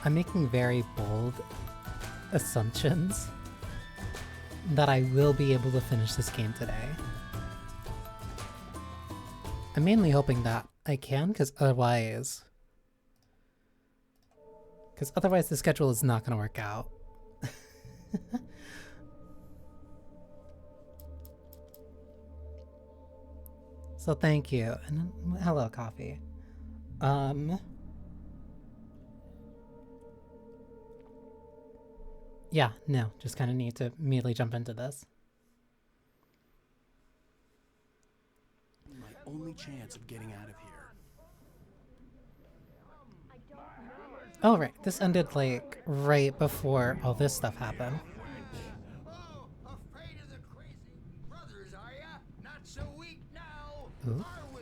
I'm making very bold assumptions that I will be able to finish this game today. I'm mainly hoping that I can, because otherwise the schedule is not going to work out. So thank you, and hello, coffee. Yeah, no, just kind of need to immediately jump into this. My only chance of getting out of here. Oh, right, this ended like right before all this stuff happened. Oh, afraid of the crazy brothers, are ya? Not so weak now, Ooh. are we?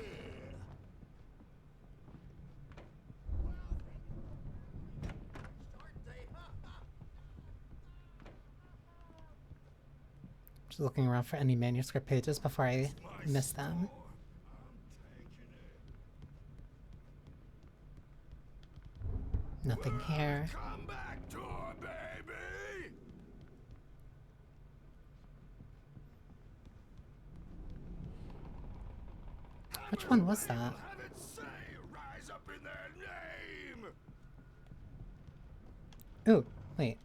Just looking around for any manuscript pages before I miss them. Nothing here. Come back door, baby. Which one was that? Have it say, rise up in their name. Ooh, wait.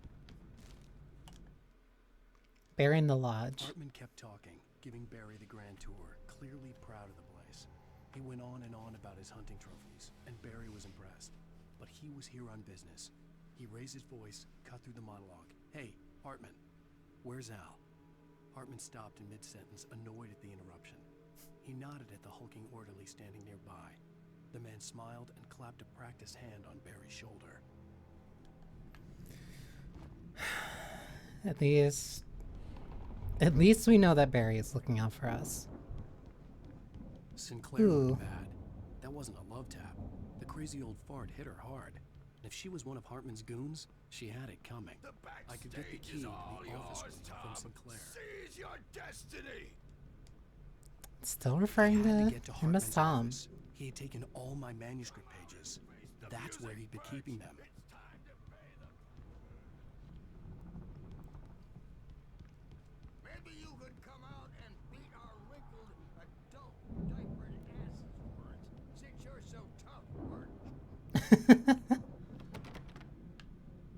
Barry in the Lodge. Hartman kept talking, giving Barry the grand tour, clearly proud of the place. He went on and on about his hunting trophies, and Barry was impressed. But he was here on business. He raised his voice, cut through the monologue. Hey, Hartman, where's Al? Hartman stopped in mid-sentence, annoyed at the interruption. He nodded at the hulking orderly standing nearby. The man smiled and clapped a practiced hand on Barry's shoulder. At least we know that Barry is looking out for us. Sinclair looked bad. That wasn't a love tap. The crazy old fart hit her hard. And if she was one of Hartman's goons, she had it coming. I could get the key to the office room from Sinclair. Seize your destiny. Still referring to Miss Tom. He had taken all my manuscript pages. That's where he'd been keeping them. Maybe you could come out and beat our wrinkled adult diapered asses for us, since you're so tough, Bert.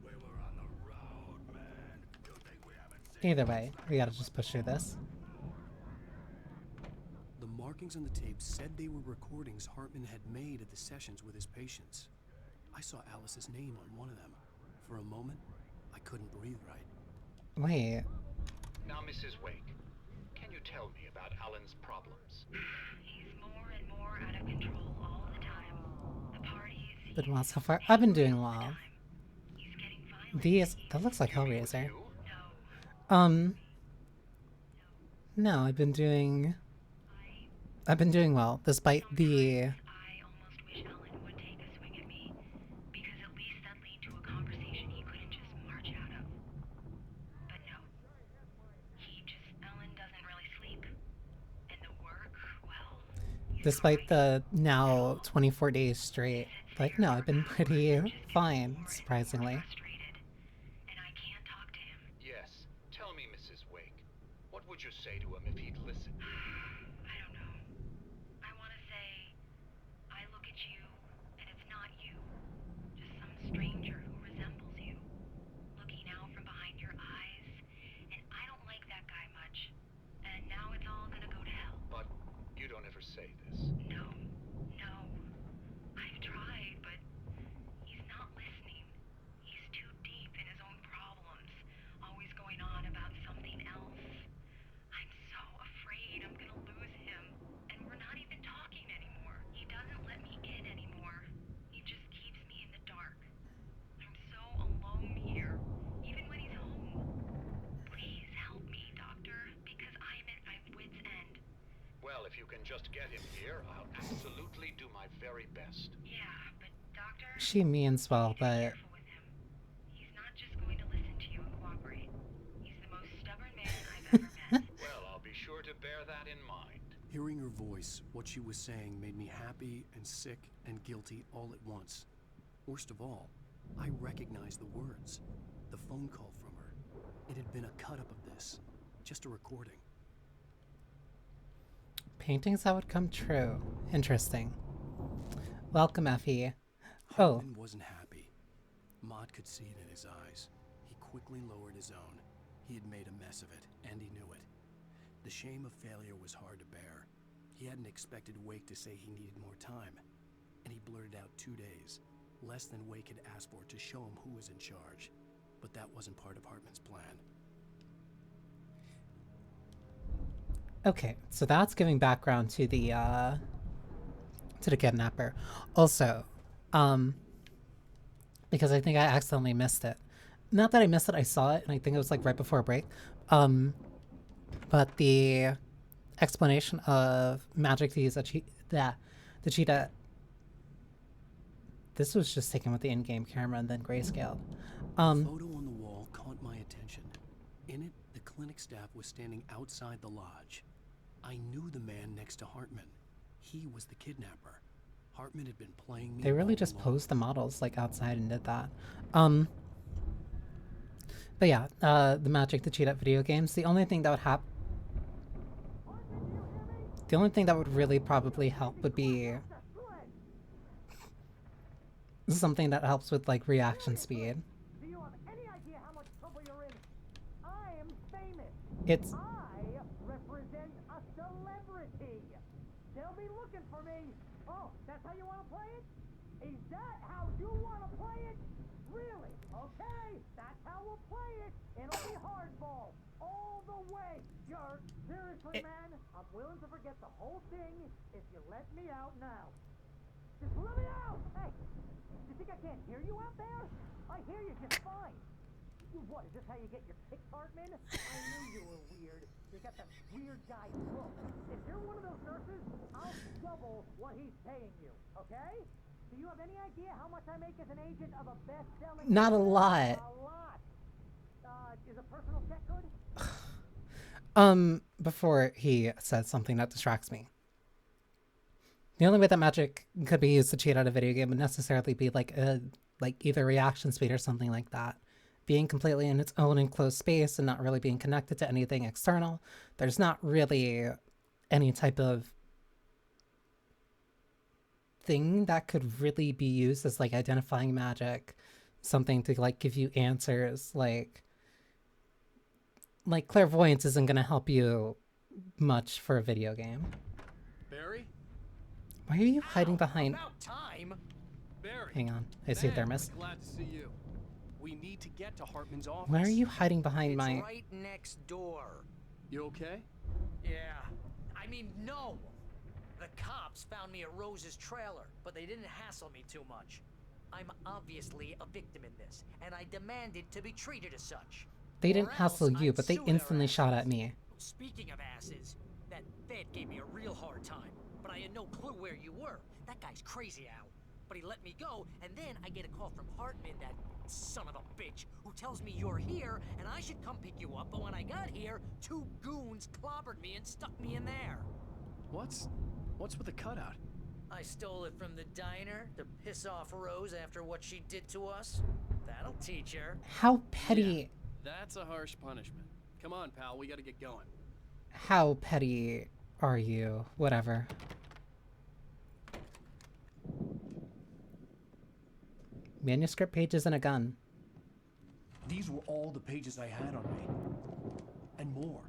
We were on the road, man. You think we haven't seen Either way, we gotta just push through this. The markings on the tape said they were recordings Hartman had made at the sessions with his patients. I saw Alice's name on one of them. For a moment, I couldn't breathe right. Wait. Now, Mrs. Wake, can you tell me about Alan's problems? He's more and more out of control all the time. The parties. Been well so far. I've been doing well. He's getting violent. These, that looks like Hellraiser. No. No, I've been doing well, despite the... I almost wish Alan would take a swing at me, because at least that lead to a conversation he couldn't just march out of. But no. Alan doesn't really sleep. And the work, well... Despite the now 24 days straight, like, no, I've been pretty fine, surprisingly. And I can't talk to him. Yes. Tell me, Mrs. Wake, what would you say to him if he'd listen? I don't know. I want to say, I look at you, and it's not you. Just some stranger who resembles you. Looking out from behind your eyes. And I don't like that guy much. And now it's all gonna go to hell. But you don't ever say this. No. I've tried, but he's not listening. He's too deep in his own problems. Always going on about something else. I'm so afraid I'm gonna lose him. And we're not even talking anymore. He doesn't let me in anymore. He just keeps me in the dark. I'm so alone here, even when he's home. Please help me, Doctor, because I'm at my wit's end. Well, if you can just get him here, I'll absolutely do my very best. Yeah, but Doctor... She means well, but... Careful with him. He's not just going to listen to you and cooperate. He's the most stubborn man I've ever met. Well, I'll be sure to bear that in mind. Hearing her voice, what she was saying made me happy and sick and guilty all at once. Worst of all, I recognized the words. The phone call from her. It had been a cut-up of this. Just a recording. Paintings that would come true. Interesting. Welcome, Effie. Oh, Hartman wasn't happy. Maud could see it in his eyes. He quickly lowered his own. He had made a mess of it, and he knew it. The shame of failure was hard to bear. He hadn't expected Wake to say he needed more time. And he blurted out 2 days, less than Wake had asked for, to show him who was in charge. But that wasn't part of Hartman's plan. okay. So that's giving background to the kidnapper. Also, because I think I accidentally missed it. Not that I missed it, I saw it, and I think it was like right before break. But the explanation of magic to use the cheetah. This was just taken with the in-game camera and then grayscaled. The photo on the wall caught my attention. In it, the clinic staff was standing outside the lodge. I knew the man next to Hartman. He was the kidnapper. Hartman had been playing me. They really all just along. posed the models like outside and did that. But yeah, the magic to cheat at video games. The only thing that would really probably help would be something that helps with like reaction speed. Do you have any idea how much trouble you're in? I am famous. It's I represent a celebrity. They'll be looking for me. Oh, that's how you want to play it? Is that how you want to play it? Really? Okay, that's how we'll play it. It'll be hardball all the way, jerk. Seriously, man, I'm willing to forget the whole thing if you let me out now. Just let me out! Hey, you think I can't hear you out there? I hear you just fine. What, is this how you get your kicks, Hartman? I knew you were weird. You got that weird guy look. If you're one of those nurses, I'll double what he's paying you, okay? Do you have any idea how much I make as an agent of a best-selling... not a lot. A lot. Is a personal check good? Before he says something that distracts me. The only way that magic could be used to cheat at a video game would necessarily be like either reaction speed or something like that. Being completely in its own enclosed space and not really being connected to anything external. There's not really any type of thing that could really be used as like identifying magic, something to like give you answers. Like clairvoyance isn't going to help you much for a video game. Barry? Why are you hiding behind... About time! Barry! Hang on, I see Man, Thermos. glad to see you. We need to get to Hartman's office. Why are you hiding behind It's my... right next door. You okay? Yeah. I mean, no. The cops found me at Rose's trailer, but they didn't hassle me too much. I'm obviously a victim in this, and I demanded to be treated as such. They didn't Or hassle else you, I'd but they sue their instantly shot at asses. me. Speaking of asses, that Fed gave me a real hard time, but I had no clue where you were. That guy's crazy, Al. But he let me go, and then I get a call from Hartman, that son of a bitch, who tells me you're here, and I should come pick you up, but when I got here, 2 goons clobbered me and stuck me in there. What's with the cutout? I stole it from the diner to piss off Rose after what she did to us. That'll teach her. How petty... That's a harsh punishment. Come on, pal, we gotta get going. How petty are you? Whatever. Manuscript pages and a gun. These were all the pages I had on me. And more.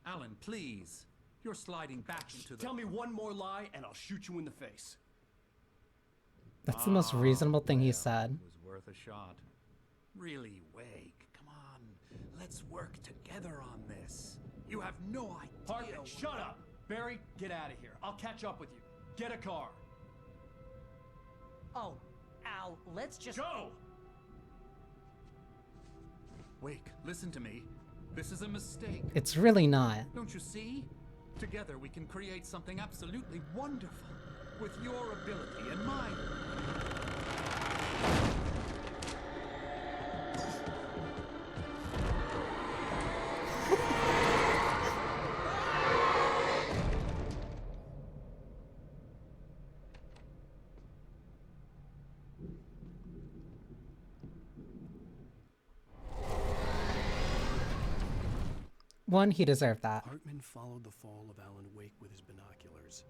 Alan, please. You're sliding back into the... Tell me one more lie and I'll shoot you in the face. That's the most reasonable thing he Well, said. It was worth a shot. Really, Wake, come on. Let's work together on this. You have no idea... Hartman, shut up! Barry, get out of here. I'll catch up with you. Get a car. Oh, Al, let's just... Go! Wake, listen to me. This is a mistake. It's really not. Don't you see? Together we can create something absolutely wonderful. With your ability and mine. One, he deserved that. Hartman followed the fall of Alan Wake with his binoculars.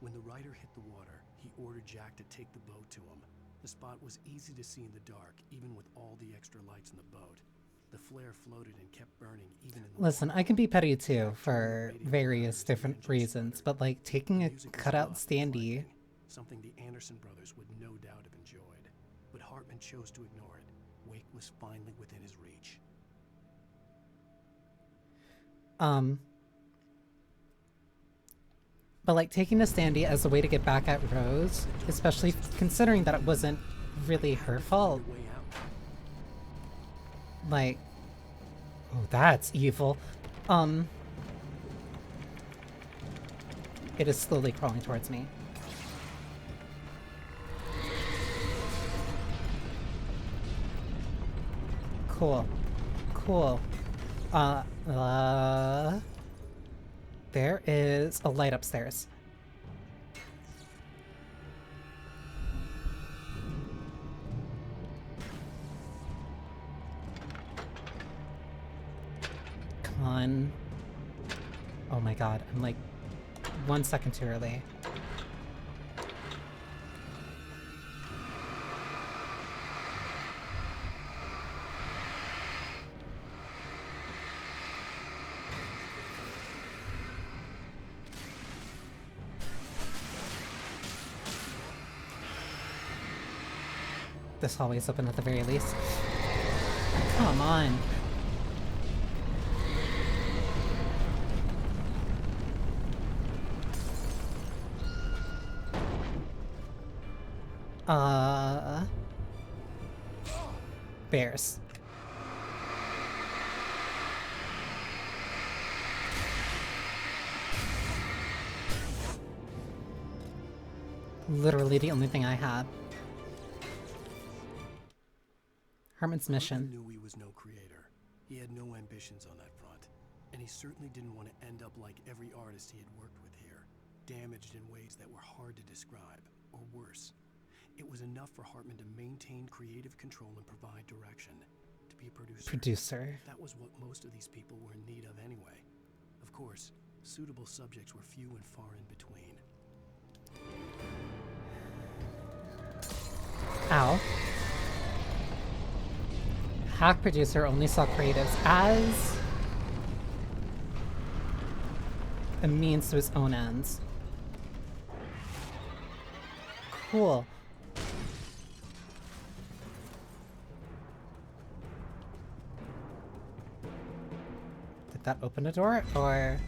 When the rider hit the water, he ordered Jack to take the boat to him. The spot was easy to see in the dark, even with all the extra lights in the boat. The flare floated and kept burning even in the Listen, water. I can be petty too for various different reasons, but like taking a cutout standee. Something the Anderson brothers would no doubt have enjoyed. But Hartman chose to ignore it. Wake was finally within his reach. But like taking a standee as a way to get back at Rose, especially considering that it wasn't really her fault. Way out. Like, oh, that's evil. It is slowly crawling towards me. Cool. Cool. There is a light upstairs. Come on. Oh my god, I'm like 1 second too early. This hallway is open at the very least. Come on. Bears. Literally the only thing I had. Hartman's mission. Hartman knew he was no creator. He had no ambitions on that front. And he certainly didn't want to end up like every artist he had worked with here, damaged in ways that were hard to describe, or worse. It was enough for Hartman to maintain creative control and provide direction. To be a producer. That was what most of these people were in need of anyway. Of course, suitable subjects were few and far in between. Ow. Hack producer only saw creatives as a means to his own ends. Cool. Did that open a door, or...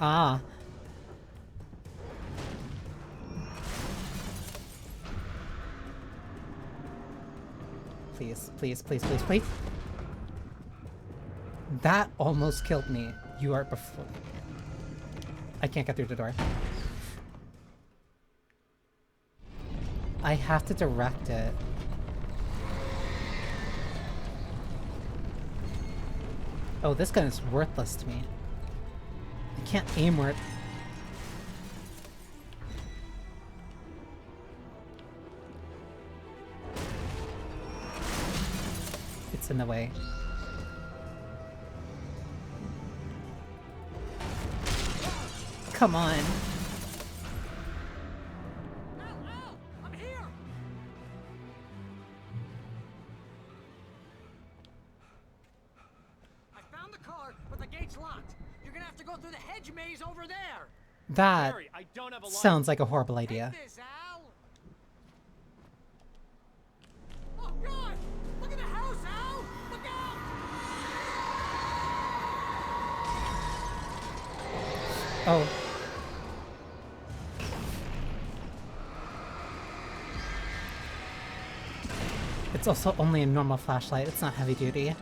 Ah. Please, please, please, please, please. That almost killed me. You are before. I can't get through the door. I have to direct it. Oh, this gun is worthless to me. I can't aim where it... It's in the way. Come on. Al! I'm here! I found the car, but the gate's locked. You're gonna have to go through the hedge maze over there. That Barry, I don't have a sounds like a horrible idea. Take this, Al. Oh God! Look at the house, Al! Look out! Oh. It's also only a normal flashlight. It's not heavy duty.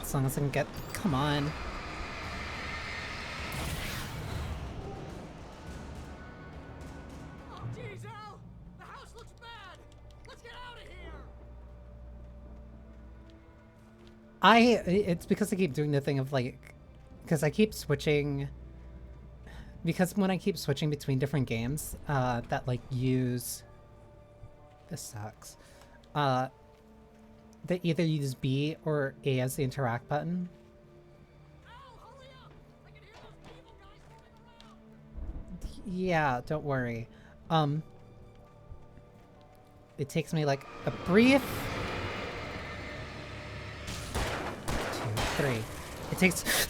As long as I can get... Come on. Oh jeez, Al! The house looks bad. Let's get out of here. It's because I keep doing the thing of like... Because I keep switching because when I keep switching between different games that like use this sucks. They either use B or A as the interact button. Yeah, don't worry. It takes me like a brief 2, 3. It takes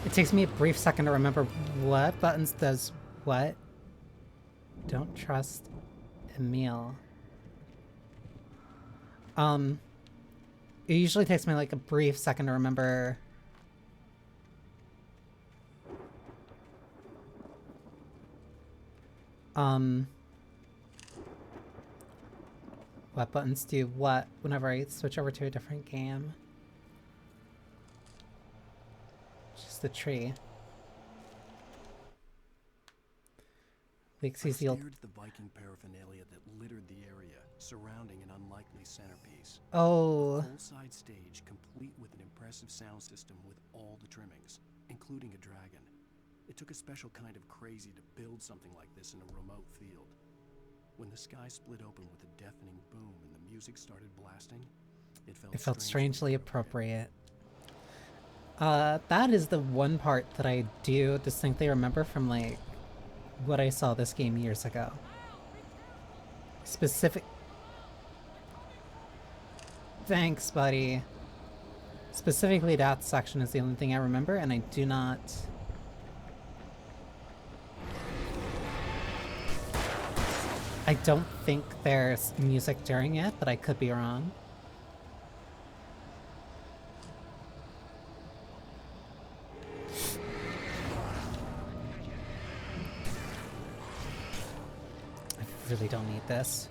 it takes me a brief second to remember what buttons does what. Don't trust Emil. It usually takes me like a brief second to remember what buttons do what whenever I switch over to a different game. Just the tree. Wake sees the old. Stared at the Viking paraphernalia that littered the area surrounding an unlikely centerpiece. Oh. A full-side stage complete with an impressive sound system with all the trimmings, including a dragon. It took a special kind of crazy to build something like this in a remote field. When the sky split open with a deafening boom and the music started blasting, it felt strangely appropriate. That is the one part that I do distinctly remember from like what I saw this game years ago. Thanks, buddy. Specifically, that section is the only thing I remember, and I do not. I don't think there's music during it, but I could be wrong. I really don't need this.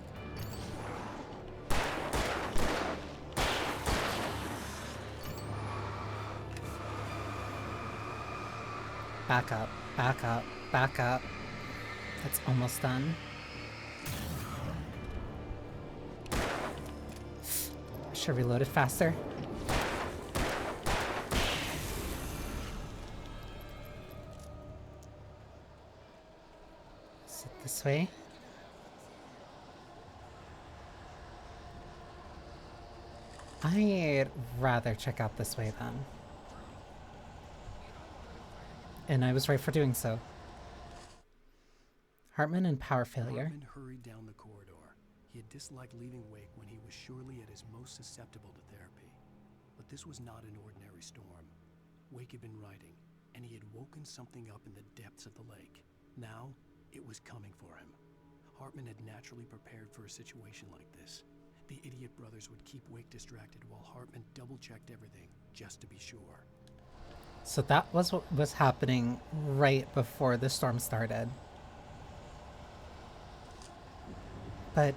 Back up, back up, back up. That's almost done. Should reload it faster. Is it this way? I'd rather check out this way then. And I was right for doing so. Hartman and power failure. Hartman hurried down the corridor. He had disliked leaving Wake when he was surely at his most susceptible to therapy. But this was not an ordinary storm. Wake had been writing, and he had woken something up in the depths of the lake. Now, it was coming for him. Hartman had naturally prepared for a situation like this. The idiot brothers would keep Wake distracted while Hartman double-checked everything, just to be sure. So that was what was happening right before the storm started. But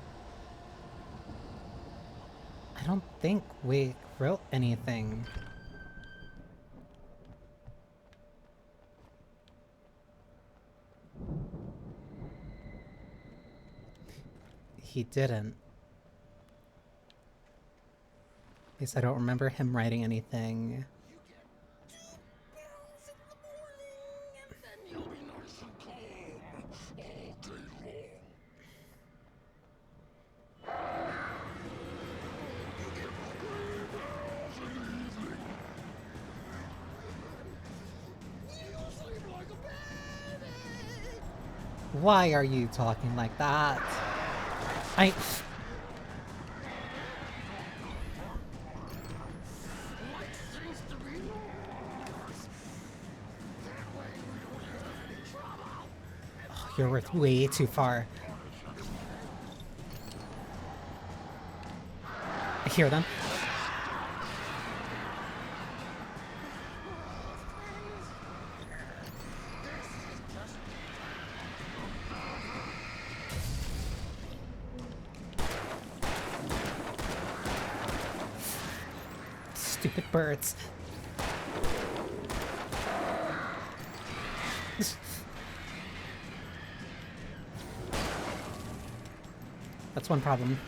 I don't think Wake wrote anything. He didn't. At least I don't remember him writing anything. Why are you talking like that? Oh, you're way too far. I hear them. Stupid birds. That's one problem.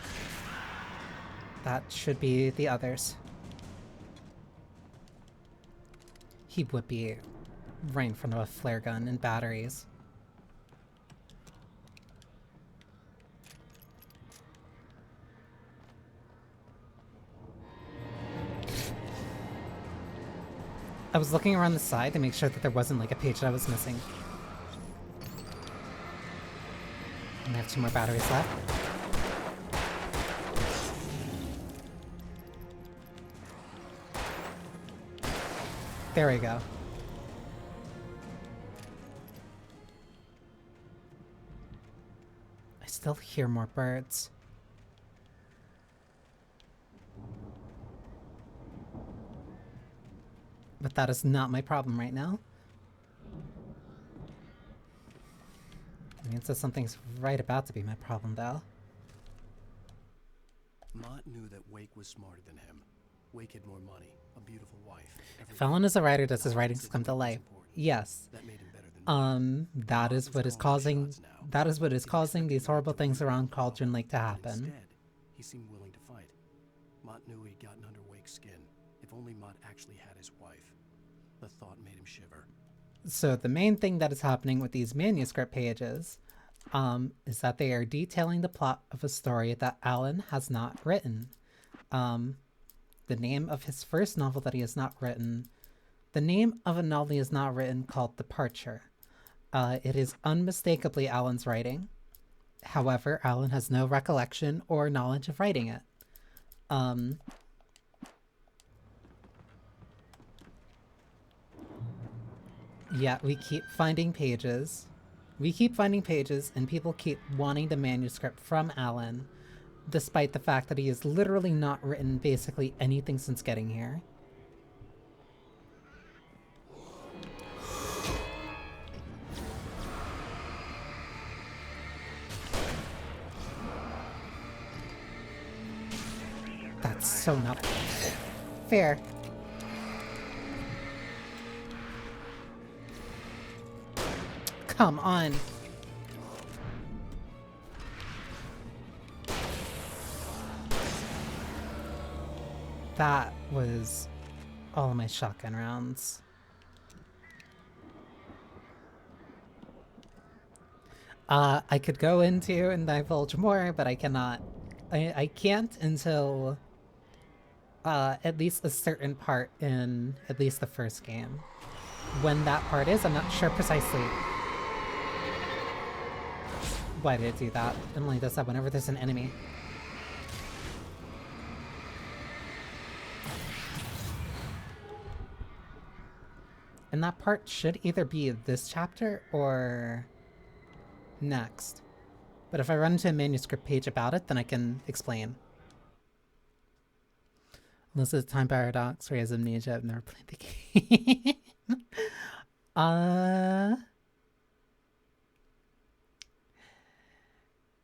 That should be the others. he would be right in front of a flare gun and batteries. I was looking around the side to make sure that there wasn't like a page that I was missing. And I have 2 more batteries left. There we go. I still hear more birds. But that is not my problem right now. It means that something's right about to be my problem, though. Mott knew that Wake was smarter than him. Wake had more money, a beautiful wife. If Alan is a writer, does his writings come to life? Yes. That made him better than That is what is causing these horrible things around Cauldron Lake to happen. Instead, he seemed willing to fight. Mott knew he'd gotten under Wake's skin. If only Mott actually had his wife. The thought made him shiver. So the main thing that is happening with these manuscript pages is that they are detailing the plot of a story that Alan has not written. The name of his first novel that he has not written, the name of a novel he has not written called Departure. It is unmistakably Alan's writing. However, Alan has no recollection or knowledge of writing it. Yeah, we keep finding pages. We keep finding pages, and people keep wanting the manuscript from Alan, despite the fact that he has literally not written basically anything since getting here. That's so not fair. Come on. That was all of my shotgun rounds. I could go into and divulge more, but I cannot. I can't until at least a certain part in at least the first game. When that part is, I'm not sure precisely. Why did it do that? It only does that whenever there's an enemy. And that part should either be this chapter or next. But if I run into a manuscript page about it, then I can explain. Unless it's a time paradox where he has amnesia, I've never played the game.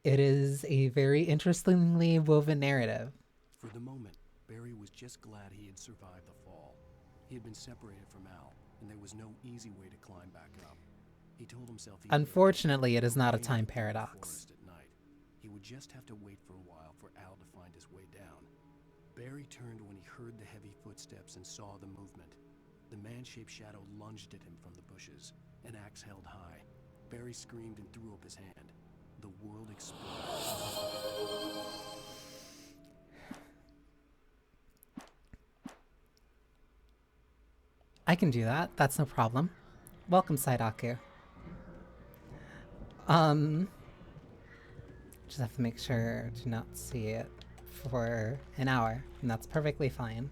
It is a very interestingly woven narrative. For the moment, Barry was just glad he had survived the fall. He had been separated from Al, and there was no easy way to climb back up. He told himself he Unfortunately, it is not a time paradox. At night. He would just have to wait for a while for Al to find his way down. Barry turned when he heard the heavy footsteps and saw the movement. The man-shaped shadow lunged at him from the bushes, an axe held high. Barry screamed and threw up his hand. The world exploded. I can do that. That's no problem. Welcome, Saidaku. Just have to make sure to not see it for an hour, and that's perfectly fine.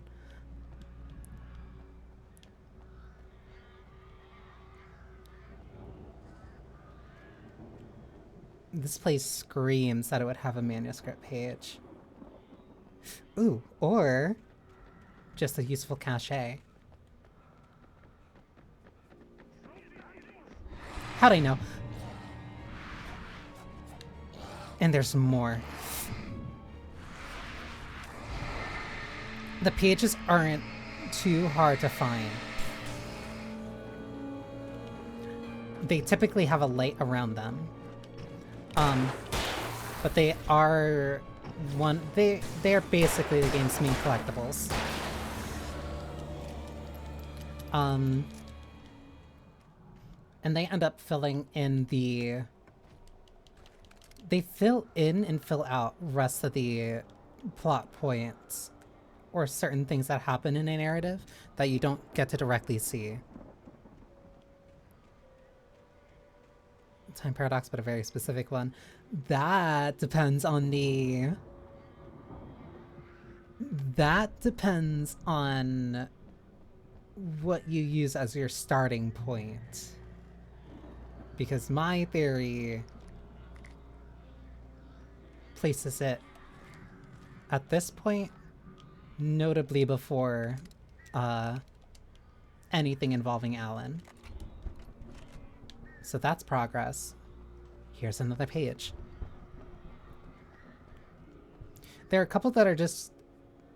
This place screams that it would have a manuscript page. Ooh, or just a useful cache. How'd I know? And there's more. The pages aren't too hard to find. They typically have a light around them. But they are they're basically the game's main collectibles. And they end up filling in the... They fill in and fill out rest of the plot points or certain things that happen in a narrative that you don't get to directly see. Time paradox, but a very specific one. That depends on the... That depends on what you use as your starting point. Because my theory places it at this point, notably before anything involving Alan. So that's progress. Here's another page. There are a couple that are just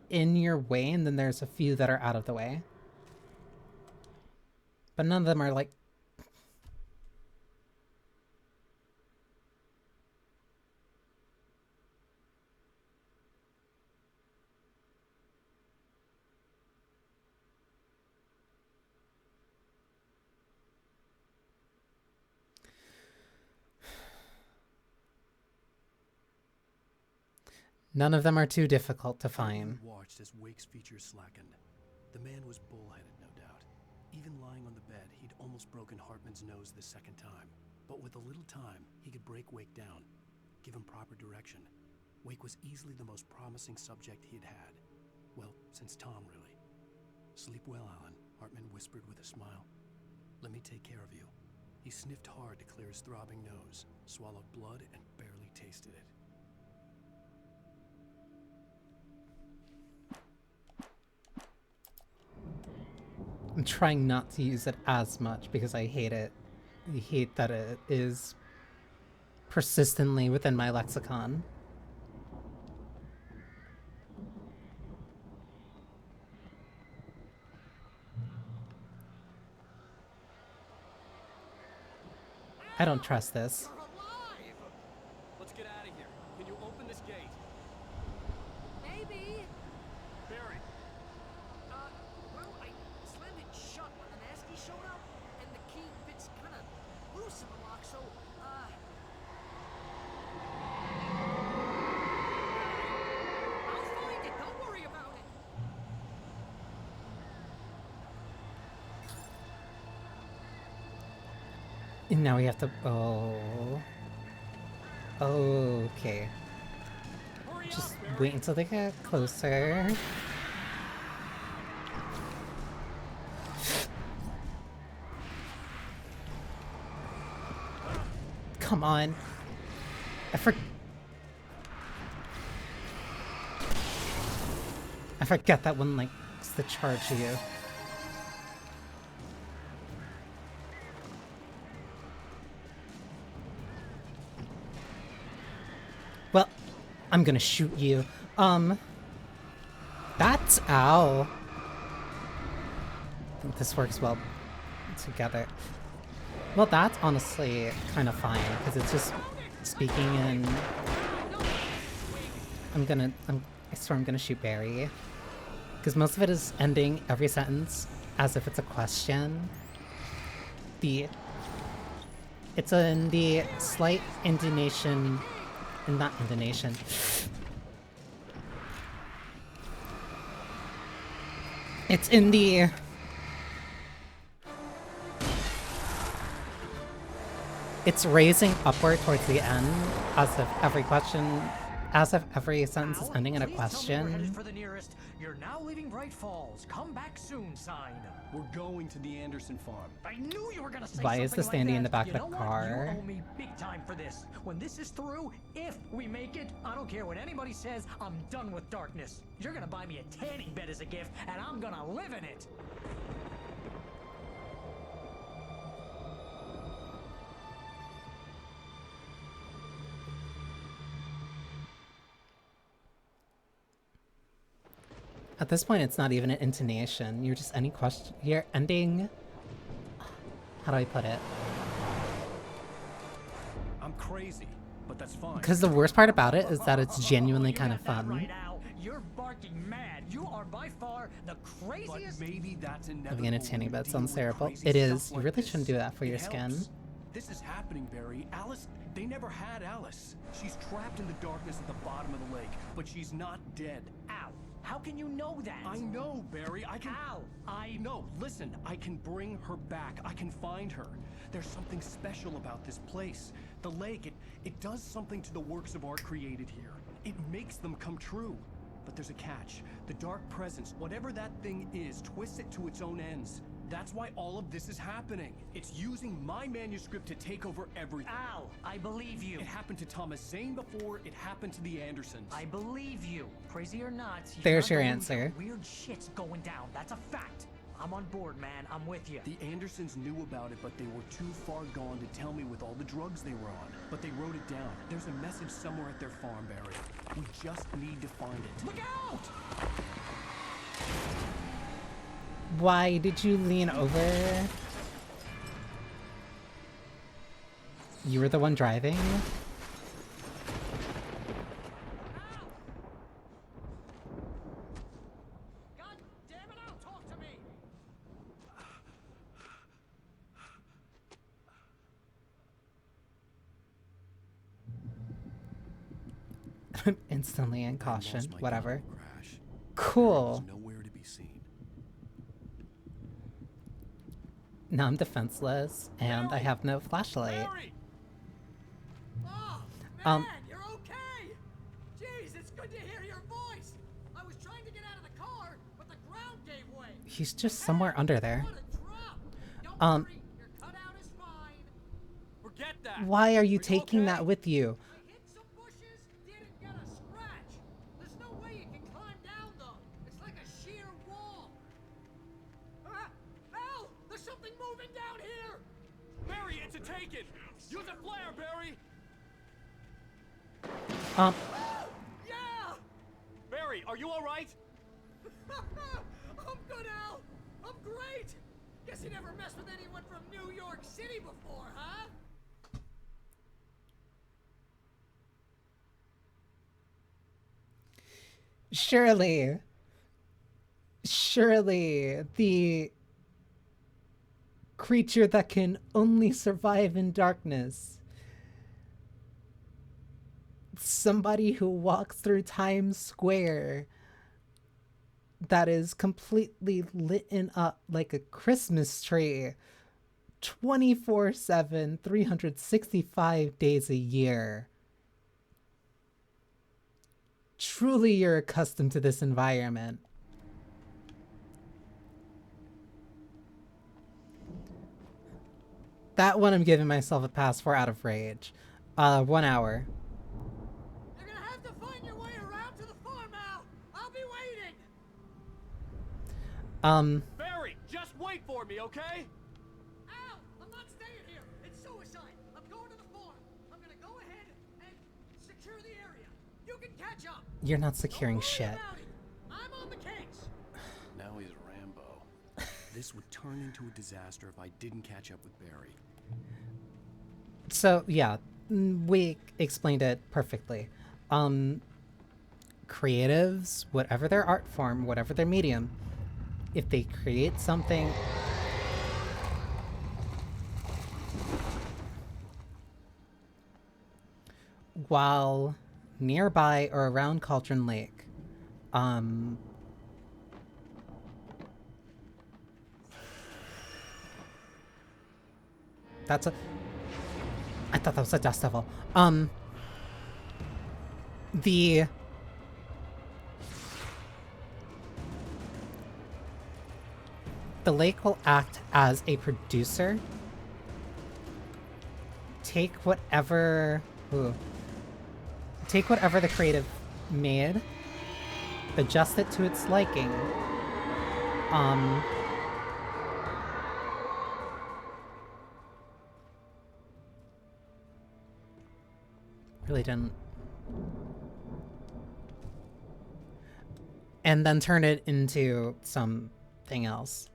in your way, and then there's a few that are out of the way. But none of them are like... None of them are too difficult to find. Watched as Wake's features slackened. The man was bullheaded, no doubt. Even lying on the bed, he'd almost broken Hartman's nose the second time. But with a little time, he could break Wake down, give him proper direction. Wake was easily the most promising subject he'd had. Well, since Tom, really. Sleep well, Alan, Hartman whispered with a smile. Let me take care of you. He sniffed hard to clear his throbbing nose, swallowed blood, and barely tasted it. I'm trying not to use it as much because I hate it. I hate that it is persistently within my lexicon. I don't trust this. Let's get out of here. Can you open this gate? Maybe. Barry! Well, I slammed it shut when the nasty showed up, and the key fits kind of loose in the lock, so, I'll find it. Don't worry about it. And now we have to... Oh. Okay. Just wait until they get closer. Come on. I forget that one likes to charge you. Well, I'm gonna shoot you. That's... Ow. I think this works well together. Well, that's honestly kind of fine, because it's just speaking in... I swear I'm gonna shoot Barry. Because most of it is ending every sentence as if it's a question. It's in the slight intonation... Not intonation. It's in the... It's raising upward towards the end, as if every question... As if every sentence is ending in a question. For the nearest. You're now leaving Bright Falls. Come back soon, sign. We're going to the Anderson farm. I knew you were gonna say Why something is this like standing that. in the back You of know the what? car? You owe me big time for this. When this is through, if we make it, I don't care what anybody says, I'm done with darkness. You're gonna buy me a tanning bed as a gift, and I'm gonna live in it. At this point, it's not even an intonation. You're just any question. You're ending... How do I put it? I'm crazy, but that's fine. Because the worst part about it is that it's genuinely kind of fun. Right, Al. You're barking mad. You are by far the But craziest. maybe that's inevitable. Living in a tanning when you bed deal sounds with terrible. crazy It stuff is. You like really this. shouldn't do that for It your skin. helps. This is happening, Barry. Alice, they never had Alice. She's trapped in the darkness at the bottom of the lake, but she's not dead. Ow. How can you know that? I know, Barry. I can. Ow. No, listen. I can bring her back. I can find her. There's something special about this place. The lake, it does something to the works of art created here. It makes them come true. But there's a catch. The dark presence, whatever that thing is, twists it to its own ends. That's why all of this is happening. It's using my manuscript to take over everything. Ow. I believe you. It happened to Thomas Zane before, it happened to the Andersons. I believe you. Crazy or not, you're There's not your the answer. loser. Weird shit's going down. That's a fact. I'm on board, man. I'm with you. The Andersons knew about it, but they were too far gone to tell me with all the drugs they were on. But they wrote it down. There's a message somewhere at their farm, Barry. We just need to find it. Look out! Why did you lean over? You were the one driving? God damn it, Al, talk to me! Instantly in I caution. lost my Whatever. gun in the crash. Cool. There's nowhere to be seen. Now I'm defenseless, and I have no flashlight. Barry! Oh, Um, man, you're okay! Jeez, it's good to hear your voice! I was trying to get out of the car, but the ground gave way. He's just somewhere under there. What a drop! Don't Um, worry, your cutout is fine. Forget that! Why are you taking that with you? I hit some bushes, didn't get a scratch. There's no way you can climb down, though. It's like a sheer wall. Ah! Al! There's something moving down here! Barry, it's a taken! Use a flare, Barry! Yeah! Barry, are you alright? I'm good, Al! I'm great! Guess you never messed with anyone from New York City before, huh? Surely the creature that can only survive in darkness, somebody who walks through Times Square that is completely lit up like a Christmas tree 24/7, 365 days a year. Truly, you're accustomed to this environment. That one I'm giving myself a pass for out of rage. 1 hour. You're gonna have to find your way around to the farm, Al! I'll be waiting! Barry, just wait for me, okay? Al! I'm not staying here! It's suicide! I'm going to the farm! I'm gonna go ahead and secure the area! You can catch up! You're not securing Don't worry shit. about it. I'm on the case! Now he's Rambo. This would turn into a disaster if I didn't catch up with Barry. So, yeah, we explained it perfectly. Creatives, whatever their art form, whatever their medium, if they create something while nearby or around Cauldron Lake, that's a... I thought that was a dust devil. The lake will act as a producer. Take whatever the creative made, adjust it to its liking. Really didn't. And then turn it into something else.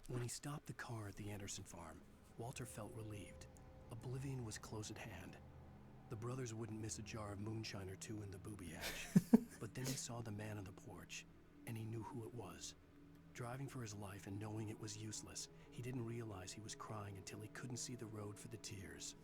When he stopped the car at the Anderson farm, Walter felt relieved. Oblivion was close at hand. The brothers wouldn't miss a jar of moonshine or two in the booby hatch. But then he saw the man on the porch, and he knew who it was. Driving for his life and knowing it was useless, he didn't realize he was crying until he couldn't see the road for the tears.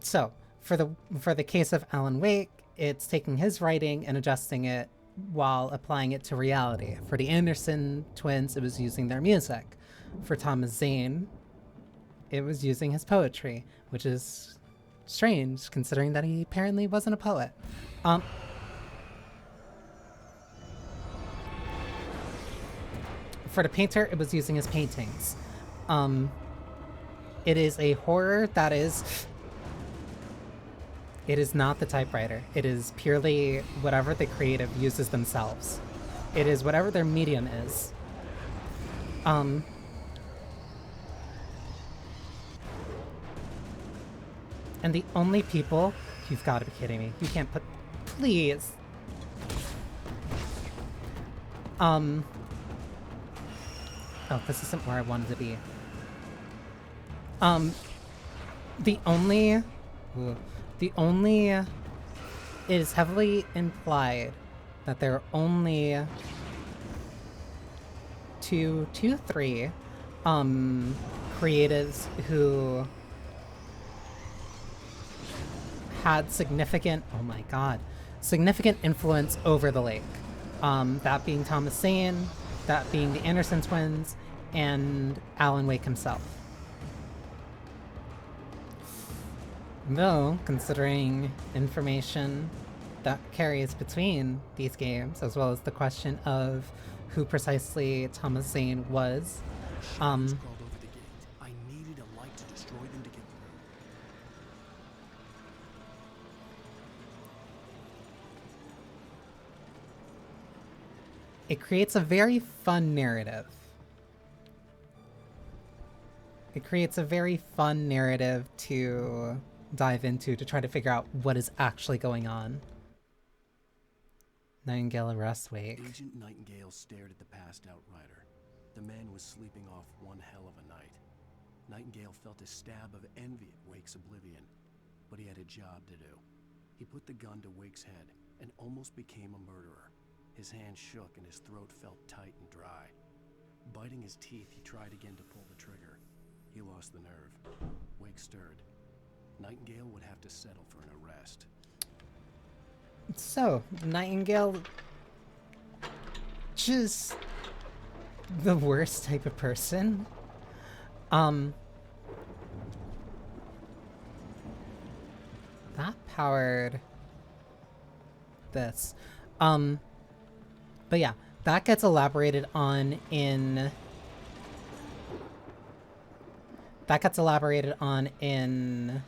So, for the case of Alan Wake, it's taking his writing and adjusting it while applying it to reality. For the Anderson twins, it was using their music. For Thomas Zane, it was using his poetry, which is strange considering that he apparently wasn't a poet. For the painter, it was using his paintings. It is a horror that is... It is not the typewriter. It is purely whatever the creative uses themselves. It is whatever their medium is. And the only people... You've got to be kidding me. You can't put... Please. Oh, this isn't where I wanted to be. The only... it is heavily implied that there are only three creatives who had significant influence over the lake. That being Thomas Zane, that being the Anderson twins, and Alan Wake himself. Though, considering information that carries between these games, as well as the question of who precisely Thomas Zane was, Shadows crawled over the gate. I needed a light to destroy them to get through. it creates a very fun narrative. It creates a very fun narrative to dive into to try to figure out what is actually going on. Nightingale arrests Wake. Agent Nightingale stared at the passed-out rider. The man was sleeping off one hell of a night. Nightingale felt a stab of envy at Wake's oblivion, but he had a job to do. He put the gun to Wake's head and almost became a murderer. His hand shook and his throat felt tight and dry. Biting his teeth, he tried again to pull the trigger. He lost the nerve. Wake stirred. Nightingale would have to settle for an arrest. So, Nightingale... just... the worst type of person. That powered... this. But yeah, that gets elaborated on in... that gets elaborated on in...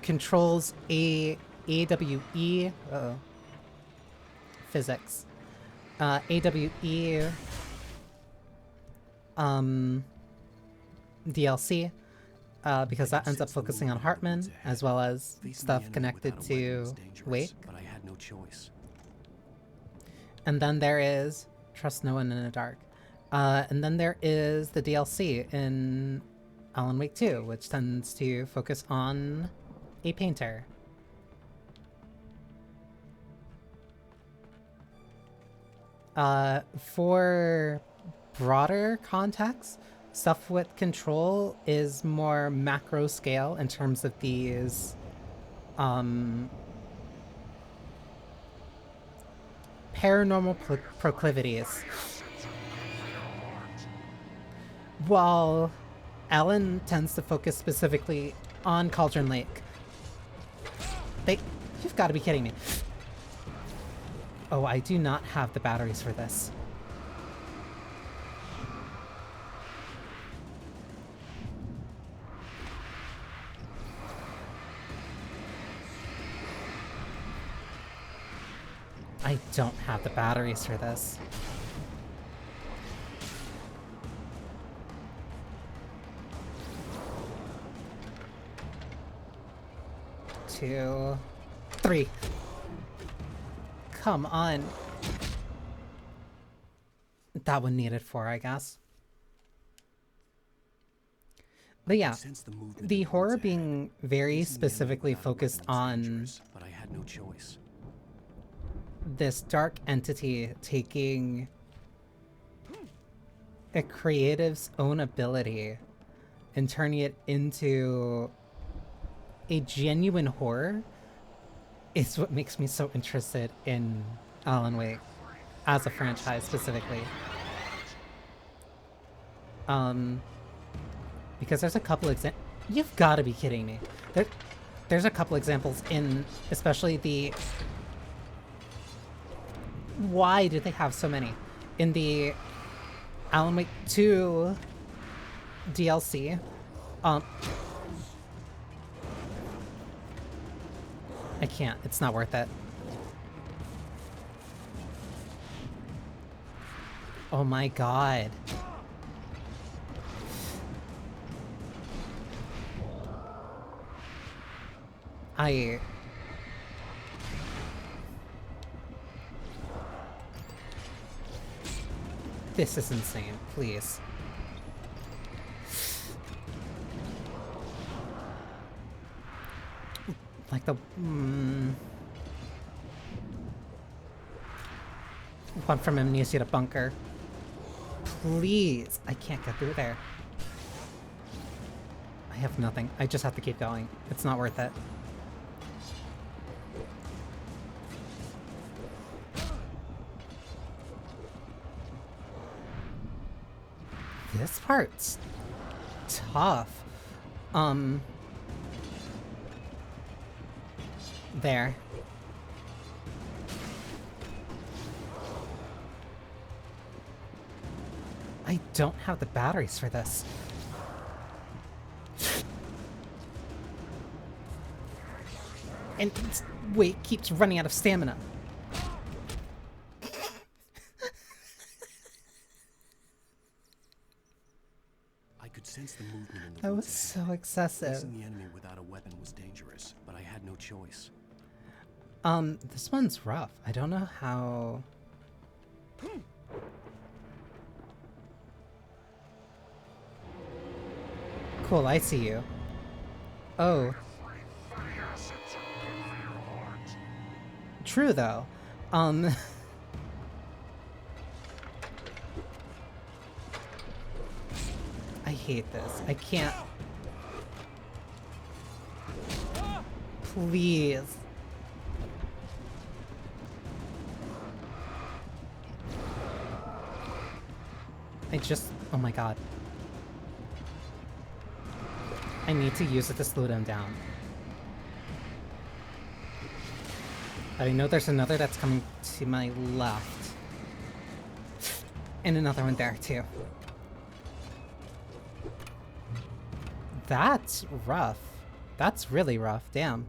Controls AWE physics. AWE DLC, because that ends up focusing on Hartman as well as stuff connected to Wake. But I had no choice. And then there is Trust No One in the Dark. And then there is the DLC in Alan Wake 2, which tends to focus on a painter. For broader context, stuff with Control is more macro scale in terms of these paranormal proclivities. While Alan tends to focus specifically on Cauldron Lake. You've got to be kidding me. Oh, I do not have the batteries for this. I don't have the batteries for this. Two, three. Come on. That one needed 4, I guess. But yeah, Sense the movement in the woods horror ahead. being very Facing the enemy specifically without a weapon focused was on dangerous, but I had no choice. this dark entity taking a creative's own ability and turning it into a genuine horror is what makes me so interested in Alan Wake as a franchise specifically. Because there's a couple examples. You've got to be kidding me. There's a couple examples in, especially the. Why do they have so many? In the Alan Wake 2 DLC, I can't. It's not worth it. Oh my god. This is insane, please. Like the... One from Amnesia Bunker. Please! I can't get through there. I have nothing. I just have to keep going. It's not worth it. This part's tough. There. I don't have the batteries for this. And wait, keeps running out of stamina. I could sense the movement in the That was woods so ahead. excessive. Facing the enemy without a weapon was dangerous, but I had no choice. This one's rough. I don't know how... Cool, I see you. Oh. True, though. I hate this. I can't... Please. I just... Oh my god. I need to use it to slow them down. I know there's another that's coming to my left. And another one there, too. That's rough. That's really rough, damn.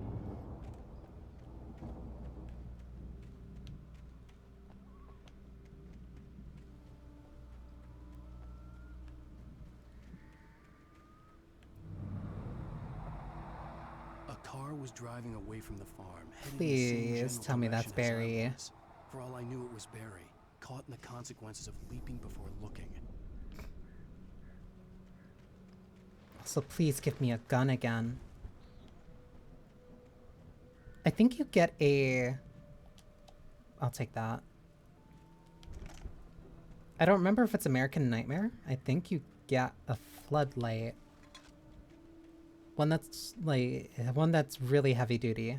A car was driving away from the farm. heading in the same Please general tell me that's direction as I Barry. was. For all I knew, it was Barry, caught in the consequences of leaping before looking. So please give me a gun again. I think you get a... I'll take that. I don't remember if it's American Nightmare. I think you get a floodlight. One that's really heavy duty.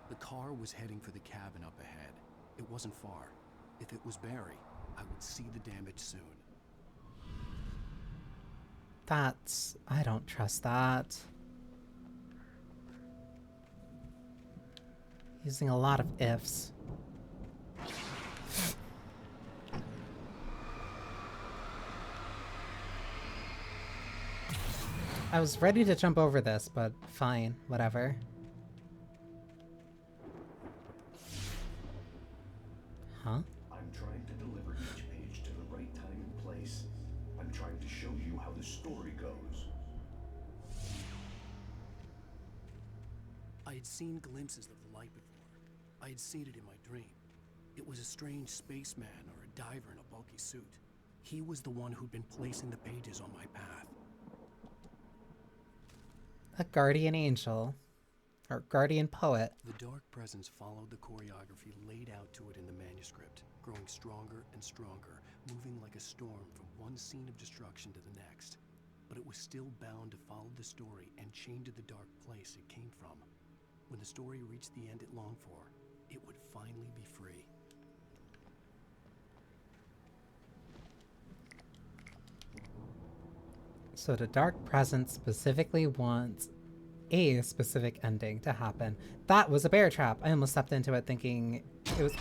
The car was heading for the cabin up ahead. It wasn't far. If it was Barry, I would see the damage soon. That's... I don't trust that. Using a lot of ifs. I was ready to jump over this, but fine, whatever. Huh? I'm trying to deliver each page to the right time and place. I'm trying to show you how the story goes. I had seen glimpses of the light before. I had seen it in my dream. It was a strange spaceman or a diver in a bulky suit. He was the one who'd been placing the pages on my path. A guardian angel. Or guardian poet. The dark presence followed the choreography laid out to it in the manuscript, growing stronger and stronger, moving like a storm from one scene of destruction to the next. But it was still bound to follow the story and chained to the dark place it came from. When the story reached the end it longed for, it would finally be free. So the dark presence specifically wants a specific ending to happen. That was a bear trap. I almost stepped into it thinking it was...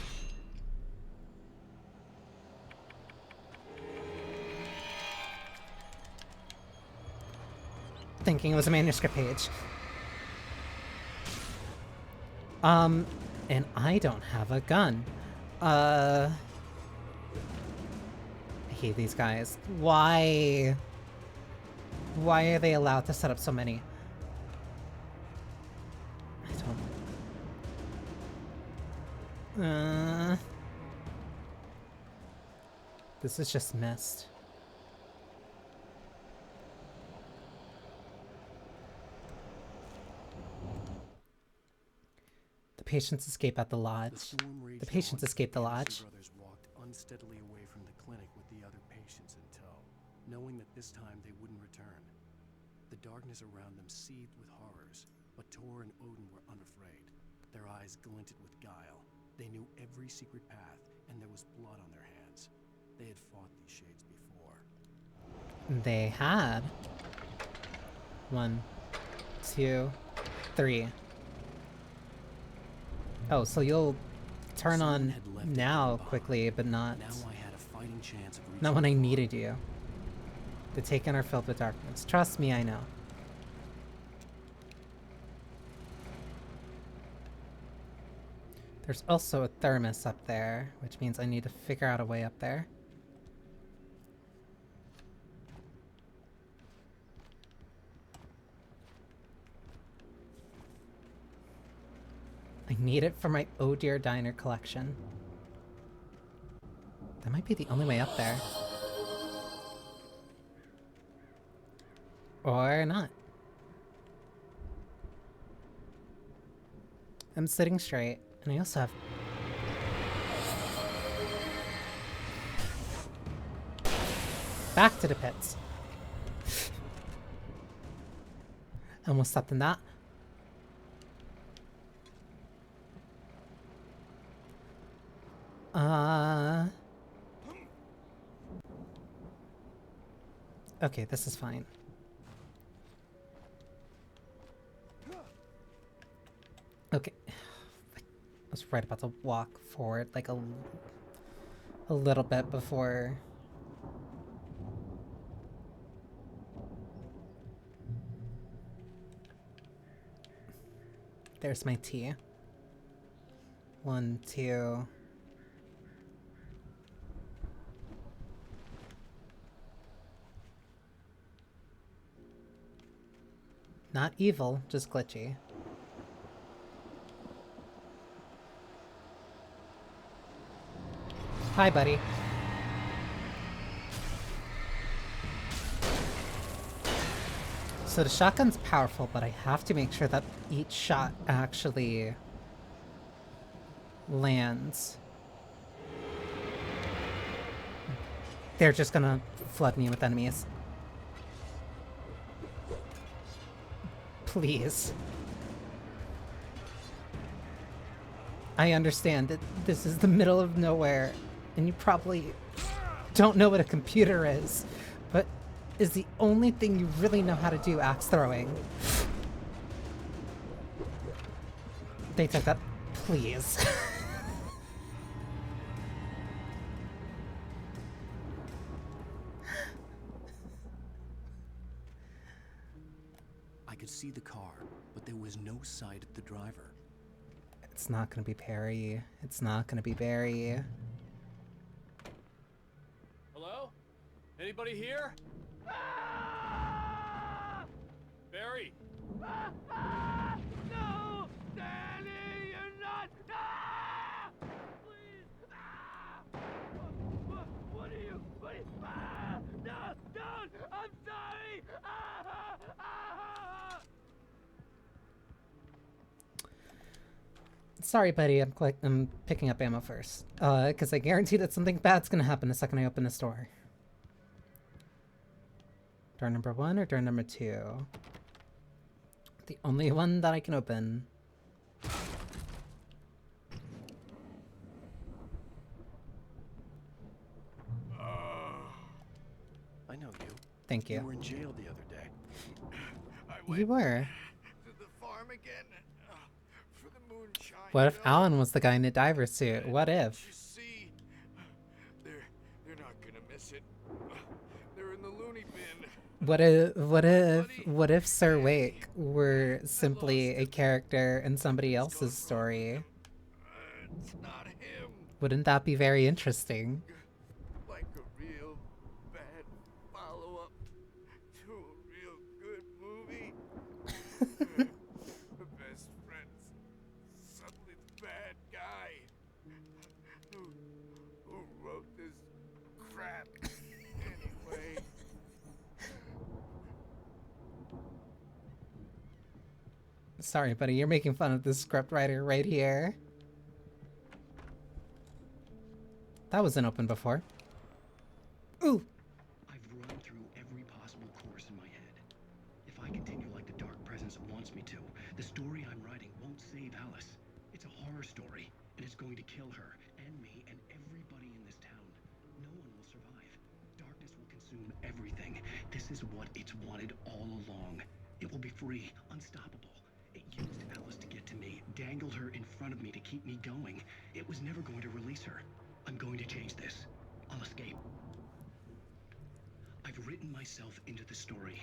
thinking it was a manuscript page. And I don't have a gun. I hate these guys. Why? Why are they allowed to set up so many? I don't... This is just missed. The patients escape at the lodge. The patients escape the lodge. Brothers walked unsteadily away from the clinic with the other patients in tow, knowing that this time they wouldn't return. The darkness around them seethed with horrors, but Tor and Odin were unafraid. Their eyes glinted with guile. They knew every secret path, and there was blood on their hands. They had fought these shades before. They had. 1, 2, 3. Oh, so you'll turn on now quickly, but not... Now I had a fighting chance of reaching not when I needed you. The Taken are filled with darkness. Trust me, I know. There's also a thermos up there, which means I need to figure out a way up there. I need it for my Oh Dear Diner collection. That might be the only way up there. Or not. I'm sitting straight, and I also have... back to the pits. Almost stepped in that. Okay, this is fine. Okay. I was right about to walk forward like a little bit before... There's my tea. 1, 2... Not evil, just glitchy. Hi, buddy. So the shotgun's powerful, but I have to make sure that each shot actually lands. They're just gonna flood me with enemies. Please. I understand that this is the middle of nowhere, and you probably don't know what a computer is, but is the only thing you really know how to do axe throwing. They took that. Please. I could see the car, but there was no sight of the driver. It's not gonna be Perry. It's not gonna be Barry. Hello? Anybody here? Barry! No! Danny, you're not... Sorry, buddy. I'm picking up ammo first. Because I guarantee that something bad's gonna happen the second I open this door. Door number 1 or door number 2? The only one that I can open. I know you. Thank you. You were in jail the other day. You were. To the farm again for the moonshine. What if Alan was the guy in the diver suit? What if? You see, they're not gonna miss it. They're in the loony bin. What if Sir Wake were simply a character in somebody else's story? It's not him. Wouldn't that be very interesting? Like a real bad follow-up to a real good movie. The best friend's suddenly the bad guy. Who wrote this crap anyway? Sorry, buddy, you're making fun of the scriptwriter right here. That wasn't open before. Ooh! I've run through every possible course in my head. If I continue like the Dark Presence wants me to, the story I'm writing won't save Alice. It's a horror story, and it's going to kill her, and me, and everybody in this town. No one will survive. Darkness will consume everything. This is what it's wanted all along. It will be free, unstoppable. It used Alice to get to me, dangled her in front of me to keep me going. It was never going to release her. I'm going to change this. I'll escape. I've written myself into the story.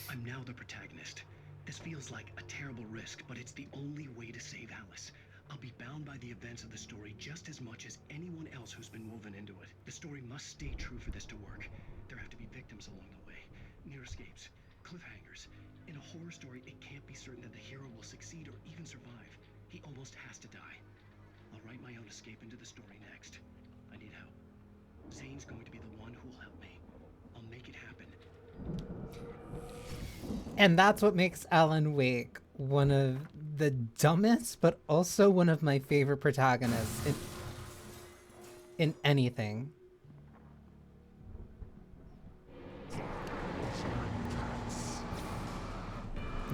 I'm now the protagonist. This feels like a terrible risk, but it's the only way to save Alice. I'll be bound by the events of the story just as much as anyone else who's been woven into it. The story must stay true for this to work. There have to be victims along the way, near escapes, cliffhangers. In a horror story, it can't be certain that the hero will succeed or even survive. He almost has to die. I'll write my own escape into the story next. I need help. Zane's going to be the one who'll help me. I'll make it happen. And that's what makes Alan Wake one of the dumbest, but also one of my favorite protagonists in anything.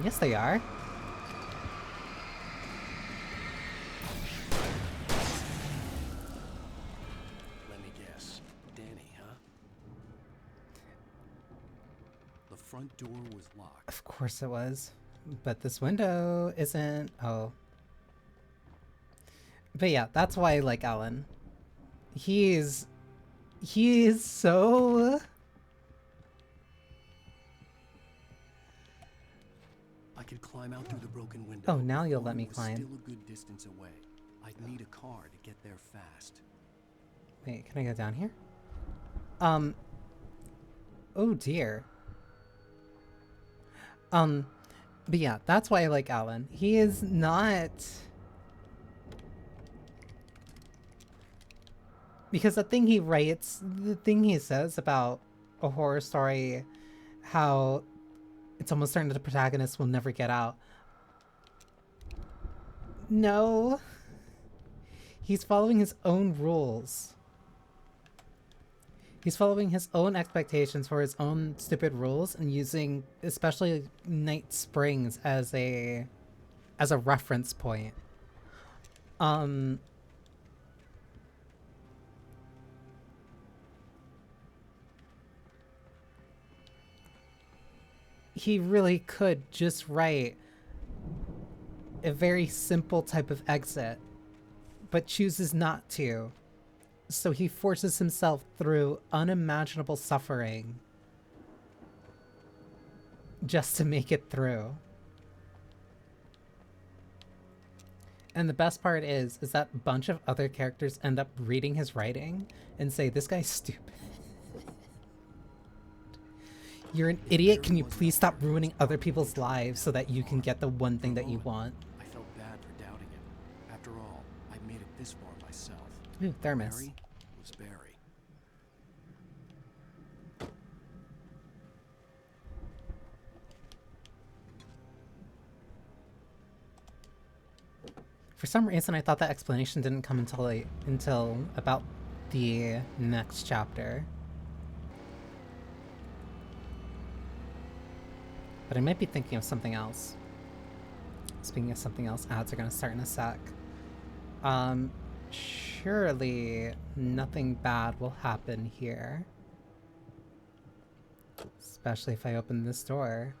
Yes, they are. Let me guess. Danny, huh? The front door was locked. Of course it was. But this window isn't. Oh. But yeah, that's why I like Alan. He's so... I could climb out through the broken window. Oh, now you'll The let me room was climb. Still a good distance away. I'd need a car to get there fast. Wait, can I go down here? Oh dear. But yeah, that's why I like Alan. He is not... Because the thing he writes, the thing he says about a horror story, how it's almost certain that the protagonist will never get out. No. He's following his own rules. He's following his own expectations for his own stupid rules and using especially Night Springs as a reference point. He really could just write a very simple type of exit, but chooses not to. So he forces himself through unimaginable suffering just to make it through. And the best part is that a bunch of other characters end up reading his writing and say, this guy's stupid. You're an idiot. Can you please stop ruining other people's lives so that you can get the one thing that you want? I felt bad for doubting him. After all, I made it this far myself. Ooh, thermos. Barry was Barry. For some reason, I thought that explanation didn't come until about the next chapter. But I might be thinking of something else. Speaking of something else, ads are gonna start in a sec. Surely nothing bad will happen here. Especially if I open this door.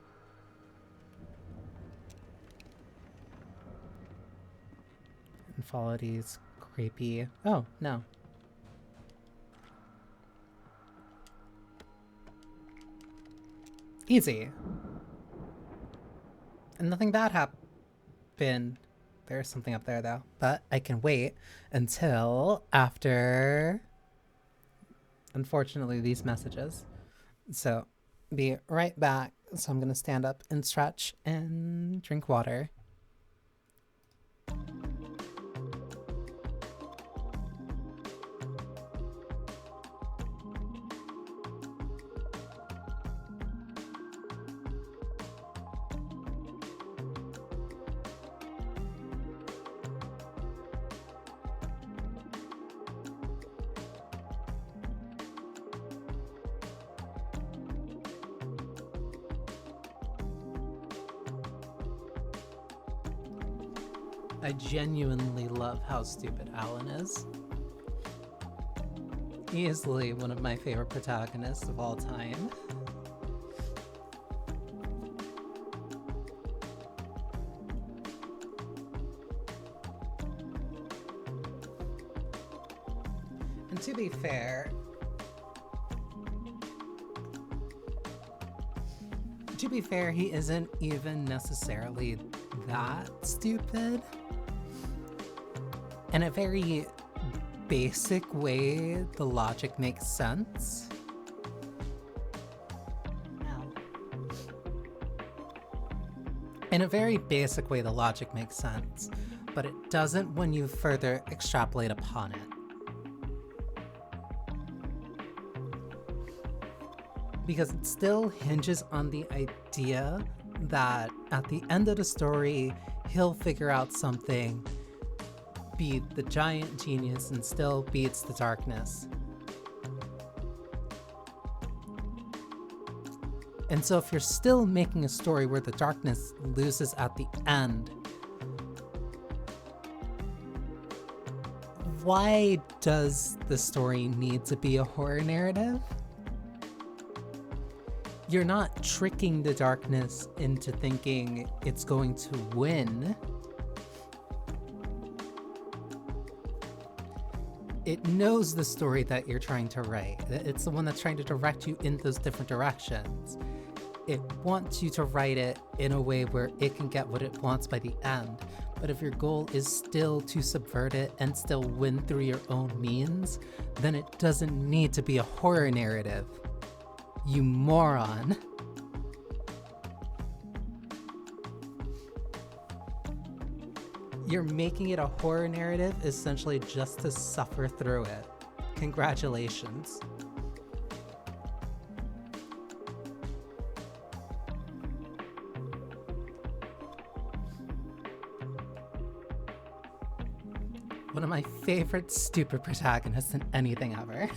And follow these creepy... Oh, no. Easy. And nothing bad happened. There's something up there, though. But I can wait until after, unfortunately, these messages. So, be right back. So I'm going to stand up and stretch and drink water. I genuinely love how stupid Alan is. Easily one of my favorite protagonists of all time. And to be fair, he isn't even necessarily that stupid. In a very basic way, the logic makes sense. In a very basic way, the logic makes sense, but it doesn't when you further extrapolate upon it. Because it still hinges on the idea that at the end of the story, he'll figure out something, be the giant genius, and still beats the darkness. And so if you're still making a story where the darkness loses at the end, why does the story need to be a horror narrative? You're not tricking the darkness into thinking it's going to win. It knows the story that you're trying to write. It's the one that's trying to direct you in those different directions. It wants you to write it in a way where it can get what it wants by the end. But if your goal is still to subvert it and still win through your own means, then it doesn't need to be a horror narrative. You moron. You're making it a horror narrative essentially just to suffer through it. Congratulations. One of my favorite stupid protagonists in anything ever.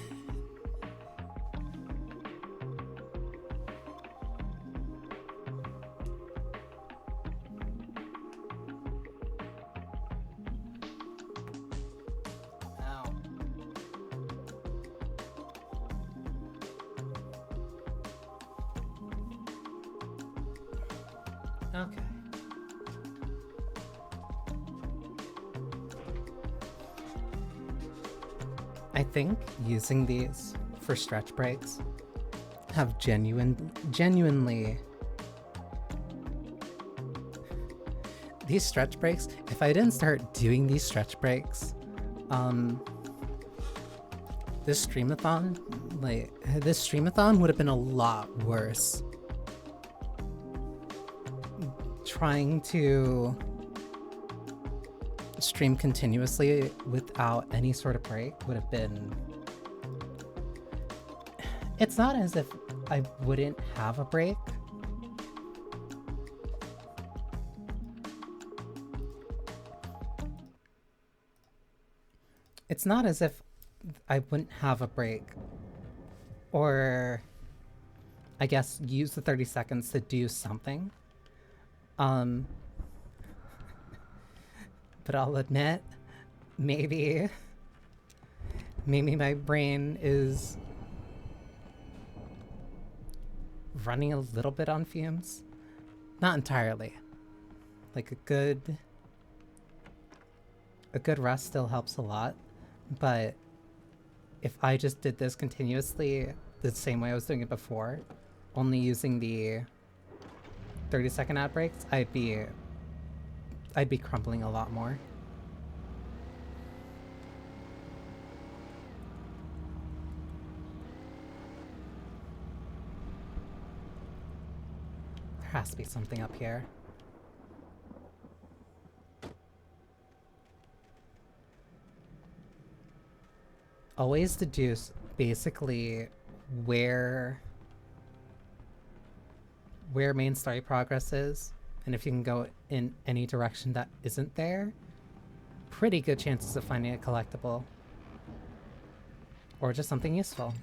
Okay. I think using these for stretch breaks have genuinely these stretch breaks, if I didn't start doing these stretch breaks, this streamathon would have been a lot worse. Trying to stream continuously without any sort of break would have been... It's not as if I wouldn't have a break. It's not as if I wouldn't have a break. Or, I guess, use the 30 seconds to do something. But I'll admit, maybe my brain is running a little bit on fumes. Not entirely. Like a good rest still helps a lot, but if I just did this continuously the same way I was doing it before, only using the 30-second ad breaks, I'd be crumbling a lot more. There has to be something up here. Always deduce basically where main story progress is, and if you can go in any direction that isn't there, pretty good chances of finding a collectible. Or just something useful.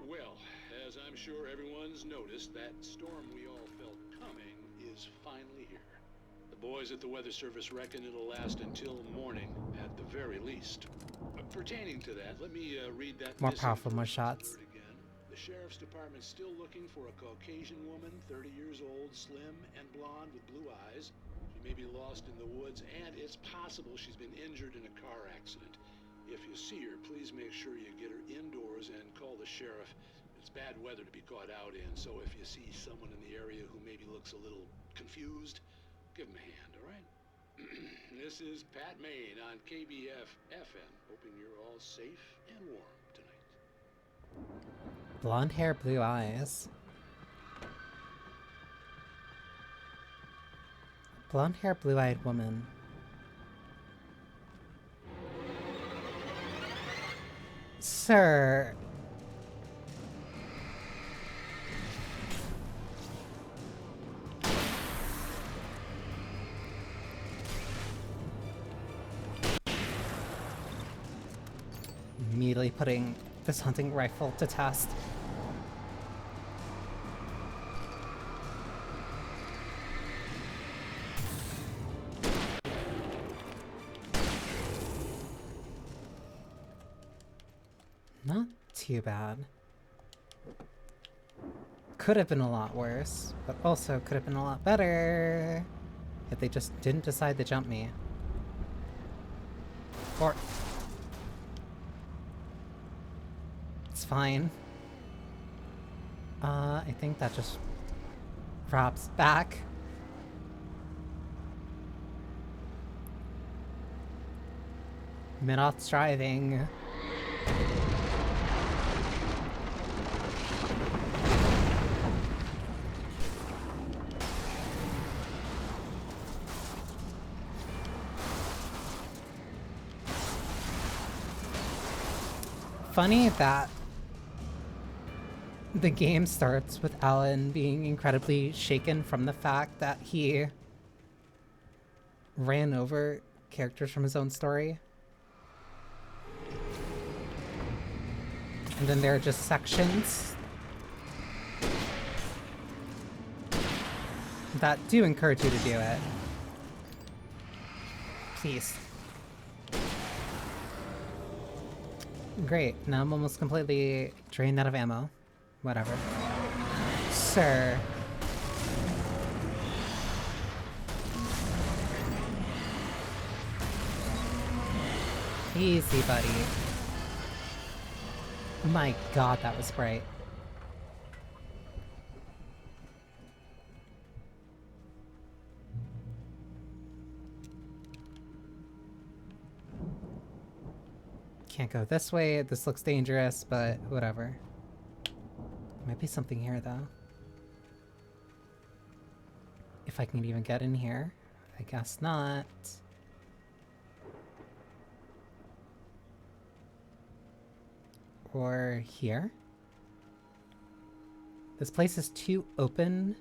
Well, as I'm sure everyone's noticed, that storm we all felt coming is finally here. The boys at the Weather Service reckon it'll last until morning, at the very least. Pertaining to that, let me read that More powerful, more shots. again. The Sheriff's Department's still looking for a Caucasian woman, 30 years old, slim and blonde with blue eyes. She may be lost in the woods, and it's possible she's been injured in a car accident. If you see her, please make sure you get her indoors and call the sheriff. It's bad weather to be caught out in, so if you see someone in the area who maybe looks a little confused, give him a hand, all right? This is Pat Maine on KBF FM, hoping you're all safe and warm tonight. Blonde hair, blue eyes. Blonde hair, blue-eyed woman. Sir. Immediately putting this hunting rifle to test. Not too bad. Could have been a lot worse, but also could have been a lot better if they just didn't decide to jump me. Or... it's fine. I think that just drops back. Minoth's driving. Funny that the game starts with Alan being incredibly shaken from the fact that he ran over characters from his own story. And then there are just sections that do encourage you to do it. Please. Great, now I'm almost completely drained out of ammo. Whatever. Sir. Easy, buddy. My god, that was bright. Can't go this way, this looks dangerous, but whatever. Might be something here, though. If I can even get in here. I guess not. Or here? This place is too open.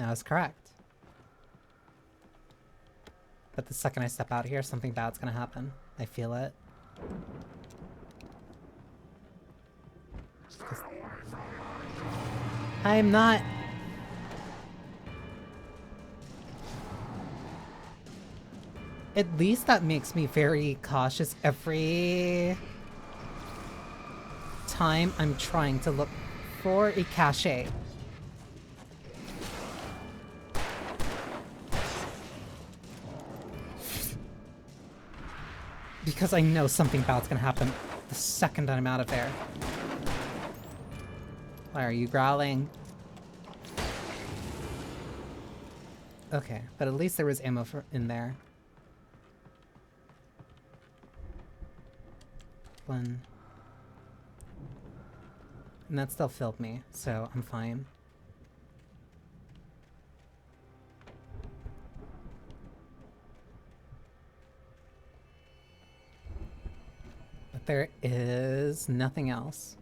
I was correct. But the second I step out here, something bad's gonna happen. I feel it. I'm not... At least that makes me very cautious every time I'm trying to look for a cache. Because I know something bad's gonna happen the second I'm out of there. Why are you growling? Okay, but at least there was ammo in there. One. And that still filled me, so I'm fine. But there is nothing else.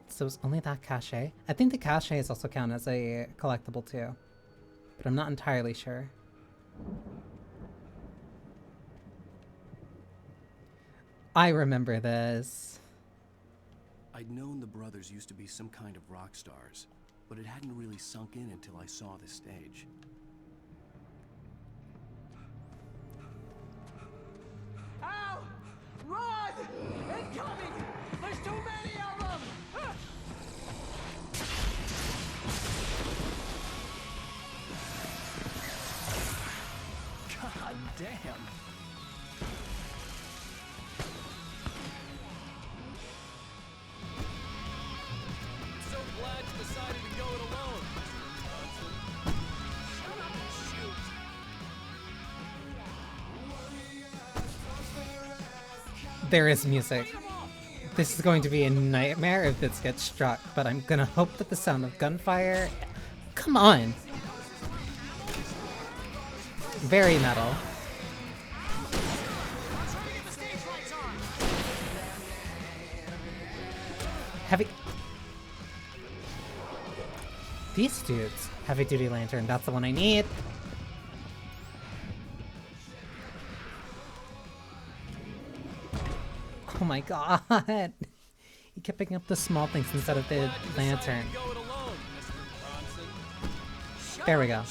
So it's only that cache? I think the caches also count as a collectible too. But I'm not entirely sure. I remember this. I'd known the brothers used to be some kind of rock stars, but it hadn't really sunk in until I saw the stage. Ow! Run! Incoming! There's too many of them! God damn! So glad you decided to go it alone, Mr. Johnson. Shut up and shoot! There is music. This is going to be a nightmare if this gets struck, but I'm gonna hope that the sound of gunfire... Come on! Very metal. Heavy... These dudes. Heavy duty lantern, that's the one I need. Oh my god! He kept picking up the small things instead of the lantern. There we go.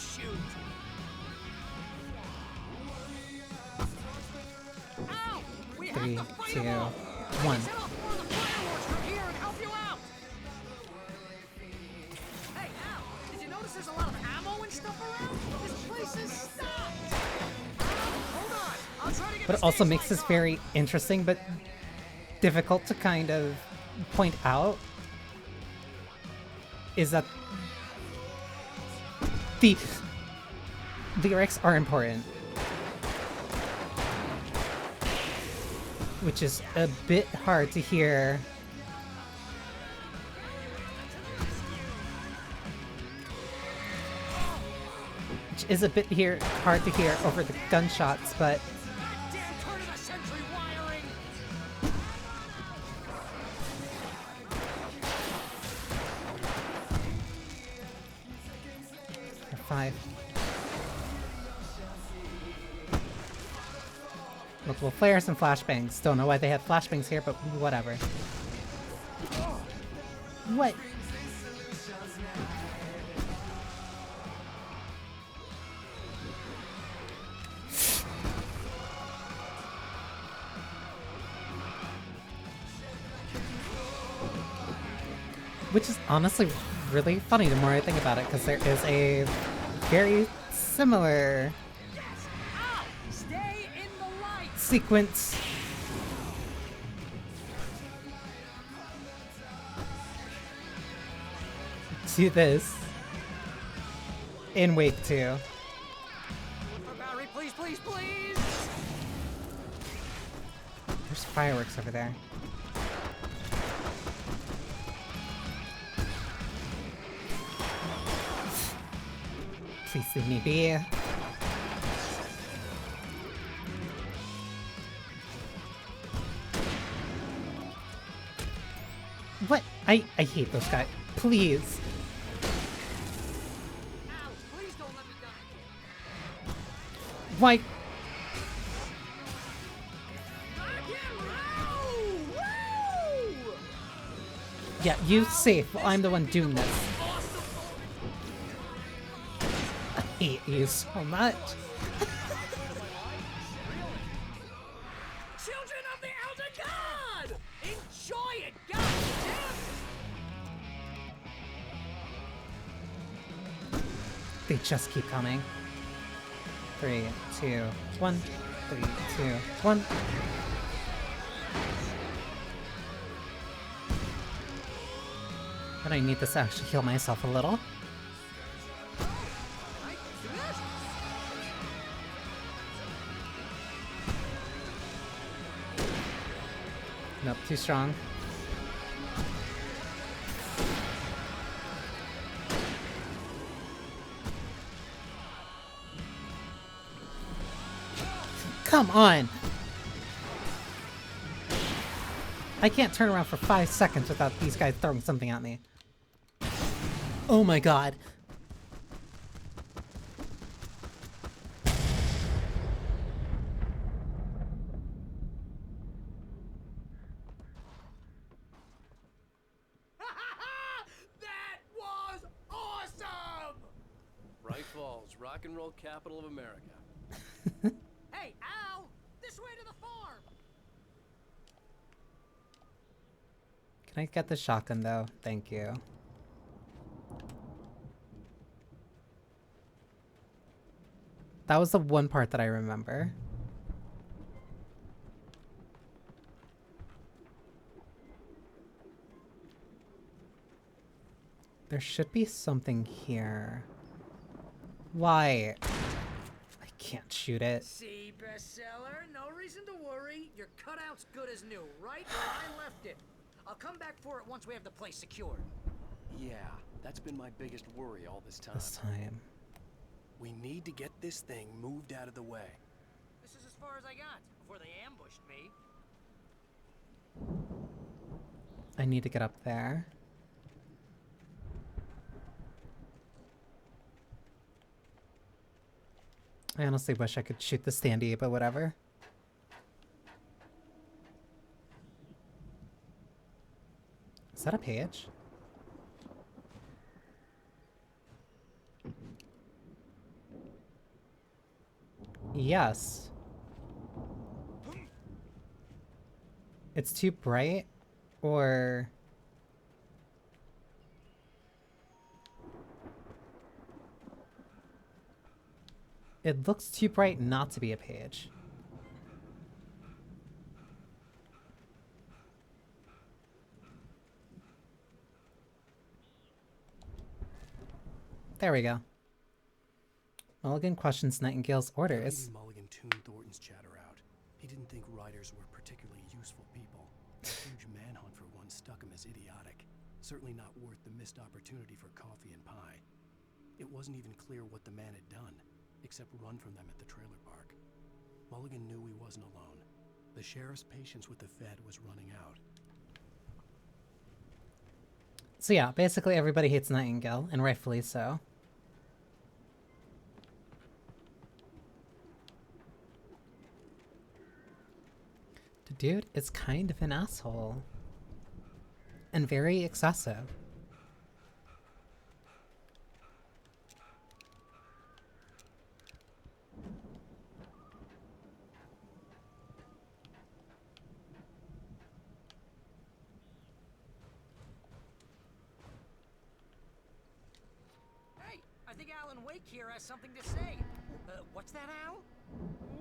3, 2, 1. But it also makes this very interesting, but difficult to kind of point out, is that the lyrics are important. Which is a bit hard to hear. Which is a bit hard to hear over the gunshots, but five. Multiple flares and flashbangs. Don't know why they had flashbangs here, but whatever. What? Which is honestly really funny the more I think about it, because there is a very similar sequence to this in Wake 2. Barry, please, please, please! There's fireworks over there. Please leave me be. I hate those guys. Please. Ow, please don't let me die. Why? Yeah, you safe. Well, I'm the one doing this. I hate you so much. Children of the Elder God! Enjoy it, goddamn! They just keep coming. 3, 2, 1. 3, 2, 1. But I need this to actually heal myself a little. Nope, too strong. Come on! I can't turn around for 5 seconds without these guys throwing something at me. Oh my god. That was awesome! Bright Falls, rock and roll capital of America. Hey, Al! This way to the farm! Can I get the shotgun though? Thank you. That was the one part that I remember. There should be something here. Why? I can't shoot it. See, bestseller? No reason to worry. Your cutout's good as new, right where I left it. I'll come back for it once we have the place secured. Yeah, that's been my biggest worry all this time. This time. We need to get this thing moved out of the way. This is as far as I got before they ambushed me. I need to get up there. I honestly wish I could shoot the standee, but whatever. Is that a page? Yes. It's too bright, or... It looks too bright not to be a page. There we go. Mulligan questions Nightingale's orders. Maybe Mulligan tuned Thornton's chatter out. He didn't think writers were particularly useful people. A huge manhunt for one struck him as idiotic. Certainly not worth the missed opportunity for coffee and pie. It wasn't even clear what the man had done, except run from them at the trailer park. Mulligan knew he wasn't alone. The sheriff's patience with the Fed was running out. So yeah, basically everybody hates Nightingale, and rightfully so. The dude is kind of an asshole. And very excessive. Hey, I think Alan Wake here has something to say. What's that, Al?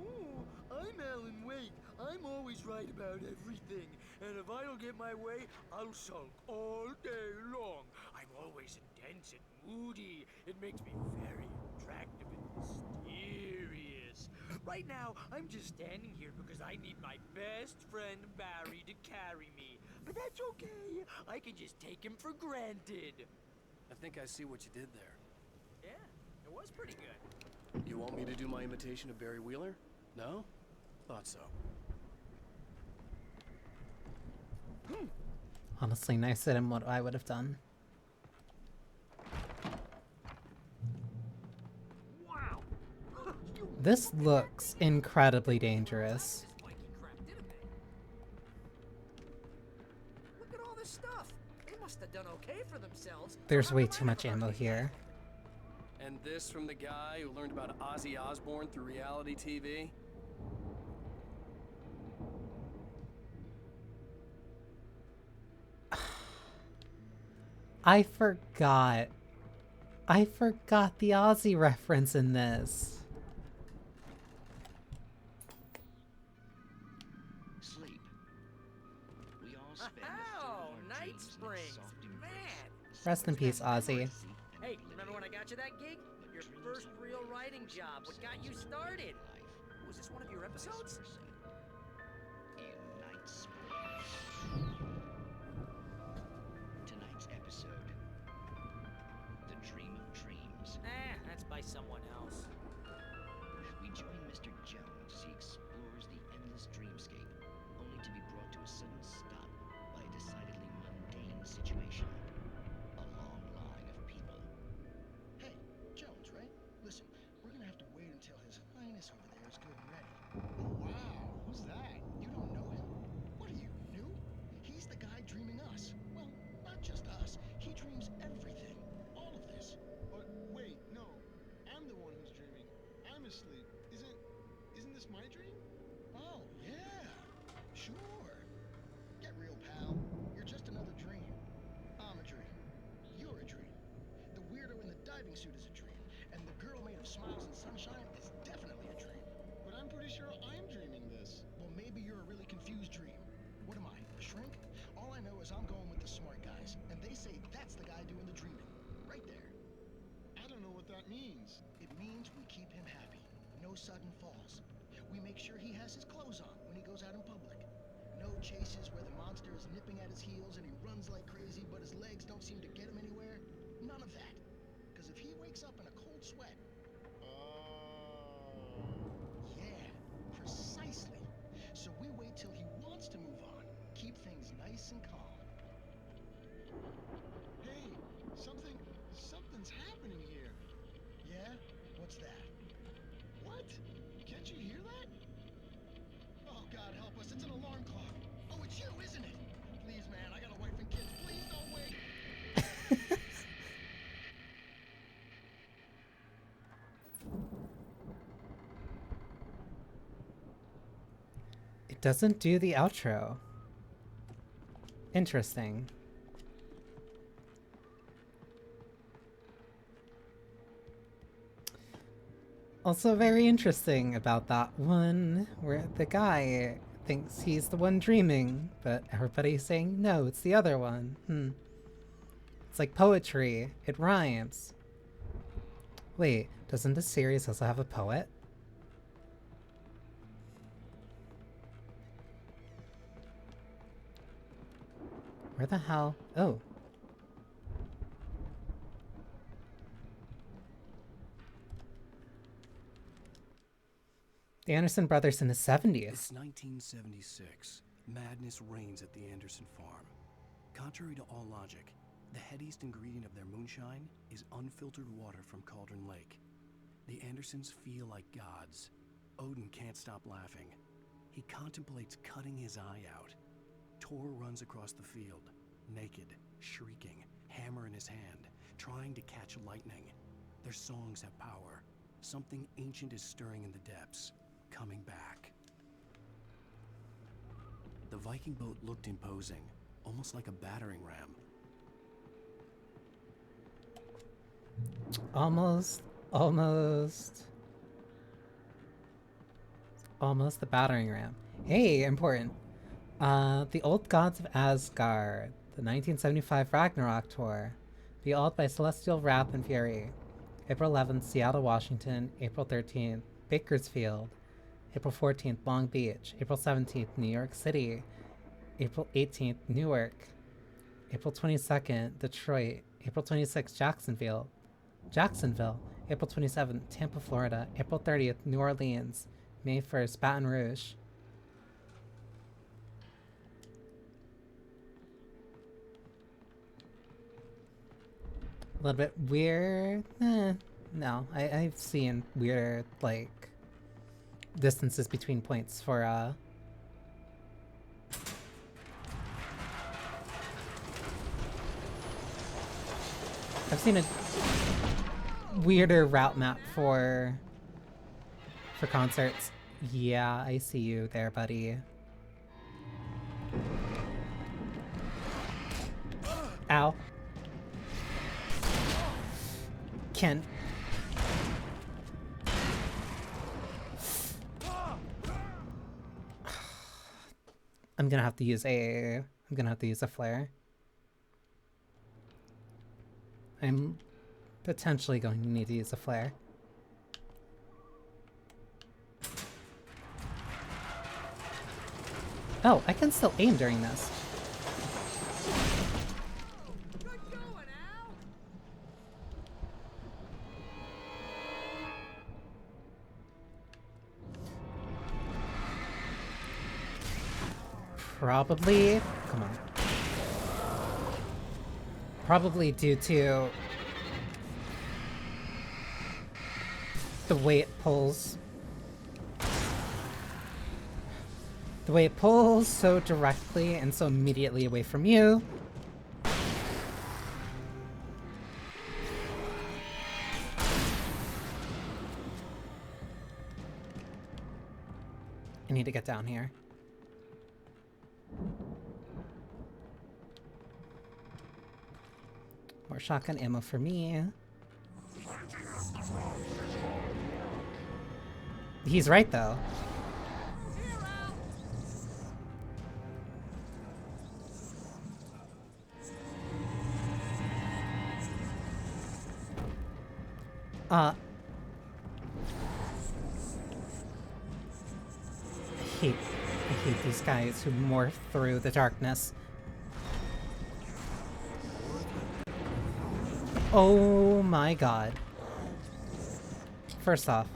Oh, I'm Alan Wake. I'm always right about everything. And if I don't get my way, I'll sulk all day long. I'm always intense and moody. It makes me very attractive and mysterious. Right now, I'm just standing here because I need my best friend Barry to carry me. But that's okay. I can just take him for granted. I think I see what you did there. Yeah, it was pretty good. You want me to do my imitation of Barry Wheeler? No? Thought so. Honestly, nicer than what I would have done. Wow. This looks incredibly dangerous. Look at all this stuff. They must have done okay for themselves. There's way too much ammo here. And this from the guy who learned about Ozzy Osbourne through reality TV? I forgot the Ozzy reference in this. Sleep. We all spend Oh, Night Springs, man. Rest in peace, Ozzy. Hey, remember when I got you that gig? Your first real writing job. What got you started? Was this one of your episodes? Tonight's episode, The Dream of Dreams. That's by someone else. We join Mr. Jones as he explores the endless dreamscape, only to be brought to a sudden stop by a decidedly mundane situation. A long line of people. Hey, Jones, right? Listen, we're gonna have to wait until His Highness over there is good and ready. Oh, wow. Who's that? You don't know him? What are you, new? He's the guy dreaming us. Well, not just us. He dreams everything. All of this. But wait, no. I'm the one who's dreaming. I'm asleep. Isn't this my dream? Oh, yeah. Sure. Get real, pal. You're just another dream. I'm a dream. You're a dream. The weirdo in the diving suit is a dream. And the girl made of smiles and sunshine is definitely a dream. But I'm pretty sure I'm dreaming this. Well, maybe you're a really confused dream. What am I, a shrink? All I know is I'm going with the smart guys, and they say that's the guy doing the dreaming. Right there. I don't know what that means. It means we keep him happy. No sudden falls. We make sure he has his clothes on when he goes out in public. No chases where the monster is nipping at his heels and he runs like crazy, but his legs don't seem to get him anywhere. None of that. Because if he wakes up in a cold sweat... Yeah, precisely. So we wait till he wants to move on. Keep things nice and calm. Hey, something's happening here. Yeah? What's that? What? Can't you hear that? Oh, God help us. It's an alarm clock. Oh, it's you, isn't it? Please, man, I got a wife and kids. Please don't wait. It doesn't do the outro. Interesting. Also very interesting about that one, where the guy thinks he's the one dreaming, but everybody's saying, no, it's the other one. It's like poetry. It rhymes. Wait, doesn't this series also have a poet? Where the hell? Oh. The Anderson brothers in the 70s. It's 1976. Madness reigns at the Anderson farm. Contrary to all logic, the headiest ingredient of their moonshine is unfiltered water from Cauldron Lake. The Andersons feel like gods. Odin can't stop laughing. He contemplates cutting his eye out. Tor runs across the field, naked, shrieking, hammer in his hand, trying to catch lightning. Their songs have power. Something ancient is stirring in the depths, coming back. The Viking boat looked imposing, almost like a battering ram. Almost the battering ram. Hey, important. The Old Gods of Asgard, the 1975 Ragnarok tour. Be Awed by Celestial Wrath and Fury. April 11th, Seattle, Washington. April 13th, Bakersfield. April 14th, Long Beach. April 17th, New York City. April 18th, Newark. April 22nd, Detroit. April 26th, Jacksonville. April 27th, Tampa, Florida. April 30th, New Orleans. May 1st, Baton Rouge. A little bit weird. No, I've seen weirder, like, distances between points for, I've seen a weirder route map for concerts. Yeah, I see you there, buddy. Ow. Ken. I'm gonna have to use a flare. I'm potentially going to need to use a flare. Oh, I can still aim during this. Probably, come on. Probably due to the way it pulls. The way it pulls so directly and so immediately away from you. I need to get down here. More shotgun ammo for me. He's right, though. I hate these guys who morph through the darkness. Oh my god. First off.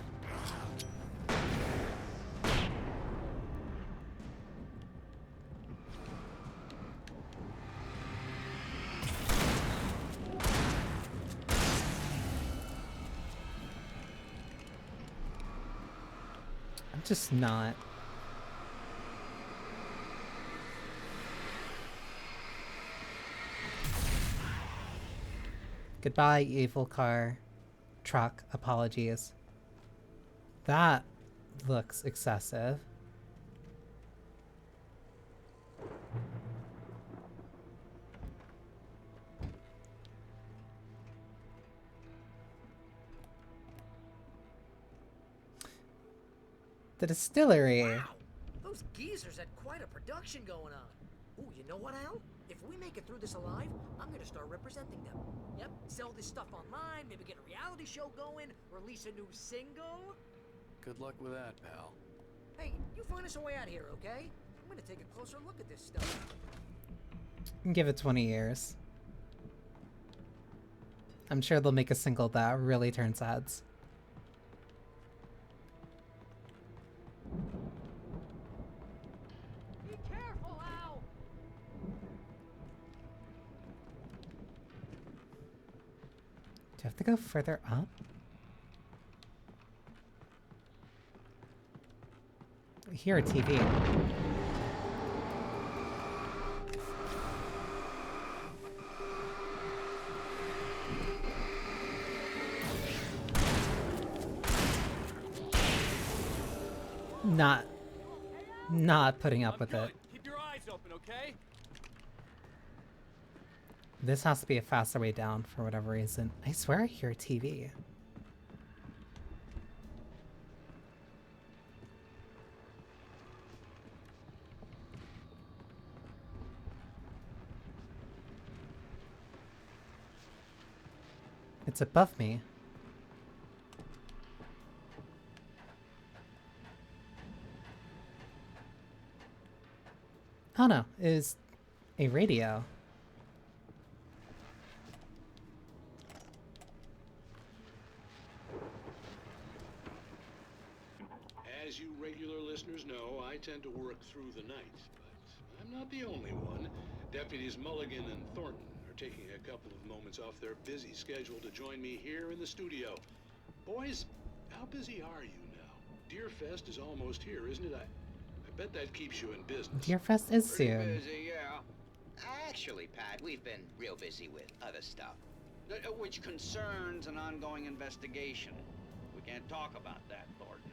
I'm just not. Goodbye, evil car. Truck. Apologies. That looks excessive. The distillery. Wow, those geezers had quite a production going on. Ooh, you know what, Al? If we make it through this alive, I'm gonna start representing them. Yep, sell this stuff online, maybe get a reality show going, release a new single. Good luck with that, pal. Hey, you find us a way out here, okay? I'm gonna take a closer look at this stuff. Give it 20 years. I'm sure they'll make a single that really turns heads. Be careful, Al! Do I have to go further up? I hear a TV. Not putting up with it. Keep your eyes open, okay? This has to be a faster way down for whatever reason. I swear I hear a TV. It's above me. Oh no, it is a radio. As you regular listeners know, I tend to work through the night, but I'm not the only one. Deputies Mulligan and Thornton are are taking a couple of moments off their busy schedule to join me here in the studio. Boys, how busy are you now? Deerfest is almost here, isn't it? I bet that keeps you in business. Deerfest is Pretty soon. busy, yeah. Actually, Pat, we've been real busy with other stuff, which concerns an ongoing investigation. We can't talk about that, Thornton.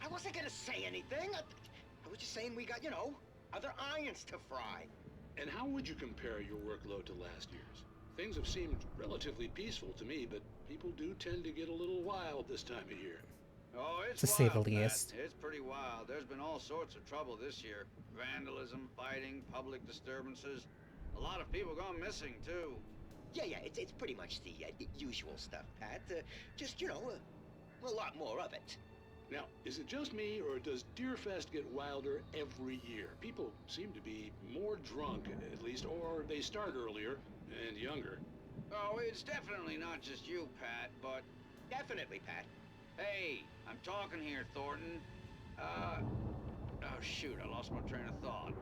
I wasn't gonna say anything. I was just saying we got, you know, other irons to fry. And how would you compare your workload to last year's? Things have seemed relatively peaceful to me, but people do tend to get a little wild this time of year. Oh, it's To say the wild, Pat. least. It's pretty wild. There's been all sorts of trouble this year. Vandalism, fighting, public disturbances. A lot of people gone missing, too. Yeah, it's pretty much the usual stuff, Pat. Just, you know, a lot more of it. Now, is it just me, or does Deerfest get wilder every year? People seem to be more drunk, at least, or they start earlier and younger. Oh, it's definitely not just you, Pat, but... Definitely, Pat. Hey, I'm talking here, Thornton. Oh, shoot, I lost my train of thought.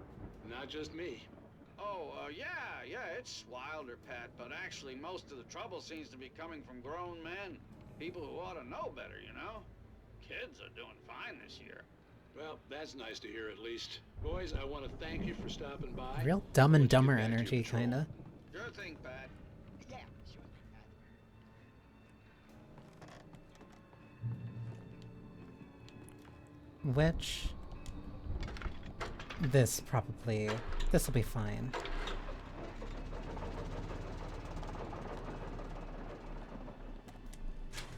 Not just me. Oh, yeah, it's wilder, Pat, but actually most of the trouble seems to be coming from grown men. People who ought to know better, you know? Kids are doing fine this year. Well, that's nice to hear at least. Boys, I want to thank you for stopping by. Real Dumb and Dumber energy, kinda. Sure thing, Pat. Yeah, sure thing, Pat. Which... This will be fine.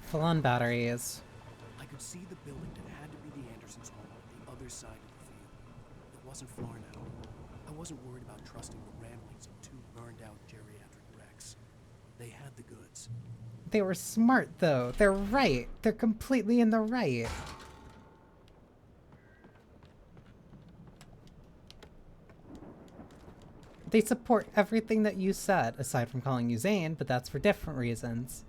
Full-on batteries. I could see the building that had to be the Andersons' home on the other side of the field. It wasn't far now. I wasn't worried about trusting the ramblings of two burned-out geriatric wrecks. They had the goods. They were smart, though. They're right. They're completely in the right. They support everything that you said, aside from calling you Zane, but that's for different reasons.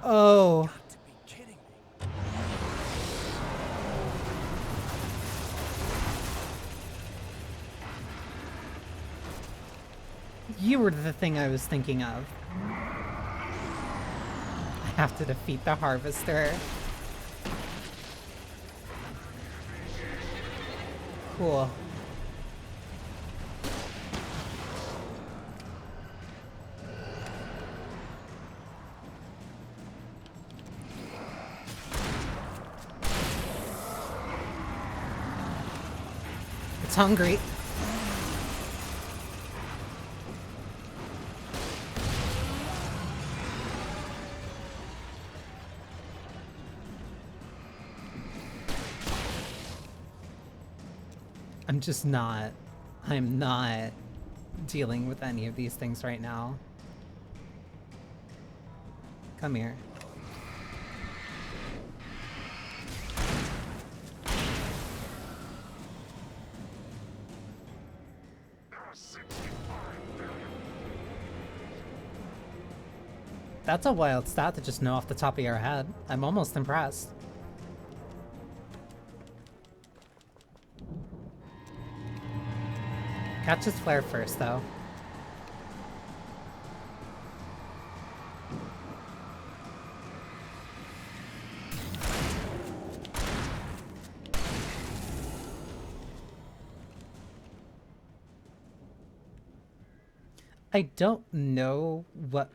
Oh. Got to be kidding me. You were the thing I was thinking of. I have to defeat the Harvester. Cool. It's hungry. I'm not dealing with any of these things right now. Come here. That's a wild stat to just know off the top of your head. I'm almost impressed. Catch his flare first, though. I don't know what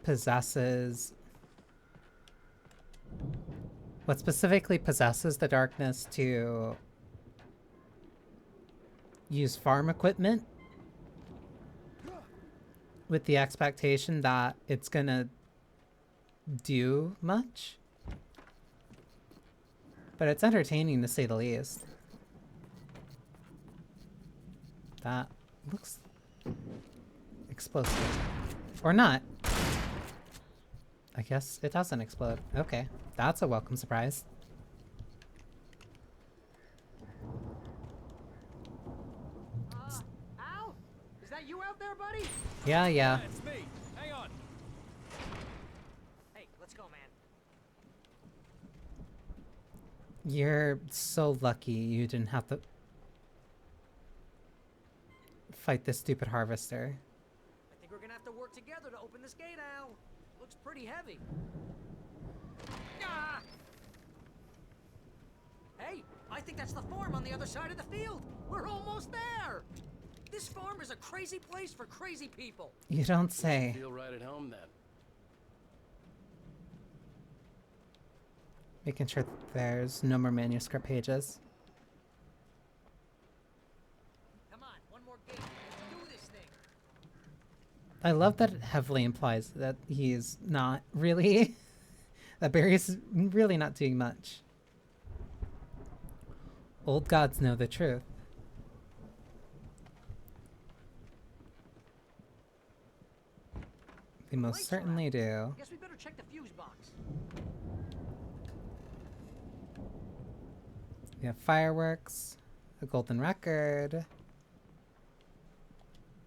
specifically possesses the darkness to use farm equipment with the expectation that it's gonna do much. But it's entertaining to say the least. That looks explosive. Or not. I guess it doesn't explode. Okay, that's a welcome surprise. Al? Is that you out there, buddy? Yeah. It's me. Hang on. Hey, let's go, man. You're so lucky you didn't have to fight this stupid harvester. I think we're gonna have to work together to open this gate, Al. Looks pretty heavy. Ah! Hey, I think that's the farm on the other side of the field. We're almost there. This farm is a crazy place for crazy people. You don't say. Feel right at home then. Making sure that there's no more manuscript pages. Come on, one more gate. Let's do this thing. I love that it heavily implies that he's not really... that Barry's really not doing much. Old gods know the truth. They most certainly do. Guess we better check the fuse box. We have fireworks, a golden record.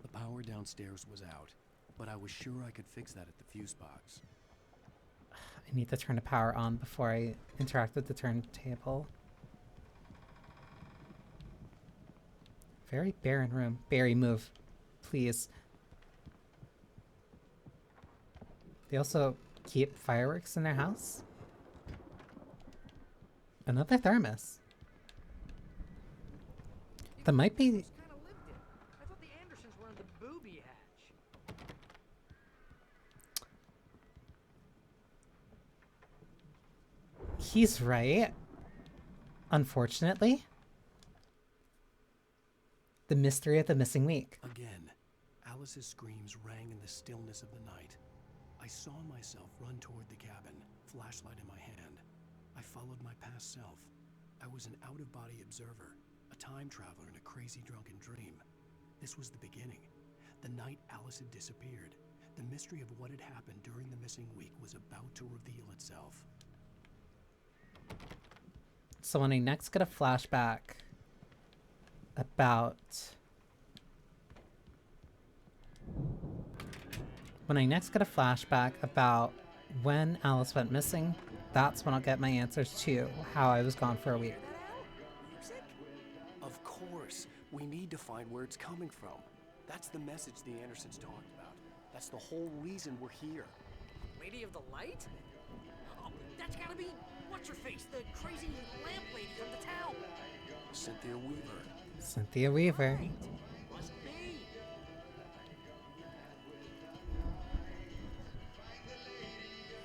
The power downstairs was out, but I was sure I could fix that at the fuse box. I need to turn the power on before I interact with the turntable. Very barren room. Barry, move. Please. They also keep fireworks in their house? Another thermos. That might be... Kind of lived it. I thought the Andersons were in the booby hatch. He's right. Unfortunately. The mystery of the missing week. Again, Alice's screams rang in the stillness of the night. I saw myself run toward the cabin, flashlight in my hand. I followed my past self. I was an out-of-body observer, a time traveler in a crazy drunken dream. This was the beginning. The night Alice had disappeared. The mystery of what had happened during the missing week was about to reveal itself. So when I next get a flashback about... When I next get a flashback about when Alice went missing, that's when I'll get my answers to how I was gone for a week. Of course, we need to find where it's coming from. That's the message the Andersons talked about. That's the whole reason we're here. Lady of the Light? Oh, that's gotta be what's-her-face, the crazy lamp lady from the town. Cynthia Weaver. Cynthia Weaver. Right. Must be.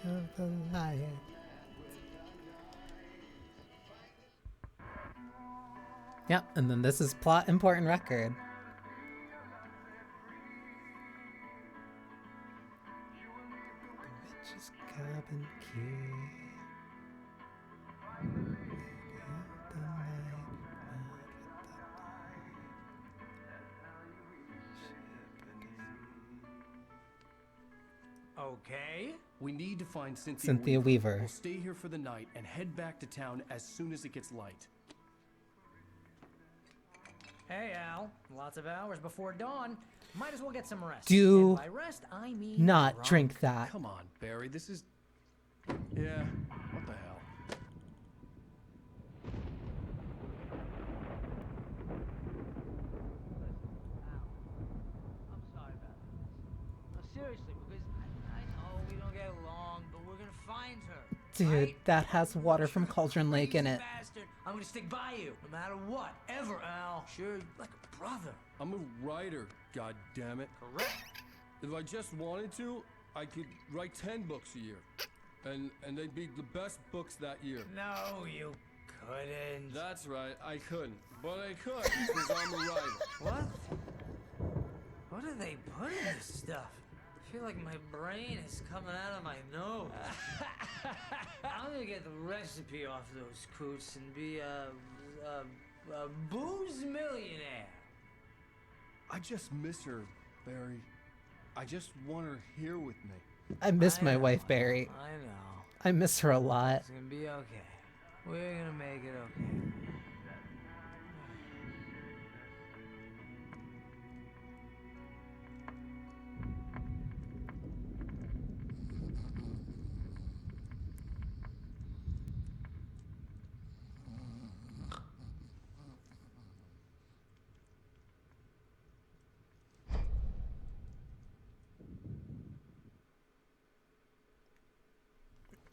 Of the light. Yep, and then this is plot important record. The witch's cabin key. Okay. We need to find Cynthia Weaver. We'll stay here for the night and head back to town as soon as it gets light. Hey, Al. Lots of hours before dawn. Might as well get some rest. Do and by rest, I mean not drunk. drink that. Come on, Barry. This is... Yeah, what the hell? I'm sorry about this. No, seriously, because I know we don't get along, but we're gonna find her. Dude, right? that has water from Cauldron Lake in it. Bastard. I'm gonna stick by you, no matter what, ever, Al. Sure, like a brother. I'm a writer, goddammit. Correct. If I just wanted to, I could write 10 books a year. And they'd be the best books that year. No, you couldn't. That's right, I couldn't. But I could, because I'm a writer. What? What do they put in this stuff? I feel like my brain is coming out of my nose. I'm gonna get the recipe off those coots and be a booze millionaire. I just miss her, Barry. I just want her here with me. I miss my wife, Barry. I know. I miss her a lot. It's gonna be okay. We're gonna make it okay.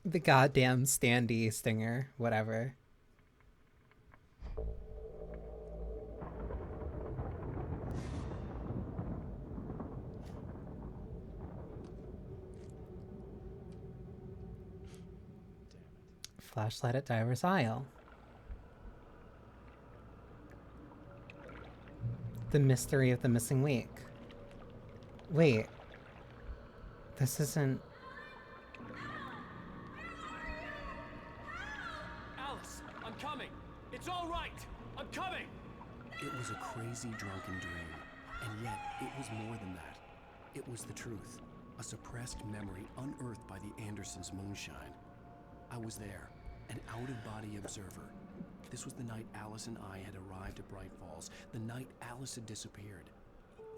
The goddamn standee stinger, whatever. Flashlight at Diver's Isle. The mystery of the missing week. Wait. This isn't... Alice, I'm coming. It's all right. I'm coming. It was a crazy, drunken dream. And yet, it was more than that. It was the truth. A suppressed memory unearthed by the Andersons' moonshine. I was there, an out-of-body observer. This was the night Alice and I had arrived at Bright Falls, the night Alice had disappeared.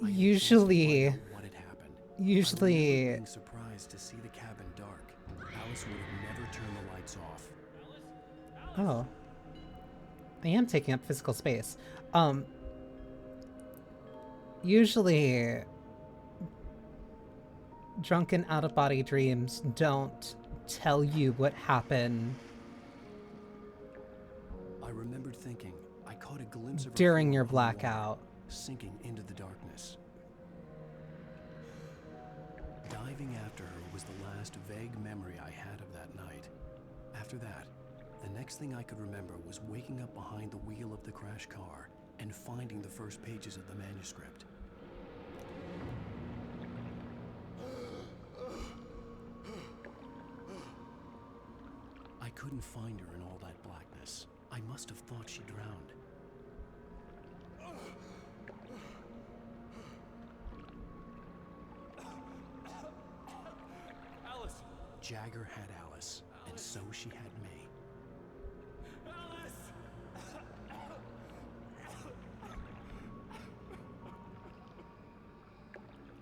Usually... What had happened. Usually... I being surprised to see the cabin dark. Alice would have never turned the lights off. Oh. I am taking up physical space. Usually... drunken out-of-body dreams don't tell you what happened I remembered thinking I caught a glimpse of her during your form on the water, blackout. sinking into the darkness. Diving after her was the last vague memory I had of that night. After that, the next thing I could remember was waking up behind the wheel of the crash car and finding the first pages of the manuscript. I couldn't find her in all that blackness. I must have thought she drowned. Alice! Jagger had Alice, and so she had me.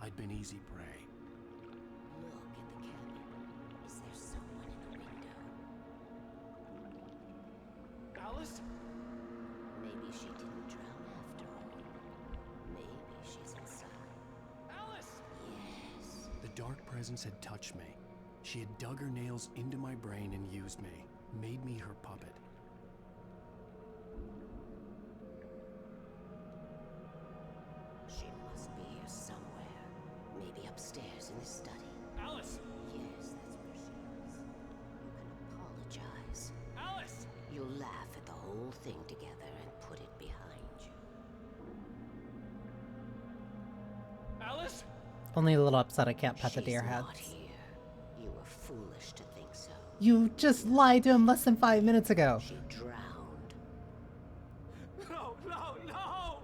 I'd been easy prey. Look at the cabin. Is there someone in the window? Alice? Maybe she didn't drown after all. Maybe she's inside. Alice! Yes. The dark presence had touched me. She had dug her nails into my brain and used me, made me her puppet. She must be here somewhere. Maybe upstairs in the study. Alice! Yes, that's where she is. You can apologize. Alice! You'll laugh at the whole thing together and put it behind you. Alice? Only a little upset I can't pet the deer She's heads. not here. You were foolish to think so. You just lied to him less than 5 minutes ago. She drowned. No, no, no!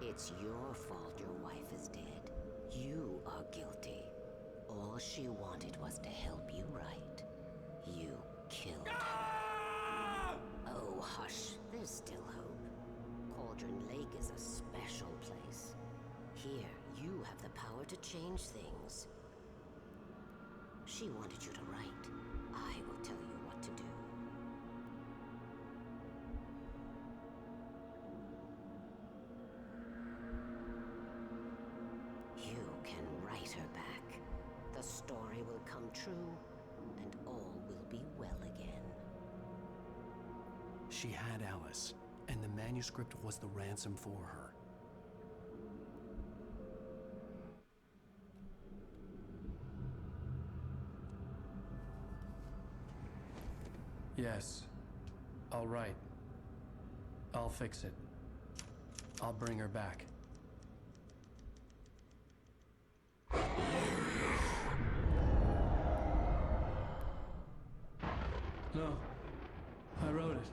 It's your fault your wife is dead. You are guilty. All she wanted was to help you right. You killed her. Oh, hush. There's still hope. Cauldron Lake is a special place. Here, you have the power to change things. She wanted you to write. I will tell you what to do. You can write her back. The story will come true, and all will be well again. She had Alice, and the manuscript was the ransom for her. Yes. All right. I'll fix it. I'll bring her back. No. I wrote it.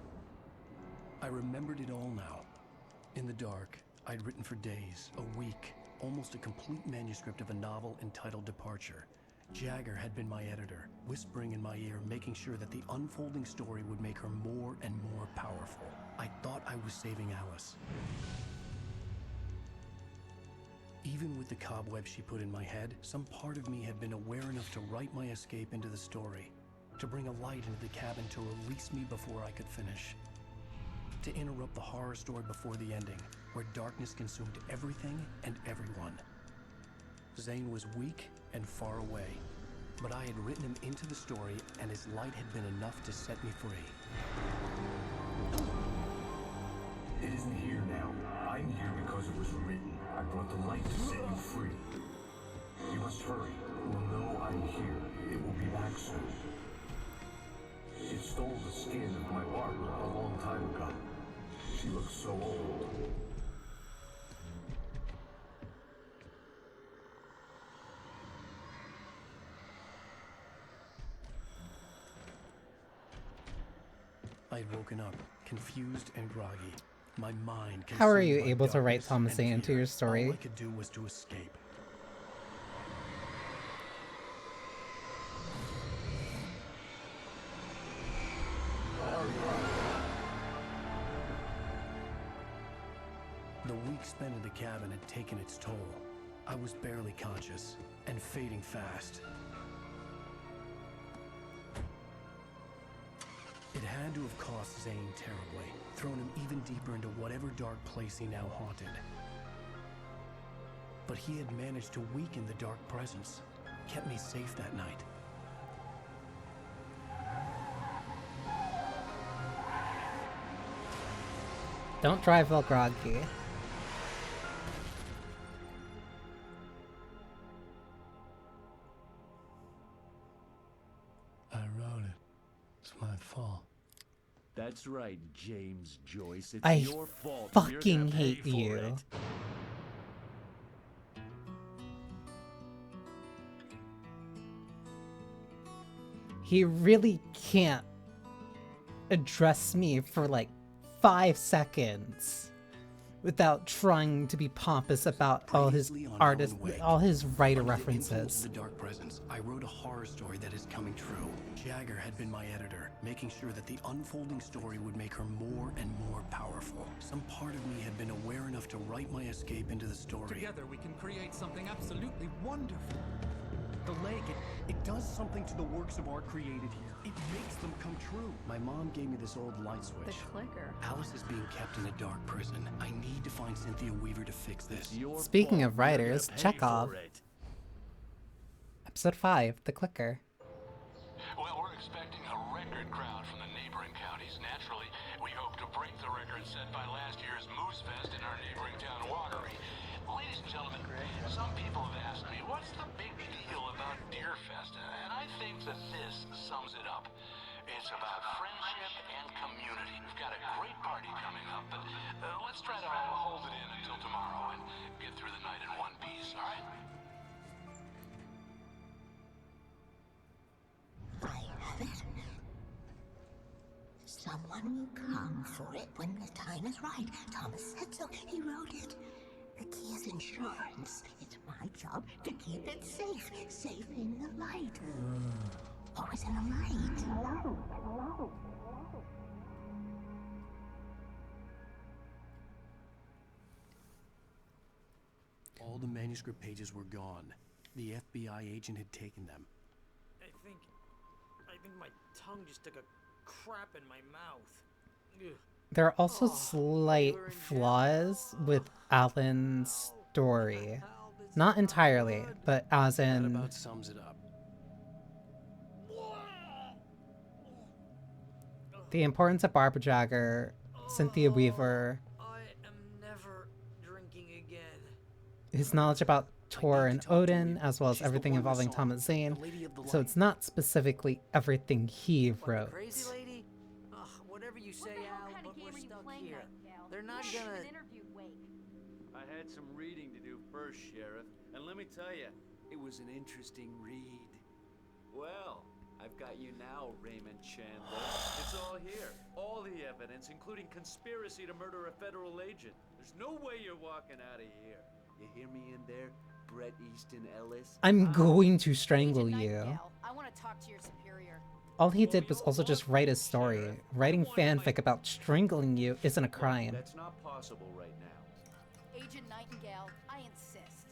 I remembered it all now. In the dark, I'd written for days, a week, almost a complete manuscript of a novel entitled Departure. Jagger had been my editor, whispering in my ear, making sure that the unfolding story would make her more and more powerful. I thought I was saving Alice. Even with the cobwebs she put in my head, some part of me had been aware enough to write my escape into the story, to bring a light into the cabin to release me before I could finish, to interrupt the horror story before the ending, where darkness consumed everything and everyone. Zane was weak and far away. But I had written him into the story, and his light had been enough to set me free. It isn't here now. I'm here because it was written. I brought the light to set you free. You must hurry. We'll know I'm here. It will be back soon. It stole the skin of my Barbara a long time ago. She looks so old. I had woken up, confused and groggy. My mind. How are you consumed by able to write darkness Thomas and Zane into fear. your story? All I could do was to escape. The week spent in the cabin had taken its toll. I was barely conscious and fading fast. It had to have cost Zane terribly, thrown him even deeper into whatever dark place he now haunted. But he had managed to weaken the dark presence, kept me safe that night. Don't drive while groggy. I wrote it. It's my fault. That's right, James Joyce. It's I your fault. and you're gonna fucking pay hate for you. it. He really can't address me for like 5 seconds without trying to be pompous about all his Previously on artist, Alan Wake, all his writer under the influence references. of the dark presence, I wrote a horror story that is coming true. Jagger had been my editor, making sure that the unfolding story would make her more and more powerful. Some part of me had been aware enough to write my escape into the story. Together we can create something absolutely wonderful. The lake, it does something to the works of art created here. It makes them come true. My mom gave me this old light switch. The clicker. Alice is being kept in a dark prison. I need to find Cynthia Weaver to fix this. Speaking of writers, Chekhov. Episode 5, The Clicker. Well, we're expecting a record crowd from the neighboring counties. Naturally, we hope to break the record set by last year's Moose Fest in our neighboring town, Watery. Ladies and gentlemen, some people have asked me, what's the big deal about Deer Fest? And I think that this sums it up. It's about friendship and community. We've got a great party coming up, but let's try to hold it in until tomorrow and get through the night in one piece, all right? I have it. Someone will come for it when the time is right. Thomas said so. He wrote it. The key is insurance. It's my job to keep it safe. Safe in the light. Always in the light. Hello. All the manuscript pages were gone. The FBI agent had taken them. I think my tongue just took a crap in my mouth. Ugh. There are also slight flaws with Alan's story. Not entirely, but as That in about sums it up. the importance of Barbara Jagger, Cynthia Weaver, I am never drinking again. his knowledge about Tor and Odin, as well as everything involving Thomas Zane. So it's not specifically everything he wrote. Crazy lady? Ugh, whatever you say, Al, but we're stuck here. They're not gonna... I had some reading to do first, Sheriff, and let me tell you, it was an interesting read. Well, I've got you now, Raymond Chandler. It's all here. All the evidence, including conspiracy to murder a federal agent. There's no way you're walking out of here. You hear me in there, Bret Easton Ellis? I'm going to strangle you. Nightingale, I want to talk to your superior. All he did was also just write his story. Writing fanfic about strangling you isn't a crime. That's not possible right now. Agent Nightingale, I insist.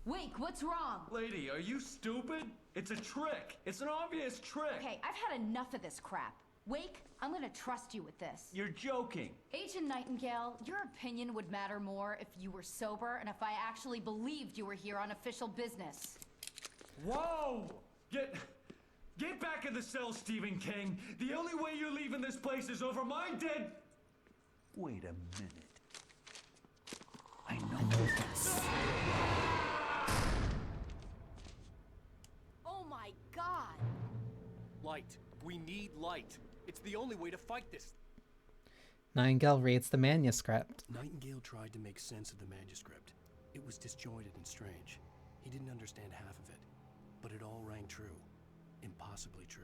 Wake, what's wrong? Lady, are you stupid? It's a trick. It's an obvious trick. Okay, I've had enough of this crap. Wake, I'm gonna trust you with this. You're joking. Agent Nightingale, your opinion would matter more if you were sober and if I actually believed you were here on official business. Whoa! Get back in the cell, Stephen King. The only way you're leaving this place is over my dead... Wait a minute. I know this. Oh my god! Light. We need light. It's the only way to fight this. Nightingale reads the manuscript. Nightingale tried to make sense of the manuscript. It was disjointed and strange. He didn't understand half of it, but it all rang true. Impossibly true.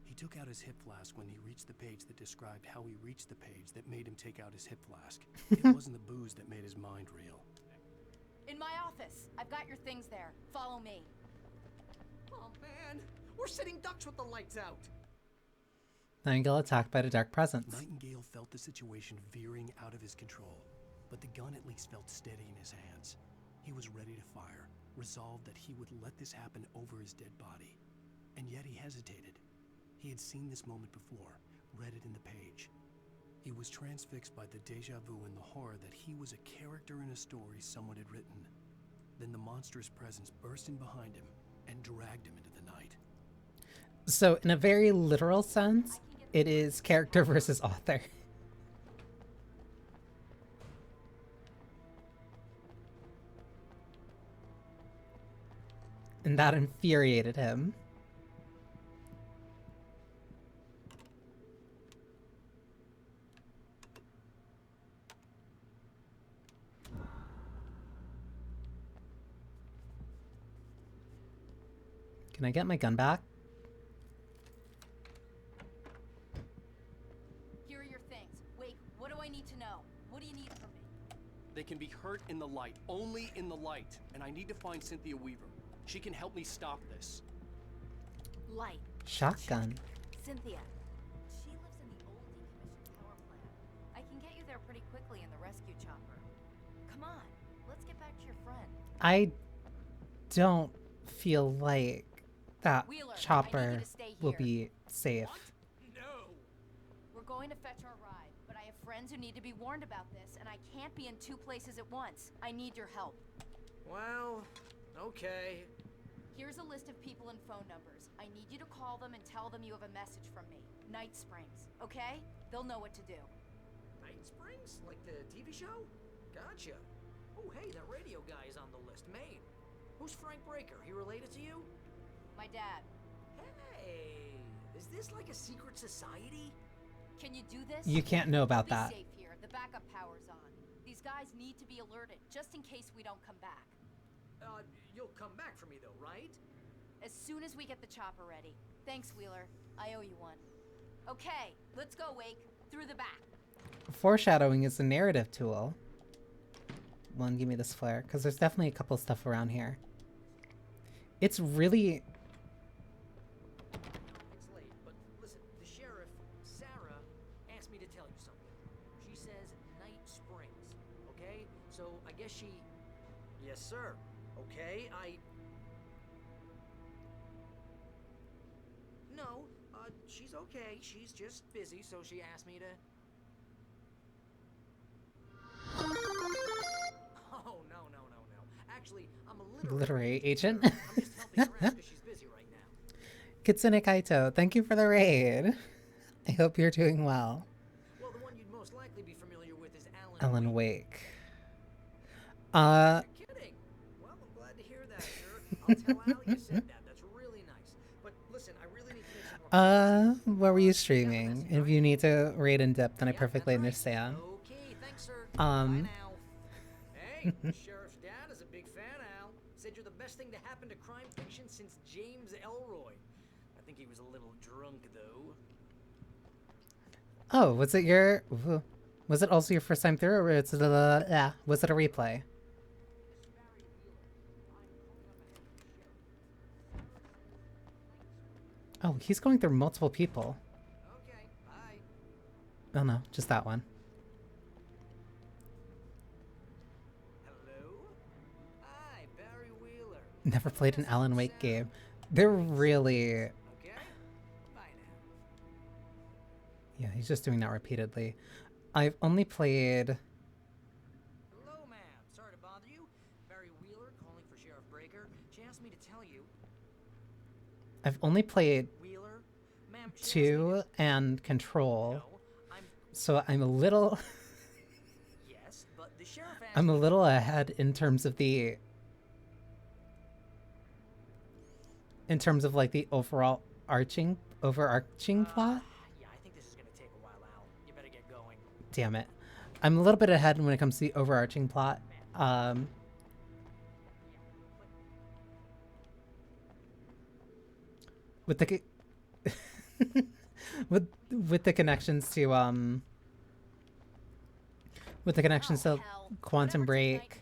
He took out his hip flask when he reached the page that described how he reached the page that made him take out his hip flask. It wasn't the booze that made his mind reel. In my office. I've got your things there. Follow me. Oh man, we're sitting ducks with the lights out. Nightingale attacked by the dark presence. Nightingale felt the situation veering out of his control, but the gun at least felt steady in his hands. He was ready to fire, resolved that he would let this happen over his dead body. And yet he hesitated. He had seen this moment before, read it in the page. He was transfixed by the deja vu and the horror that he was a character in a story someone had written. Then the monstrous presence burst in behind him and dragged him into the night. So, in a very literal sense, it is character versus author. And that infuriated him. Can I get my gun back? Here are your things. Wait, what do I need to know? What do you need from me? They can be hurt in the light, only in the light. And I need to find Cynthia Weaver. She can help me stop this. Light. Shotgun. Cynthia. She lives in the old decommissioned power plant. I can get you there pretty quickly in the rescue chopper. Come on, let's get back to your friend. I don't feel like that Wheeler, chopper will be safe. No. We're going to fetch our ride, but I have friends who need to be warned about this, and I can't be in two places at once. I need your help. Well, okay. Here's a list of people and phone numbers. I need you to call them and tell them you have a message from me. Night Springs, okay? They'll know what to do. Night Springs? Like the TV show? Gotcha. Oh, hey, that radio guy is on the list. Maine. Who's Frank Breaker? He related to you? My dad. Hey, is this like a secret society? Can you do this? You can't know about Be that. safe here. The backup power's on. These guys need to be alerted, just in case we don't come back. You'll come back for me though, right? As soon as we get the chopper ready. Thanks, Wheeler. I owe you one. Okay, let's go, Wake. Through the back. Foreshadowing is a narrative tool. One, give me this flare, because there's definitely a couple stuff around here. It's really... It's late, but listen, the sheriff, Sarah, asked me to tell you something. She says Night Springs, okay? So I guess she... Yes, sir. Okay, No, she's okay. She's just busy, so she asked me to... Oh, no. Actually, I'm a literary agent. I'm just helping her out because she's busy right now. Kitsune Kaito, thank you for the raid. I hope you're doing well. Well, the one you'd most likely be familiar with is Alan Wake. You're kidding. Well, I'm glad to hear that, sir. I'll tell Al you said that. That's really nice. But listen, I really need to make some more... What were you streaming? If you need to raid in depth, then I perfectly understand. Okay, thanks, sir. Bye now. Hey, the sheriff's dad is a big fan, Al. Said you're the best thing to happen to crime fiction since James Elroy. I think he was a little drunk, though. Oh, was it your... Was it also your first time through, or was it a replay? Oh, he's going through multiple people. Okay, bye. Oh no, just that one. Hello? Hi, Barry Wheeler. Never played an Alan Wake game. They're really... Okay? Bye now. he's just doing that repeatedly. I've only played... Hello, ma'am. Sorry to bother you. Barry Wheeler calling for Sheriff Breaker. She asked me to tell you. I've only played Wheeler? Ma'am, 2 and Control. So I'm a little... Yes, but the sheriff asked I'm a little ahead in terms of the... In terms of, like, the overarching plot. Yeah, I think this is gonna take a while, Al. You better get going. Damn it. I'm a little bit ahead when it comes to the overarching plot. With the with the connections to Quantum Break,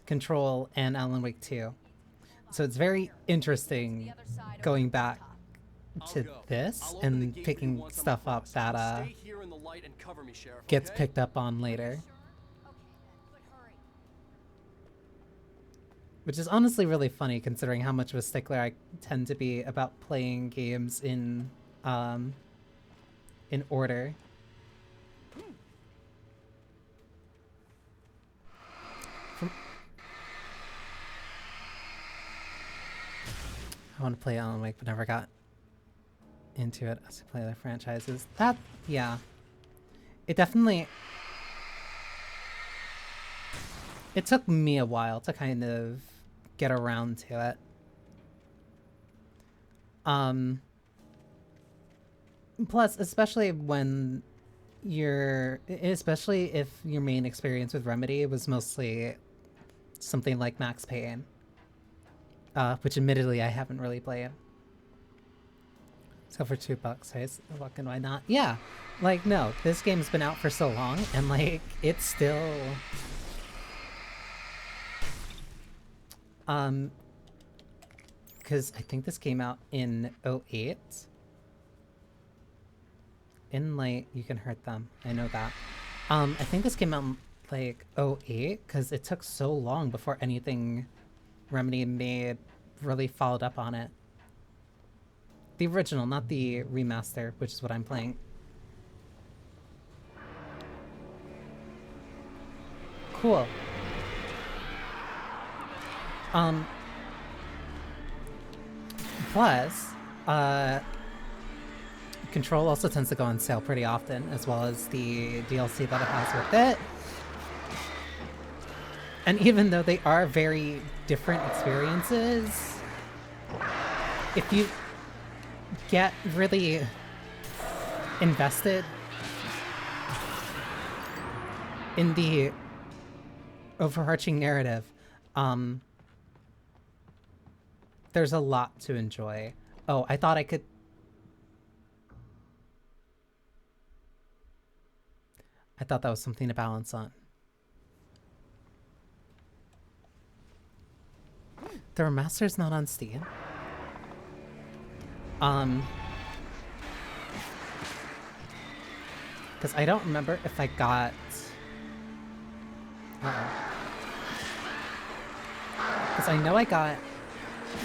Control, and Alan Wake 2. So it's very interesting going back to this and picking stuff up that gets picked up on later. Which is honestly really funny considering how much of a stickler I tend to be about playing games in order. I want to play Alan Wake, but never got into it as I play other franchises. That, yeah. It definitely... It took me a while to kind of get around to it. Plus, especially when especially if your main experience with Remedy was mostly something like Max Payne. Which admittedly I haven't really played. So for $2, what can I not? Yeah, like no, this game's been out for so long, and like it's still, because I think this came out in 2008. In like you can hurt them, I know that. I think this came out in like 2008 because it took so long before anything Remedy made really followed up on it. The original, not the remaster, which is what I'm playing. Cool. Plus, Control also tends to go on sale pretty often, as well as the DLC that it has with it. And even though they are very different experiences, if you get really invested in the overarching narrative, there's a lot to enjoy. Oh, I thought I could... I thought that was something to balance on. The remaster's not on Steam. Because I don't remember if I got... Because I know I got...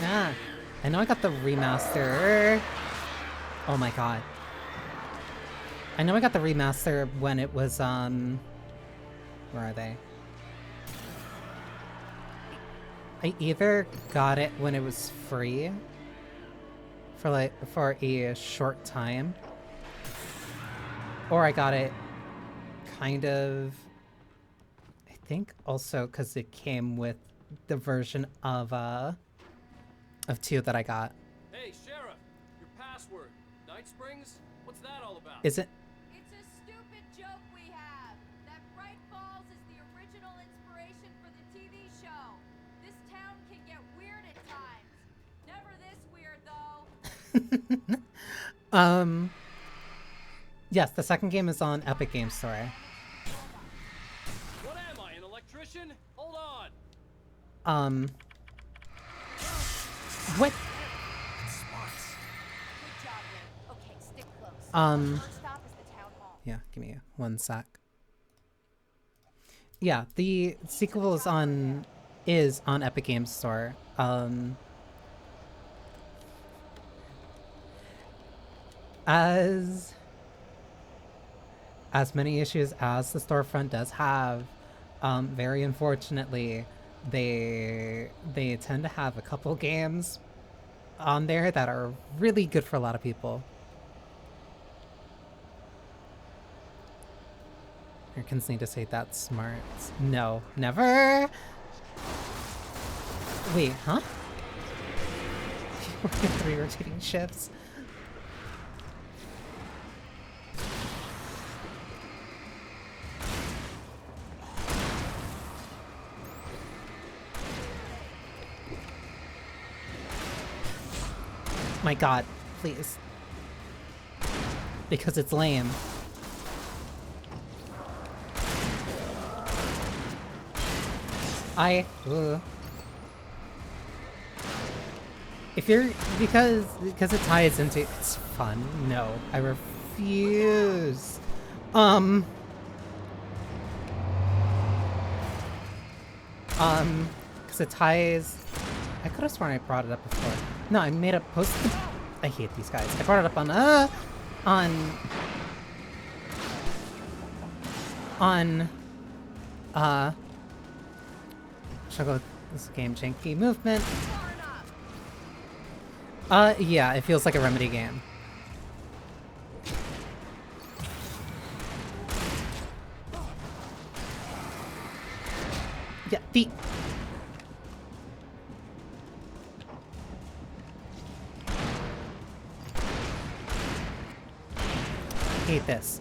I know I got the remaster. Oh my god. I know I got the remaster when it was, where are they? I either got it when it was free for a short time, or I got it kind of, I think also because it came with the version of 2 that I got. Hey, Sheriff, your password. Night Springs? What's that all about? Is it? It's a stupid joke we have. That Bright Falls is the original inspiration for the TV show. This town can get weird at times. Never this weird, though. Yes, the second game is on Epic Games Store. What am I, an electrician? Hold What? on. Good job, Ray. Okay, stick close. First stop is the town hall. Yeah, give me one sec. Yeah, the sequel is on Epic Games Store. As as many issues as the storefront does have, very unfortunately, they tend to have a couple games on there that are really good for a lot of people. Americans need to say that's smart. No, never. Wait, huh? Working 3 rotating shifts. My god, please. Because it's lame. If you're, because it ties into, it's fun. No, I refuse. Because it ties, I could have sworn I brought it up before. No, I made a post. I hate these guys. I brought it up should I go with this game janky movement? Yeah, it feels like a Remedy game. Yeah, the hate this.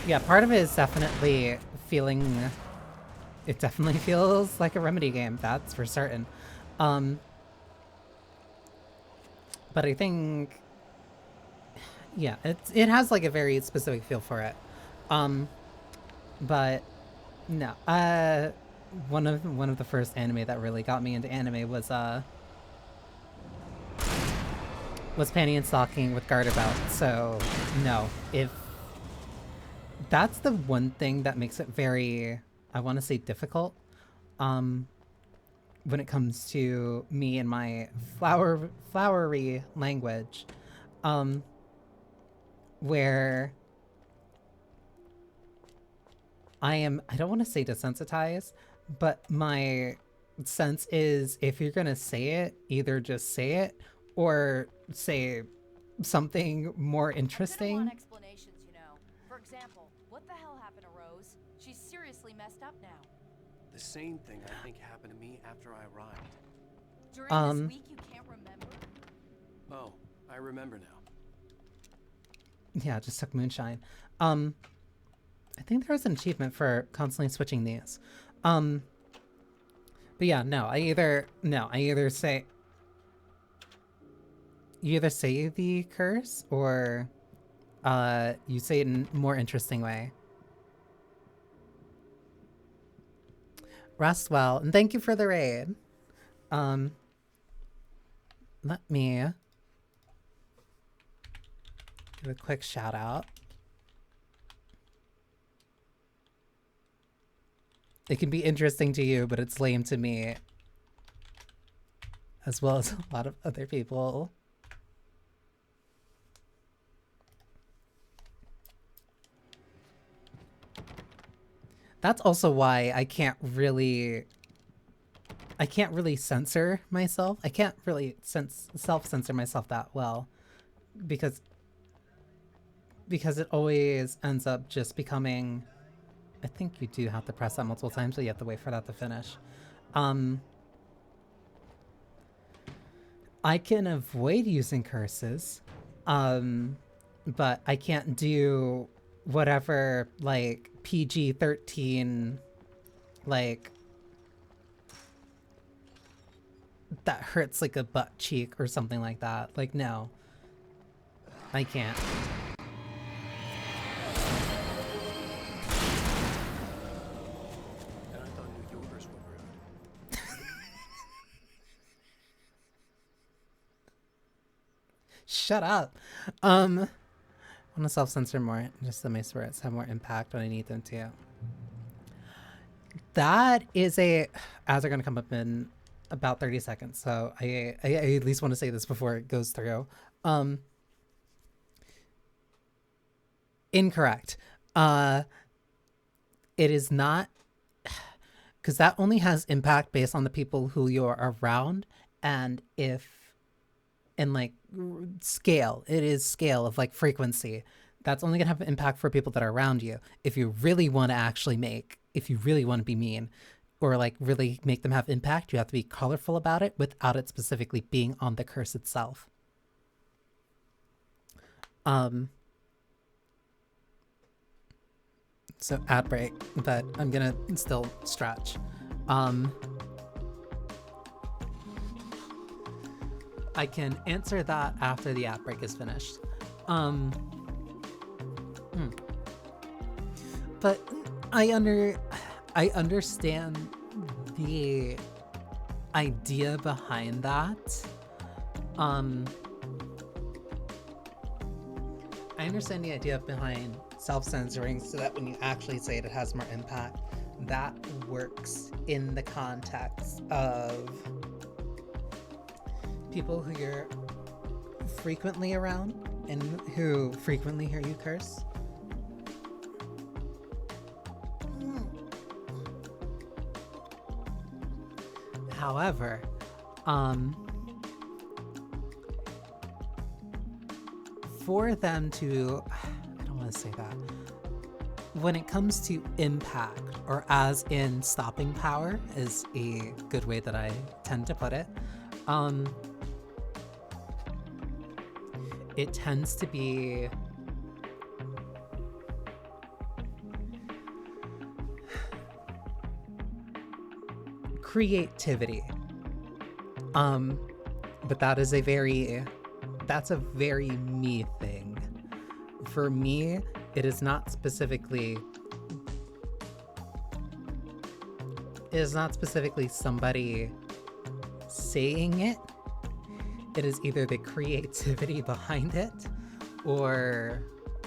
Yeah, part of it is definitely feeling, it definitely feels like a Remedy game, that's for certain. But I think, yeah, it has like a very specific feel for it. But no, one of the first anime that really got me into anime was Panty and Stocking with Garter Belt. So no, if that's the one thing that makes it very, I want to say, difficult, when it comes to me and my flowery language, where I don't want to say desensitized, but my sense is if you're gonna say it, either just say it or say something more interesting. Explanations, you know. For example, what the hell happened to Rose? She's seriously messed up now. The same thing I think happened to me after I arrived. During this week, you can't remember? Oh, I remember now. Yeah, just took moonshine. I think there was an achievement for constantly switching these. But yeah, no, I either say, you either say the curse or you say it in a more interesting way. Rest well, and thank you for the raid. Let me give a quick shout out. It can be interesting to you, but it's lame to me, as well as a lot of other people. That's also why I can't really censor myself. I can't really self-censor myself that well, because it always ends up just becoming, I think you do have to press that multiple times, so you have to wait for that to finish. I can avoid using curses, but I can't do whatever, like, PG-13, like, that hurts like a butt cheek or something like that. Like, no. I can't. And I thought New Yorkers were rude. Shut up. I want to self-censor more, just to make sure it's have more impact when I need them to. That is ads are going to come up in about 30 seconds, so I at least want to say this before it goes through. Incorrect. It is not, because that only has impact based on the people who you're around, and like scale, it is scale of like frequency. That's only gonna have impact for people that are around you. If you really want to be mean, or like really make them have impact, you have to be colorful about it without it specifically being on the curse itself. So ad break, but I'm gonna still stretch. I can answer that after the ad break is finished. But I understand the idea behind that. I understand the idea behind self-censoring so that when you actually say it, it has more impact. That works in the context of people who you're frequently around and who frequently hear you curse. However, for them to, I don't want to say that, when it comes to impact, or as in stopping power is a good way that I tend to put it, it tends to be creativity. But that's a very me thing. For me, it is not specifically somebody saying it. It is either the creativity behind it, or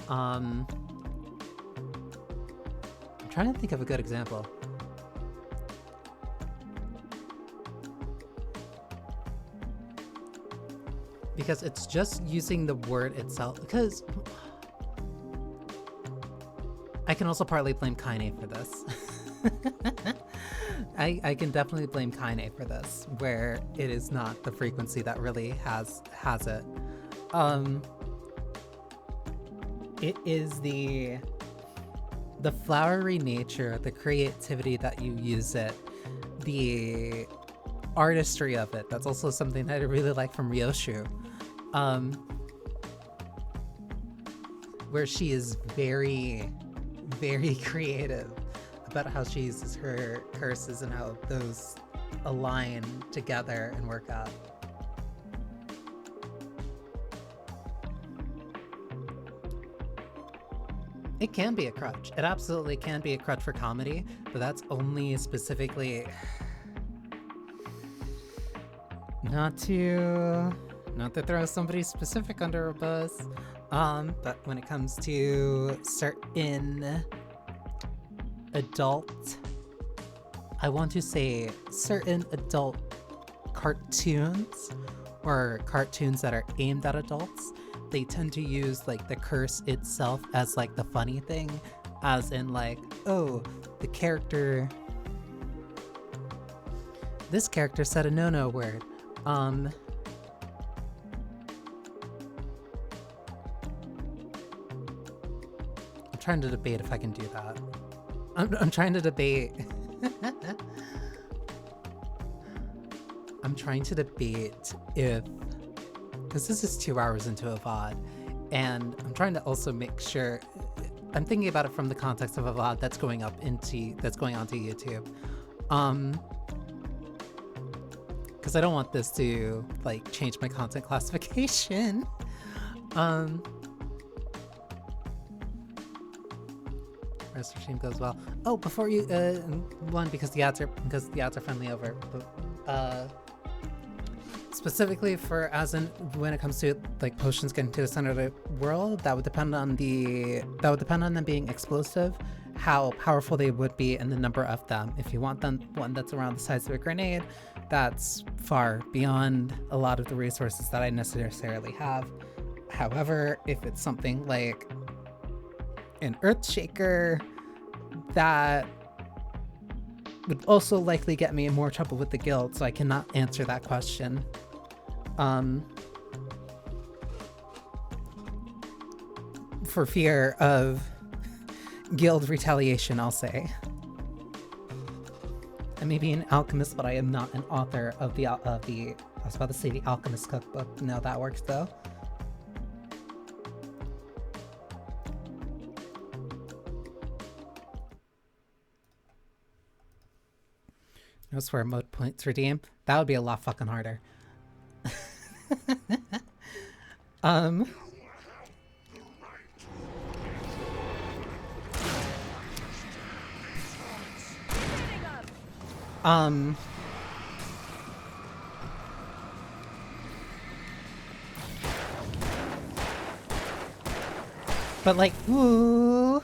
I'm trying to think of a good example. Because it's just using the word itself. Because I can also partly blame Kaine for this. I can definitely blame Kaine for this, where it is not the frequency that really has it. It is the flowery nature, the creativity that you use it, the artistry of it. That's also something that I really like from Ryoshu. Where she is very, very creative about how she uses her curses and how those align together and work out. It can be a crutch. It absolutely can be a crutch for comedy, but that's only specifically not to throw somebody specific under a bus, but when it comes to certain adult, I want to say certain adult cartoons, or cartoons that are aimed at adults, they tend to use like the curse itself as like the funny thing, as in like, oh, this character said a no-no word. I'm trying to debate if I can do that. I'm trying to debate. I'm trying to debate if, because this is 2 hours into a VOD, and I'm trying to also make sure, I'm thinking about it from the context of a VOD that's going onto YouTube. Because I don't want this to like change my content classification. Rest of stream goes well. Oh, before you because the ads are finally over. But, specifically for as in when it comes to like potions getting to the center of the world, that would depend on them being explosive, how powerful they would be, and the number of them. If you want them one that's around the size of a grenade, that's far beyond a lot of the resources that I necessarily have. However, if it's something like an Earthshaker that would also likely get me in more trouble with the guild, so I cannot answer that question. For fear of guild retaliation, I'll say. I may be an alchemist, but I am not an author of the I was about to say the Alchemist cookbook. No, that works though. No swear mode points redeem. That would be a lot fucking harder. But like, ooh,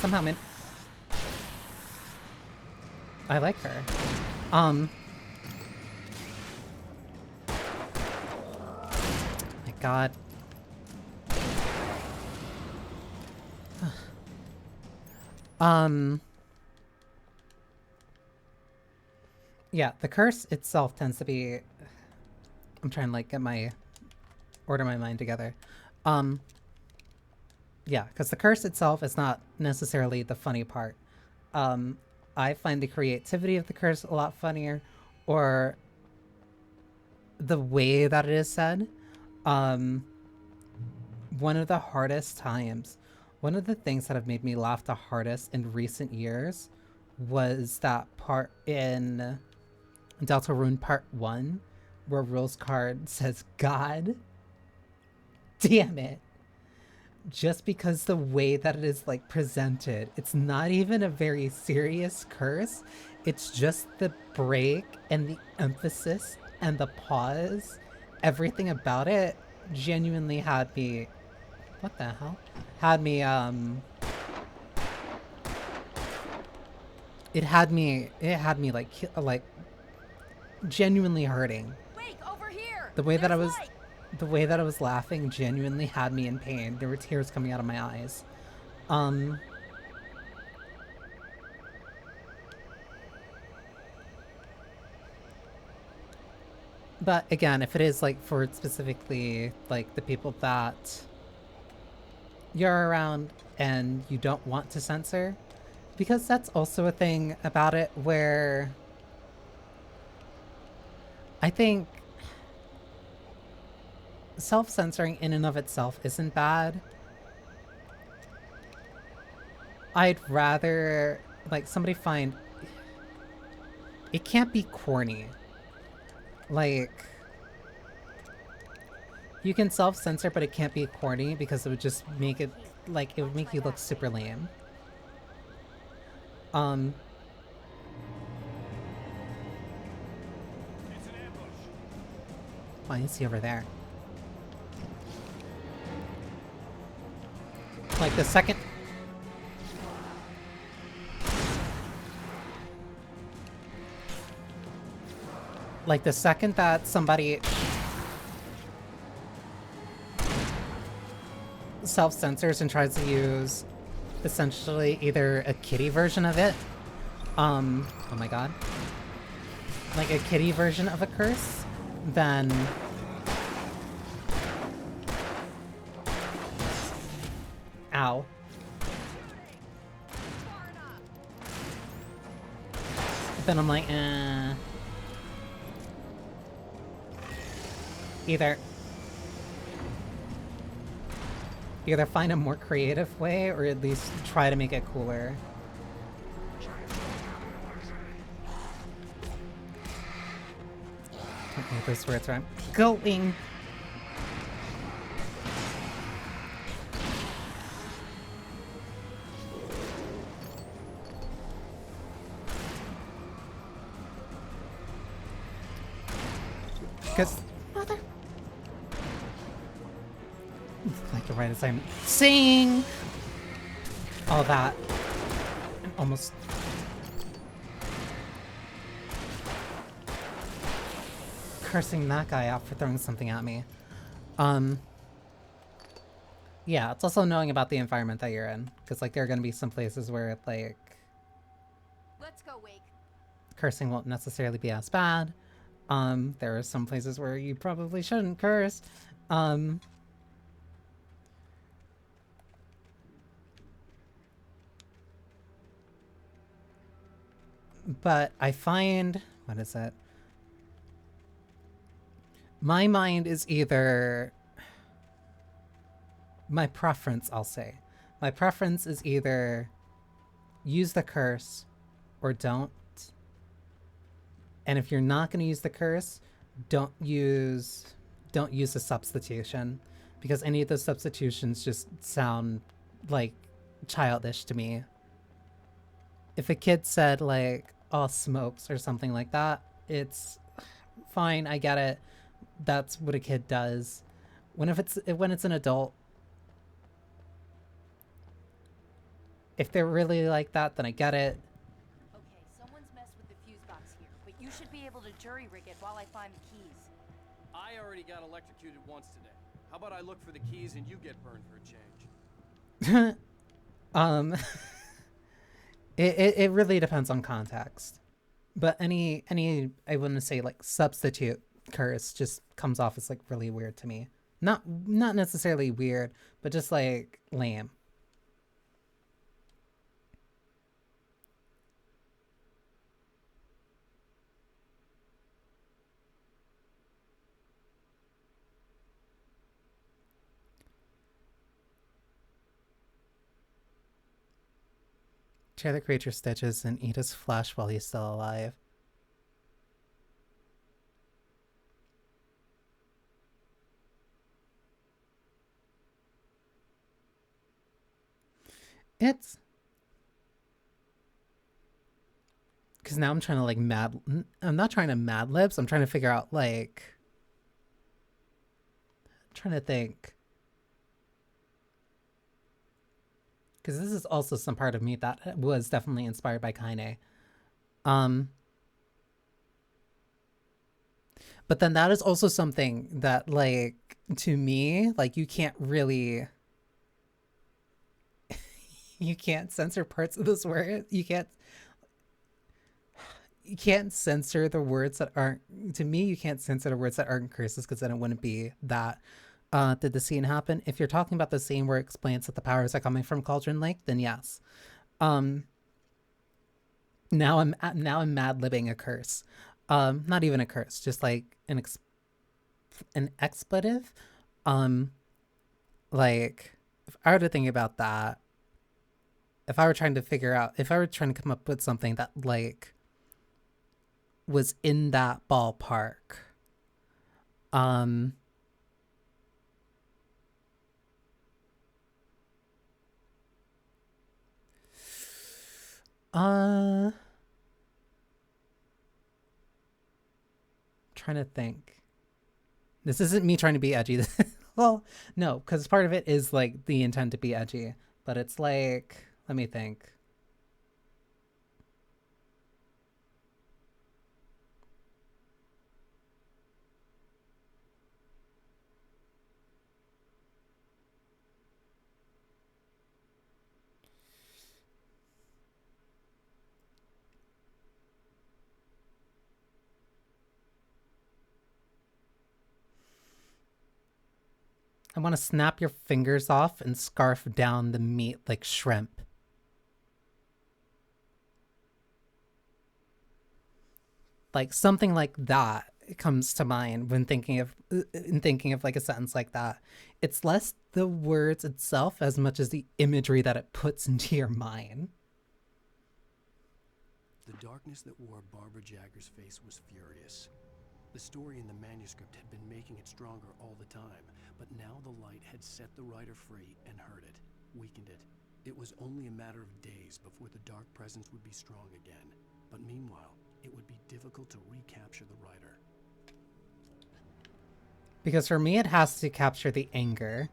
somehow I like her. My God. Yeah, the curse itself tends to be, I'm trying to like order my mind together. Yeah, because the curse itself is not necessarily the funny part. I find the creativity of the curse a lot funnier, or the way that it is said. One of the hardest times, one of the things that have made me laugh the hardest in recent years was that part in Deltarune Part 1 where Rule's card says God. Damn it. Just because the way that it is like presented, it's not even a very serious curse. It's just the break and the emphasis and the pause. Everything about it genuinely had me, what the hell? Had me, it had me like genuinely hurting. Wake, over here! The way that I was laughing genuinely had me in pain. There were tears coming out of my eyes. But again, if it is like for specifically like the people that you're around and you don't want to censor, because that's also a thing about it where I think self-censoring in and of itself isn't bad. I'd rather like somebody find it can't be corny. Like, you can self-censor, but it can't be corny because it would just make it like it would make you look super lame. What is he over there? Like the second that somebody self-censors and tries to use essentially either a kiddie version of it, oh my God, like a kiddie version of a curse, then ow. Then I'm like, either find a more creative way or at least try to make it cooler. Can't make those words right. Going! Because mother, like right as I'm saying all that, and almost cursing that guy out for throwing something at me. Yeah, it's also knowing about the environment that you're in, Because like there are going to be some places where like Let's go, Wake. cursing won't necessarily be as bad. There are some places where you probably shouldn't curse. But I find, what is it? My mind is either, my preference, I'll say. My preference is either use the curse or don't. And if you're not going to use the curse, don't use a substitution, because any of those substitutions just sound like childish to me. If a kid said like, "oh, smokes" or something like that, it's fine, I get it. That's what a kid does. When it's an adult, if they're really like that, then I get it. Okay, someone's messed with the fuse box here, but you should be able to jury rig it while I find the keys. I already got electrocuted once today. How about I look for the keys and you get burned for a change? It really depends on context. But any I wouldn't say like substitute curse just comes off as like really weird to me. Not necessarily weird, but just like lame. Tear the creature's stitches and eat his flesh while he's still alive. It's... Because now I'm trying to like I'm not trying to Mad Libs, I'm trying to figure out like... I'm trying to think. Because this is also some part of me that was definitely inspired by Kaine. But then that is also something that, like, to me, like, you can't really... you can't censor parts of this word. You can't censor the words that aren't... To me, you can't censor the words that aren't curses, because then it wouldn't be that... did the scene happen? If you're talking about the scene where it explains that the powers are coming from Cauldron Lake, then yes. Now I'm mad-libbing a curse. Not even a curse, just like an expletive. Like if I were to think about that, if I were trying to come up with something that like was in that ballpark, trying to think. This isn't me trying to be edgy. Well, no, because part of it is like the intent to be edgy, but it's like, let me think. I want to snap your fingers off and scarf down the meat like shrimp. Like something like that comes to mind when thinking of like a sentence like that. It's less the words itself as much as the imagery that it puts into your mind. The darkness that wore Barbara Jagger's face was furious. The story in the manuscript had been making it stronger all the time, but now the light had set the writer free and hurt it, weakened it. It was only a matter of days before the dark presence would be strong again. But meanwhile, it would be difficult to recapture the writer. Because for me, it has to capture the anger,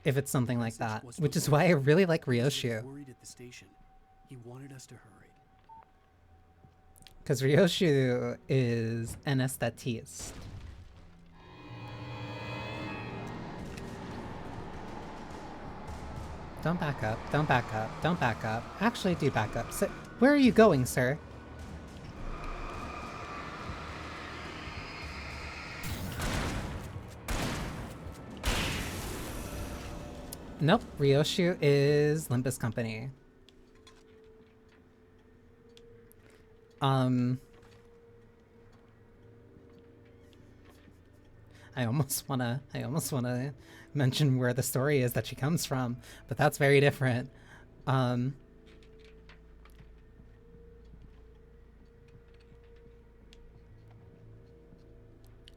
if it's something like that, which is why I really like Ryoshu. Worried at the station. He wanted us to hurry. Because Ryoshu is an aesthetiste. Don't back up. Don't back up. Don't back up. Actually, do back up. Where are you going, sir? Nope. Ryoshu is Limbus Company. I almost wanna mention where the story is that she comes from, but that's very different.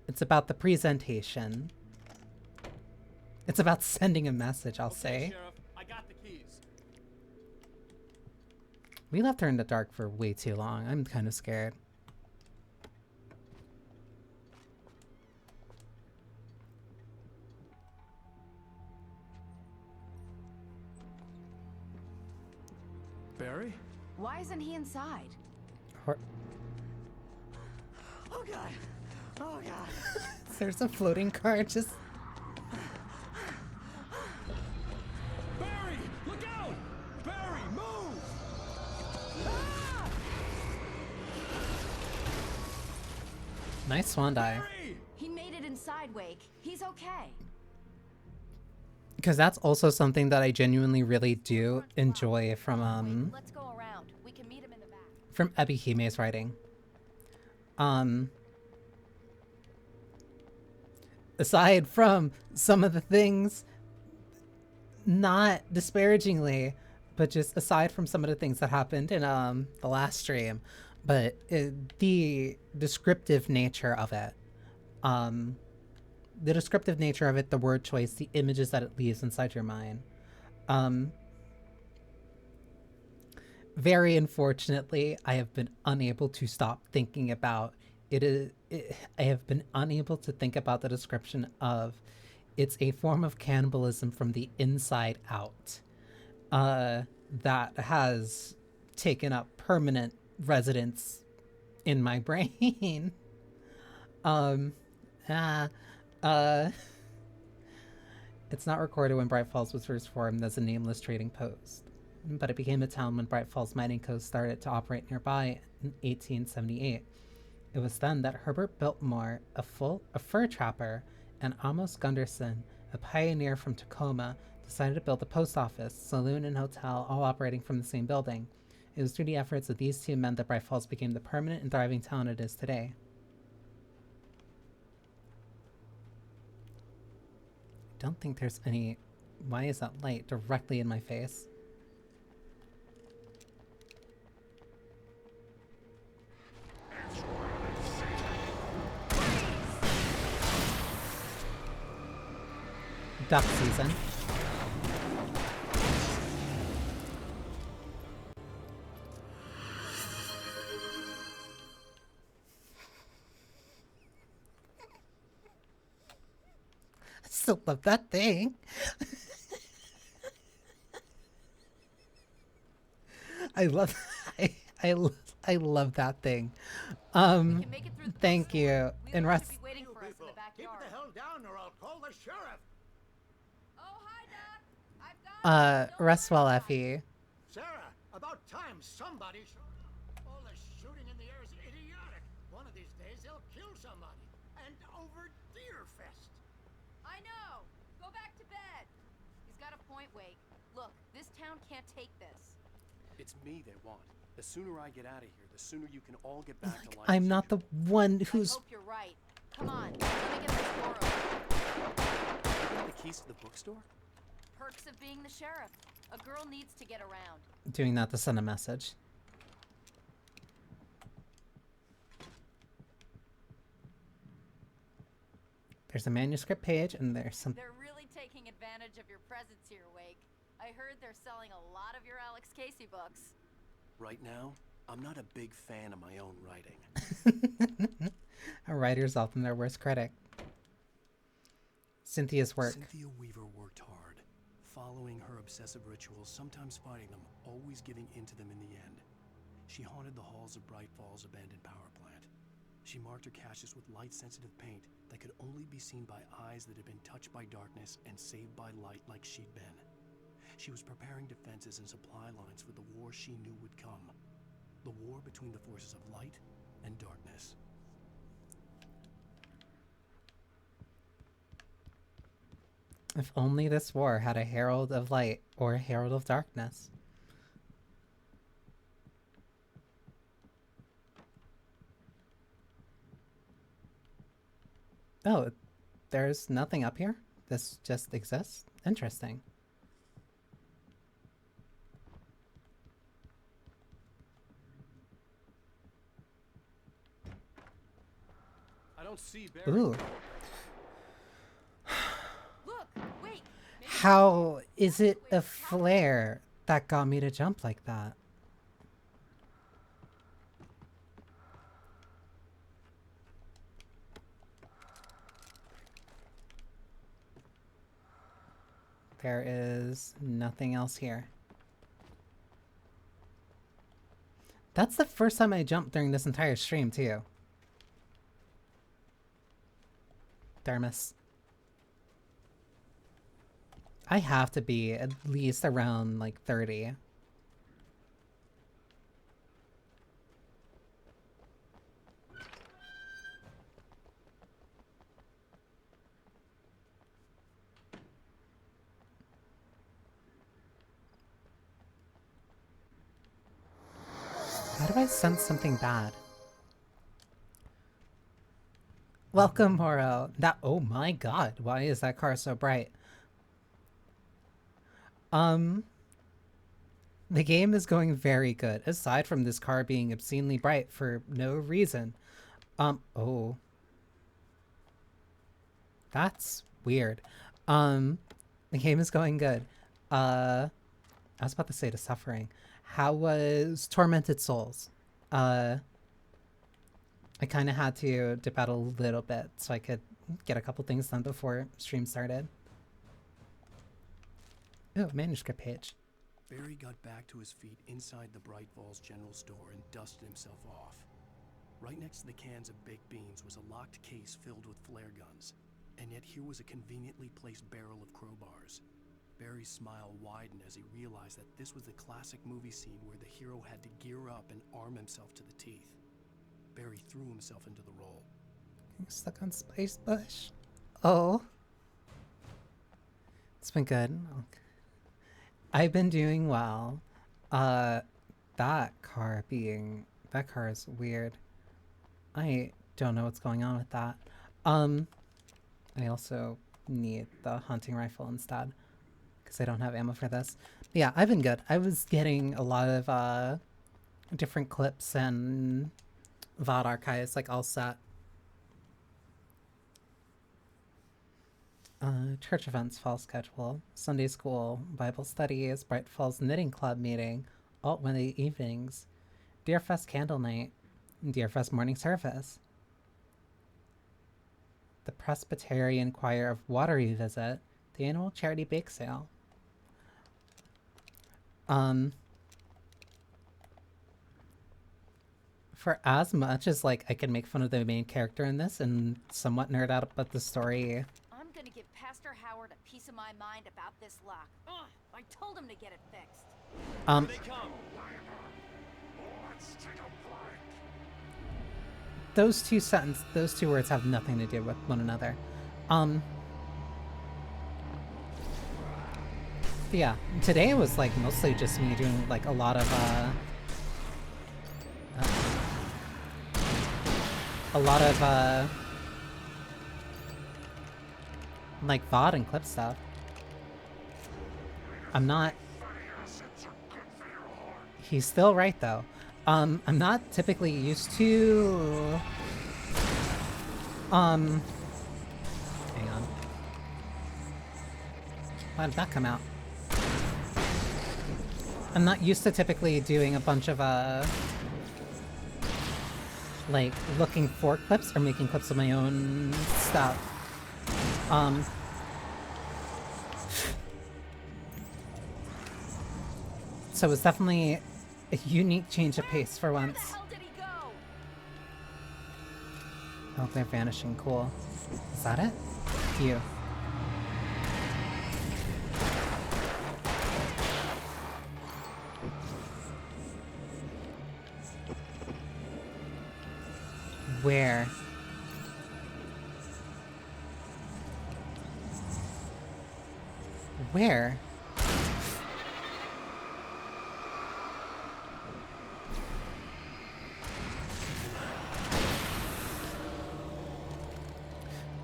It's about the presentation. It's about sending a message, I'll say. Sheriff, I got the keys. We left her in the dark for way too long. I'm kind of scared. Barry? Why isn't he inside? Oh god. Oh god. There's a floating car just... Barry! Look out! Barry, move! Nice swan dive. He made it inside, Wake. He's okay. Because that's also something that I genuinely really do enjoy from Let's go around. We can meet him in the back. from Ebihime's writing. Aside from some of the things, not disparagingly, but just aside from some of the things that happened in the last stream, but the descriptive nature of it, the word choice, the images that it leaves inside your mind. Very unfortunately, I have been unable to stop thinking about it. I have been unable to think about the description of it's a form of cannibalism from the inside out that has taken up permanent residence in my brain. It's not recorded when Bright Falls was first formed as a nameless trading post, but it became a town when Bright Falls Mining Co. started to operate nearby in 1878. It was then that Herbert Biltmore, a fur trapper, and Amos Gunderson, a pioneer from Tacoma, decided to build a post office, saloon, and hotel, all operating from the same building. It was through the efforts of these two men that Bright Falls became the permanent and thriving town it is today. I don't think there's any... Why is that light directly in my face? Duck season. I still love that thing. I love that thing. Thank you. And rest. Keep the hell down or I'll call the sheriff. Rest well, Effie. Sarah, about time somebody showed up. All the shooting in the air is idiotic. One of these days they'll kill somebody. And over Deerfest. I know. Go back to bed. He's got a point, Wake. Look, this town can't take this. It's me they want. The sooner I get out of here, the sooner you can all get back to life. I'm not the one who's... I hope you're right. Come on, let me get this door open. You have the keys to the bookstore? Perks of being the sheriff. A girl needs to get around. doing that to send a message. There's a manuscript page and there's some... They're really taking advantage of your presence here, Wake. I heard they're selling a lot of your Alex Casey books. Right now, I'm not a big fan of my own writing. A writer's often their worst critic. Cynthia's work. Cynthia Weaver worked hard, following her obsessive rituals, sometimes fighting them, always giving in to them in the end. She haunted the halls of Bright Falls' abandoned power plant. She marked her caches with light-sensitive paint that could only be seen by eyes that had been touched by darkness and saved by light like she'd been. She was preparing defenses and supply lines for the war she knew would come. The war between the forces of light and darkness. If only this war had a herald of light or a herald of darkness. Oh, there's nothing up here? This just exists? Interesting. I don't see Barry. Ooh. Look, wait. How is it a flare that got me to jump like that? There is nothing else here. That's the first time I jumped during this entire stream, too. Thermos. I have to be at least around, like, 30. How do I sense something bad? Welcome, Moro. That— oh my god, why is that car so bright? The game is going very good, aside from this car being obscenely bright for no reason. Oh. That's weird. The game is going good. I was about to say to suffering. How was Tormented Souls? I kind of had to dip out a little bit so I could get a couple things done before stream started. Oh, manuscript page. Barry got back to his feet inside the Bright Falls general store and dusted himself off. Right next to the cans of baked beans was a locked case filled with flare guns, and yet here was a conveniently placed barrel of crowbars. Barry's smile widened as he realized that this was the classic movie scene where the hero had to gear up and arm himself to the teeth. Barry threw himself into the role. I'm stuck on Spice Bush. Oh. It's been good. Okay. I've been doing well. That car is weird. I don't know what's going on with that. I also need the hunting rifle instead, because I don't have ammo for this. But yeah, I've been good. I was getting a lot of different clips and VOD archives like all set. Church events fall schedule, Sunday school, Bible studies, Bright Falls Knitting Club meeting, Alt Wednesday evenings, Deerfest candle night, Deerfest morning service, the Presbyterian Choir of Watery visit, the annual charity bake sale. For as much as like I can make fun of the main character in this and somewhat nerd out about the story, I'm gonna give Pastor Howard a piece of my mind about this lock. Ugh, I told him to get it fixed. Here they come. those two words have nothing to do with one another. Yeah, today was like mostly just me doing like a lot of like VOD and clip stuff. I'm not. He's still right though. I'm not typically used to. Hang on. Why did that come out? I'm not used to typically doing a bunch of like looking for clips or making clips of my own stuff. So it's definitely a unique change of pace for once. Oh, they're vanishing. Cool. Is that it? Phew. Where? Where?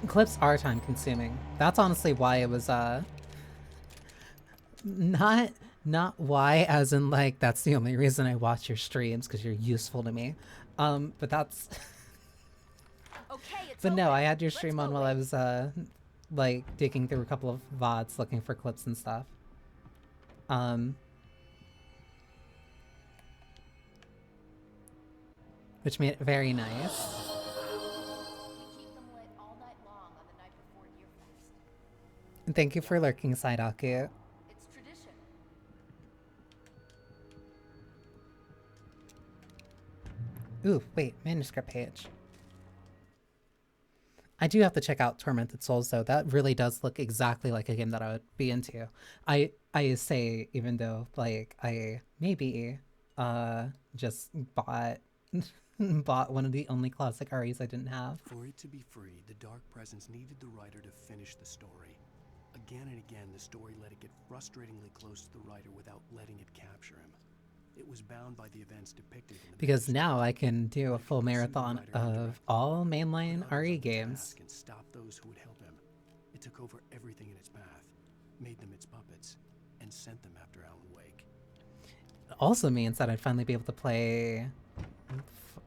Clips are time consuming. That's honestly why it was not why as in like that's the only reason I watch your streams, because you're useful to me. But that's Okay, it's but no, open. I had your Let's stream go, on while I was like digging through a couple of VODs looking for clips and stuff. Which made it very nice. We keep them lit all night long on the night before Nearfest. And thank you for lurking, Saidaku. It's tradition. Ooh, wait, manuscript page. I do have to check out Tormented Souls though. That really does look exactly like a game that I would be into. I say, even though like I maybe just bought bought one of the only classic REs I didn't have. For it to be free, the Dark Presence needed the writer to finish the story. Again and again, the story let it get frustratingly close to the writer without letting it capture him. It was bound by the events depicted in the Because now I can do a full marathon of all mainline RE games. and stop those who would help him. It took over everything in its path, made them its puppets, and sent them after Alan Wake. It also means that I'd finally be able to play.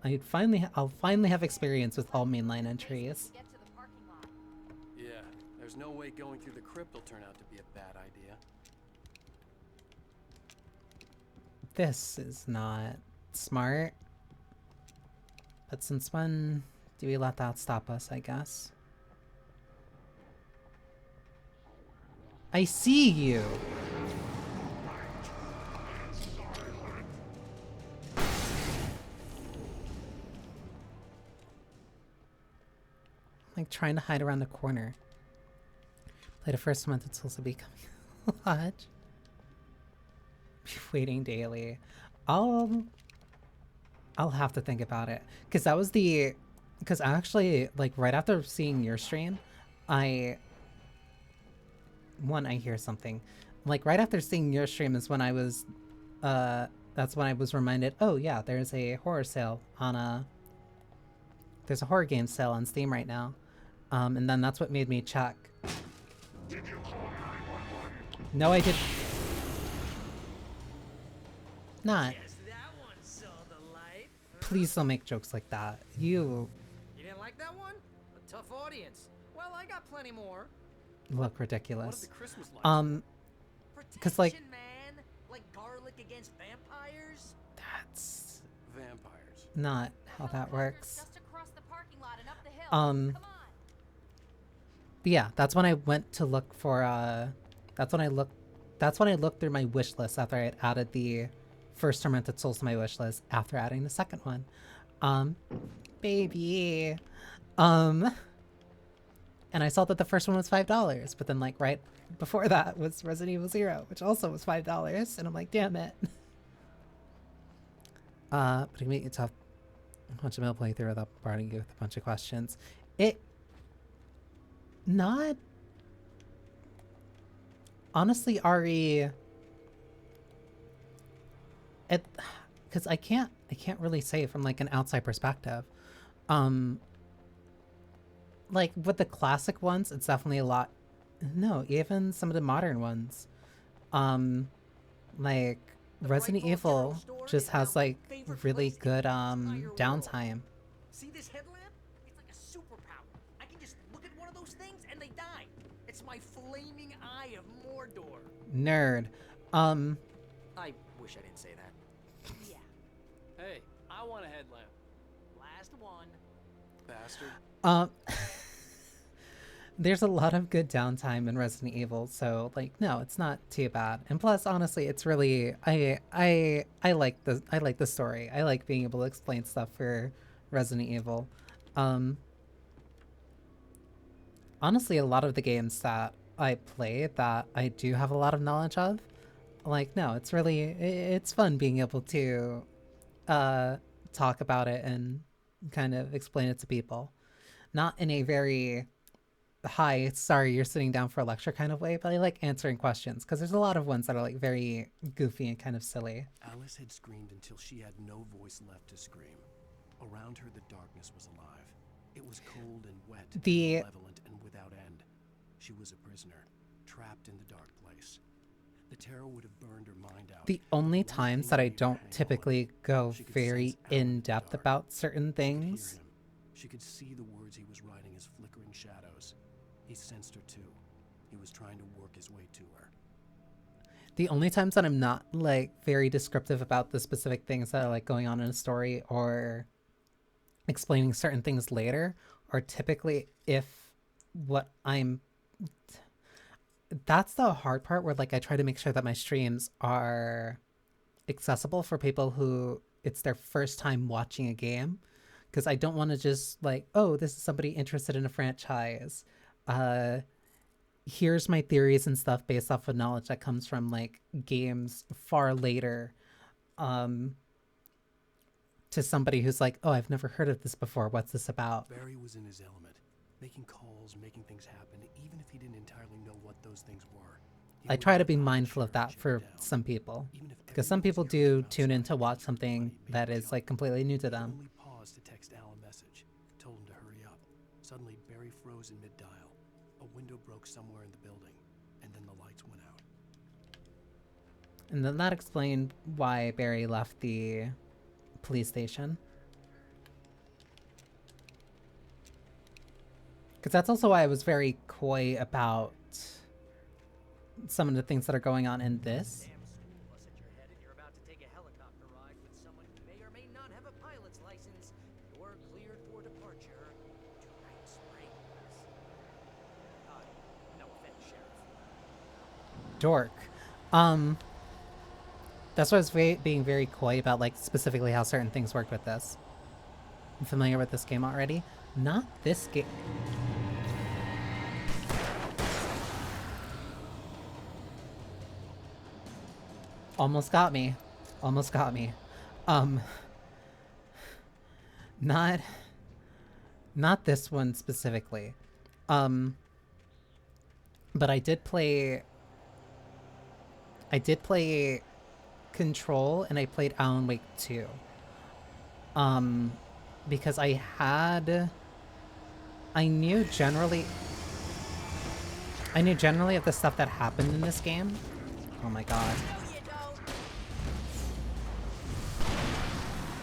I'll finally have experience with all mainline entries. Yeah, there's no way going through the crypt will turn out to be a bad idea. This is not smart. But since when do we let that stop us, I guess? I see you! Like trying to hide around the corner. Play the first month, it's also becoming a lot. Waiting daily. I'll have to think about it, because that was the actually like right after seeing your stream, I hear something. Like right after seeing your stream is when I was that's when I was reminded, oh yeah, there's a horror sale on there's a horror game sale on Steam right now. And then that's what made me check. No, I did not. Please don't make jokes like that. You didn't like that one? A tough audience. Well, I got plenty more. look ridiculous. What did the Christmas lights Because like Man, like garlic against vampires? that's vampires. not how that works. Just across the parking lot and up the hill. Come on. But yeah, that's when I went to look for that's when I looked through my wish list after I had added the first Tormented Souls to my wish list after adding the second one. Baby. And I saw that the first one was $5, but then like right before that was Resident Evil 0, which also was $5, and I'm like, damn it. But it can make it tough. Watch a mill playthrough without bombarding you with a bunch of questions. Not honestly, RE. Because I can't really say from like an outside perspective. Like with the classic ones, it's definitely a lot. No, even some of the modern ones. Like Resident Evil just has like really good downtime. See this headlamp? It's like a superpower. I can just look at one of those things and they die. It's my flaming eye of Mordor. Nerd. I wish I didn't say that. Yeah. Hey, I want a headlamp. Last one. Bastard. There's a lot of good downtime in Resident Evil, so like no, it's not too bad. And plus, honestly, it's really I like the story. I like being able to explain stuff for Resident Evil. Honestly, a lot of the games that I play that I do have a lot of knowledge of, like no, it's really it's fun being able to talk about it and kind of explain it to people. Not in a very, hi, sorry, you're sitting down for a lecture kind of way, but I like answering questions because there's a lot of ones that are like very goofy and kind of silly. Alice had screamed until she had no voice left to scream. Around her, the darkness was alive. It was cold and wet, malevolent and without end. She was a prisoner, trapped in the dark place. The terror would have burned her mind out. The only times that I don't typically go very in-depth about certain things. She could see the words he was writing as flickering shadows. He sensed her too. He was trying to work his way to her. The only times that I'm not like very descriptive about the specific things that are like going on in a story or explaining certain things later are typically if what I'm... That's the hard part where like I try to make sure that my streams are accessible for people who it's their first time watching a game. Because I don't want to just like, oh, this is somebody interested in a franchise. Here's my theories and stuff based off of knowledge that comes from like games far later. To somebody who's like, oh, I've never heard of this before. What's this about? Barry was in his element, making calls, making things happen, even if he didn't entirely know what those things were. I try to be mindful of that for some people. Because some people do tune in to watch something that is like completely new to them. Paused to text Al a message, told him to hurry up. Suddenly, Barry froze in mid-dial. A window broke somewhere in the building, and then the lights went out. And then that explained why Barry left the police station. Because that's also why I was very coy about some of the things that are going on in this. Dork. That's why I was being very coy about like specifically how certain things worked with this. I'm familiar with this game already. Not this game. Almost got me. Almost got me. Not this one specifically. But I did play Control and I played Alan Wake 2. Because I knew generally of the stuff that happened in this game. Oh my god.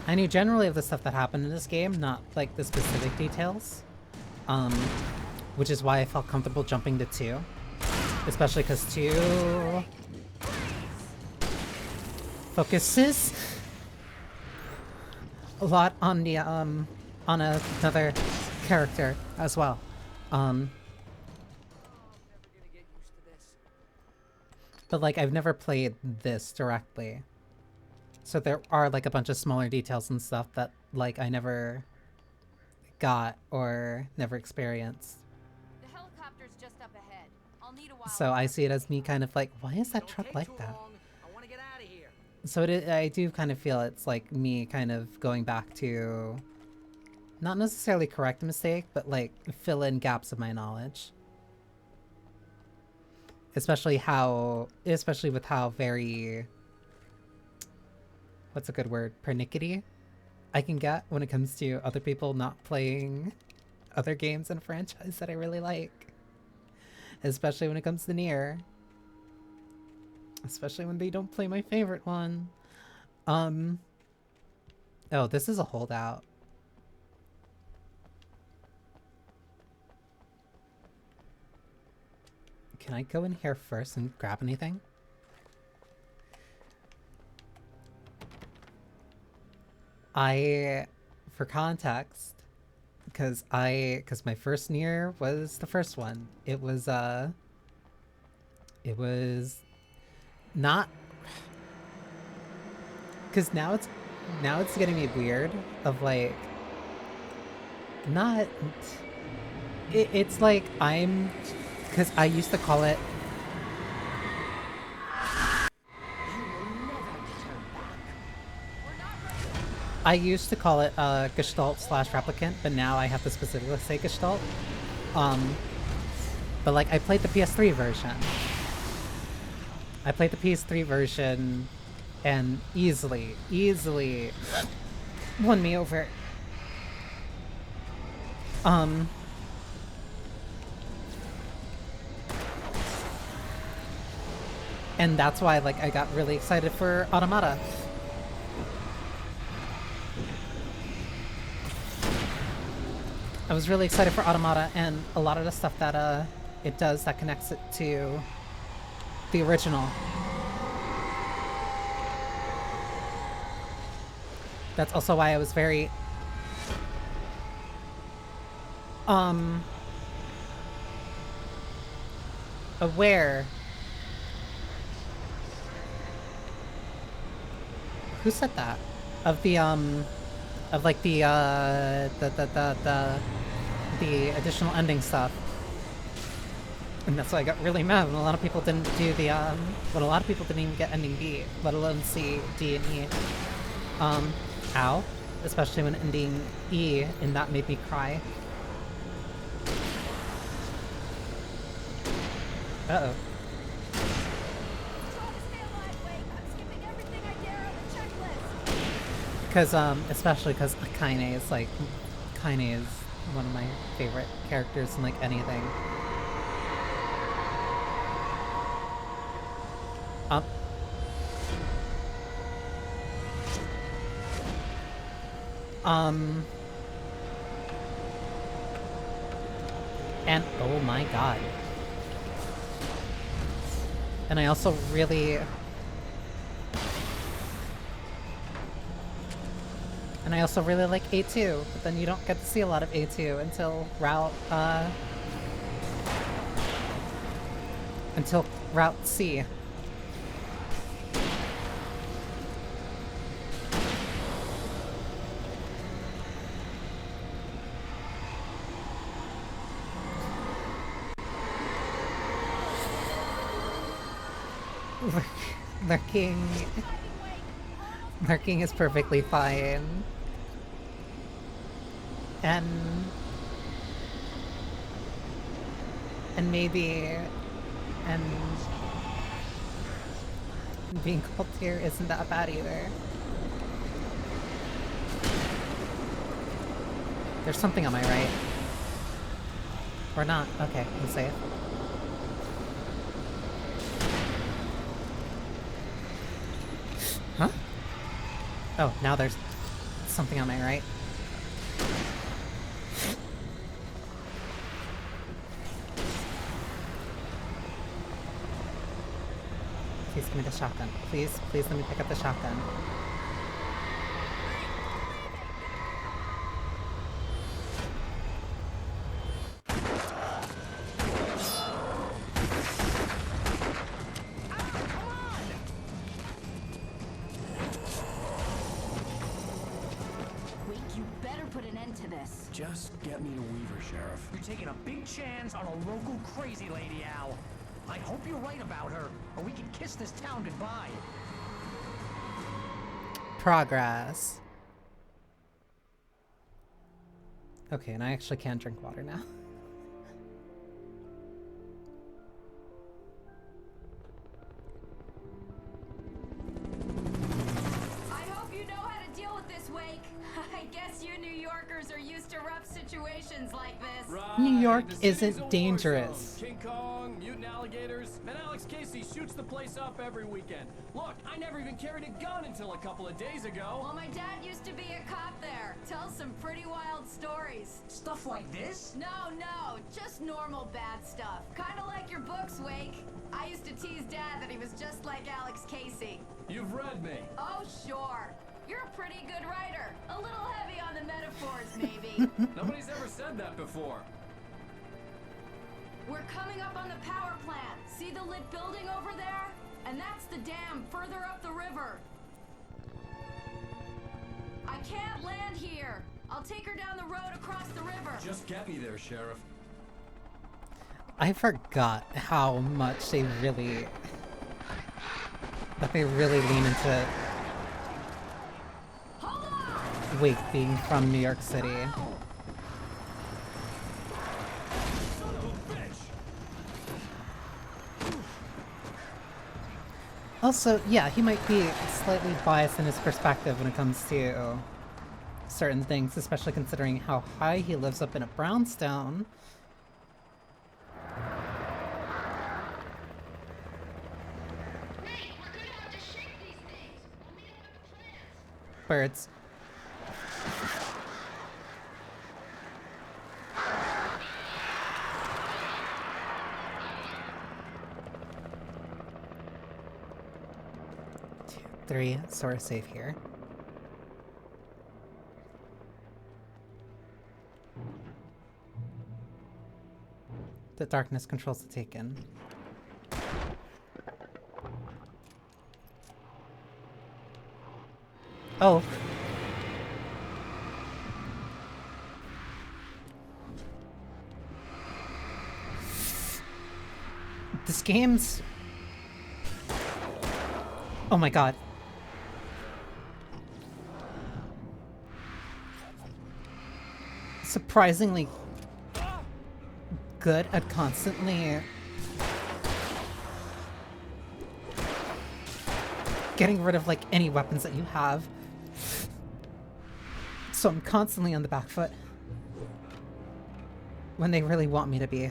I knew generally of the stuff that happened in this game, not like the specific details. Which is why I felt comfortable jumping to 2. Especially because 2 focuses a lot on the on another character as well. But like I've never played this directly. So there are like a bunch of smaller details and stuff that like I never got or never experienced. The helicopter's just up ahead. I'll need a while. So I see it as me kind of like, why is that truck like that? So I do kind of feel it's like me kind of going back to not necessarily correct a mistake, but like fill in gaps of my knowledge. Especially with how very, what's a good word, pernickety I can get when it comes to other people not playing other games in a franchise that I really like. Especially when it comes to Nier. Especially when they don't play my favorite one. Oh, this is a holdout. Can I go in here first and grab anything? For context, because my first Nier was the first one. It was not, because now it's getting me weird of like not it's like because I used to call it I used to call it Gestalt / Replicant, but now I have to specifically say Gestalt. But like, I played the PS3 version. I played the PS3 version and easily won me over. And that's why, like, I got really excited for Automata. I was really excited for Automata, and a lot of the stuff that it does that connects it to the original. That's also why I was very aware. Who said that? Of the of like the additional ending stuff. And that's why I got really mad when a lot of people didn't do the when a lot of people didn't even get ending B, let alone C, D, and E. Ow. Especially when ending E, and that made me cry. Uh-oh. Because, especially because Kaine is, like, Kaine is one of my favorite characters in, like, anything. And, oh my god. And I also really... And I also really like A2, but then you don't get to see a lot of A2 until Route C. Lurking is perfectly fine. And maybe, and being called here isn't that bad either. There's something on my right. Or not. Okay, I'm safe. Huh? Oh, now there's something on my right. Please give me the shotgun. Please, please let me pick up the shotgun. Just get me to Weaver, Sheriff. You're taking a big chance on a local crazy lady, Al. I hope you're right about her, or we can kiss this town goodbye. Progress. Okay, and I actually can drink water now. I hope you know how to deal with this, Wake. I guess you New Yorkers are used to rough situations like this. Right. New York The city's a isn't war dangerous. zone. King Kong, mutant alligators, and Alex Casey shoots the place up every weekend. Look, I never even carried a gun until a couple of days ago. Well, my dad used to be a cop there. Tells some pretty wild stories. Stuff like this? No, just normal bad stuff. Kinda like your books, Wake. I used to tease Dad that he was just like Alex Casey. You've read me. Oh, sure. You're a pretty good writer. A little heavy on the metaphors, maybe. Nobody's ever said that before. We're coming up on the power plant. See the lit building over there? And that's the dam further up the river. I can't land here. I'll take her down the road across the river. Just get me there, Sheriff. I forgot how much they really lean into. Hold on! Wake being from New York City. Also, yeah, he might be slightly biased in his perspective when it comes to certain things, especially considering how high he lives up in a brownstone. Birds. Two, three, so we're safe here. The darkness controls the Taken. Oh. This game's... Oh my god. Surprisingly good at constantly getting rid of like any weapons that you have. So I'm constantly on the back foot when they really want me to be.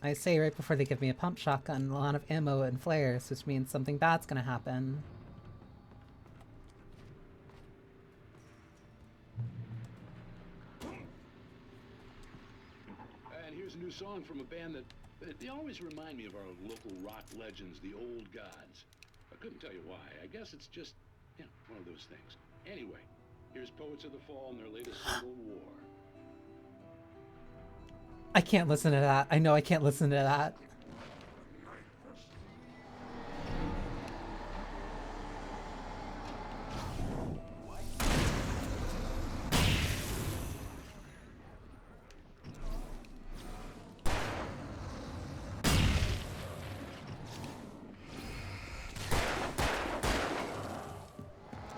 I say right before they give me a pump shotgun, a lot of ammo and flares, which means something bad's gonna happen. And here's a new song from a band that they always remind me of our local rock legends, the Old Gods. I couldn't tell you why. I guess it's just, yeah, one of those things. Anyway, here's Poets of the Fall and their latest single, War. I can't listen to that. I know I can't listen to that.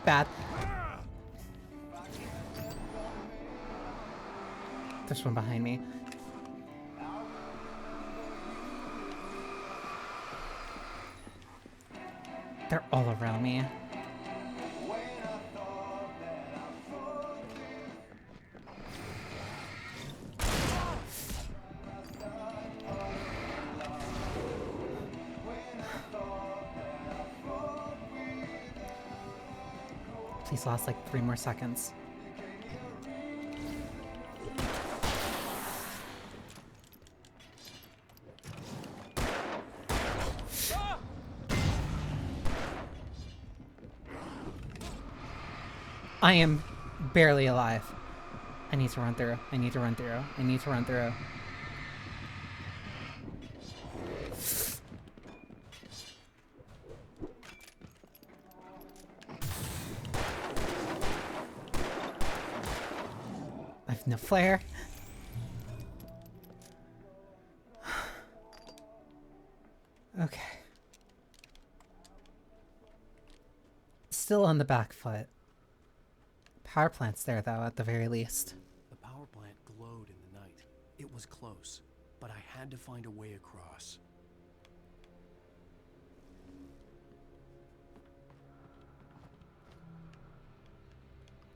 Bad. There's one behind me. They're all around me. Please last like 3 more seconds. I am barely alive. I need to run through. I need to run through. I need to run through. I have no flare. Okay. Still on the back foot. Power plant's there, though, at the very least. The power plant glowed in the night. It was close, but I had to find a way across.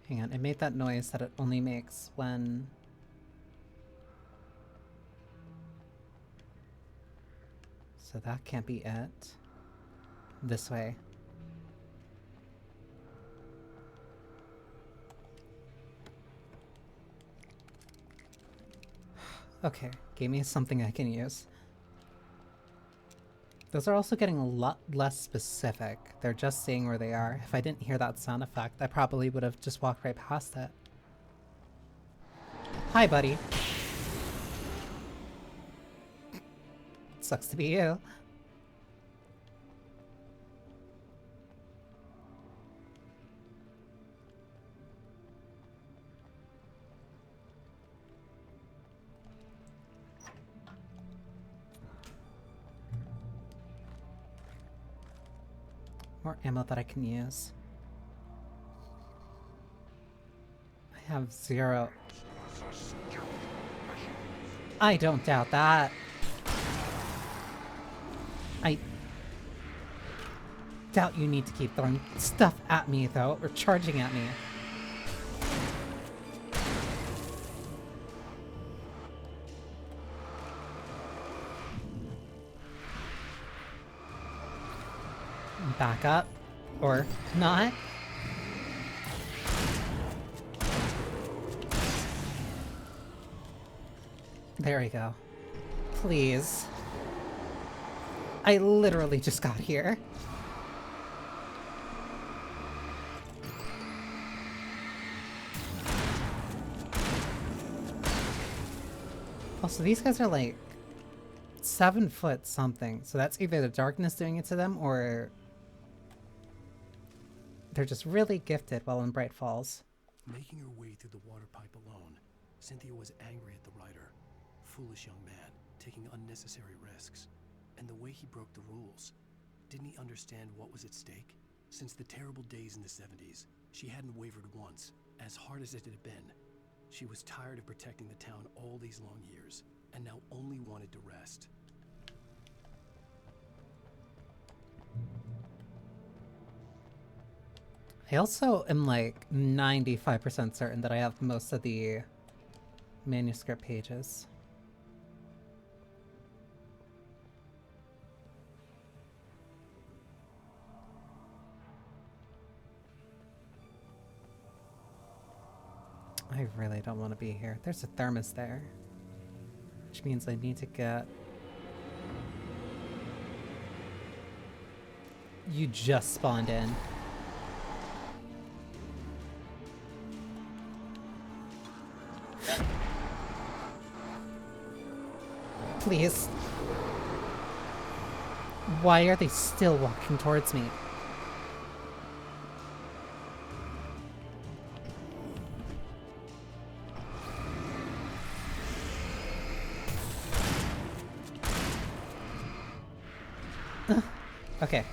Hang on, it made that noise that it only makes when... So that can't be it. This way. Okay, gave me something I can use. Those are also getting a lot less specific. They're just seeing where they are. If I didn't hear that sound effect, I probably would have just walked right past it. Hi, buddy. Sucks to be you. more ammo that I can use. I have 0. I don't doubt that. I doubt you need to keep throwing stuff at me, though, or charging at me. Back up. Or not. There we go. Please. I literally just got here. Also, these guys are like 7 foot something, so that's either the darkness doing it to them or they're just really gifted while in Bright Falls. Making her way through the water pipe alone, Cynthia was angry at the writer. Foolish young man, taking unnecessary risks. And the way he broke the rules. Didn't he understand what was at stake? Since the terrible days in the 70s, she hadn't wavered once, as hard as it had been. She was tired of protecting the town all these long years, and now only wanted to rest. I also am like 95% certain that I have most of the manuscript pages. I really don't want to be here. There's a thermos there, which means I need to get... You just spawned in. Please. Why are they still walking towards me? Okay.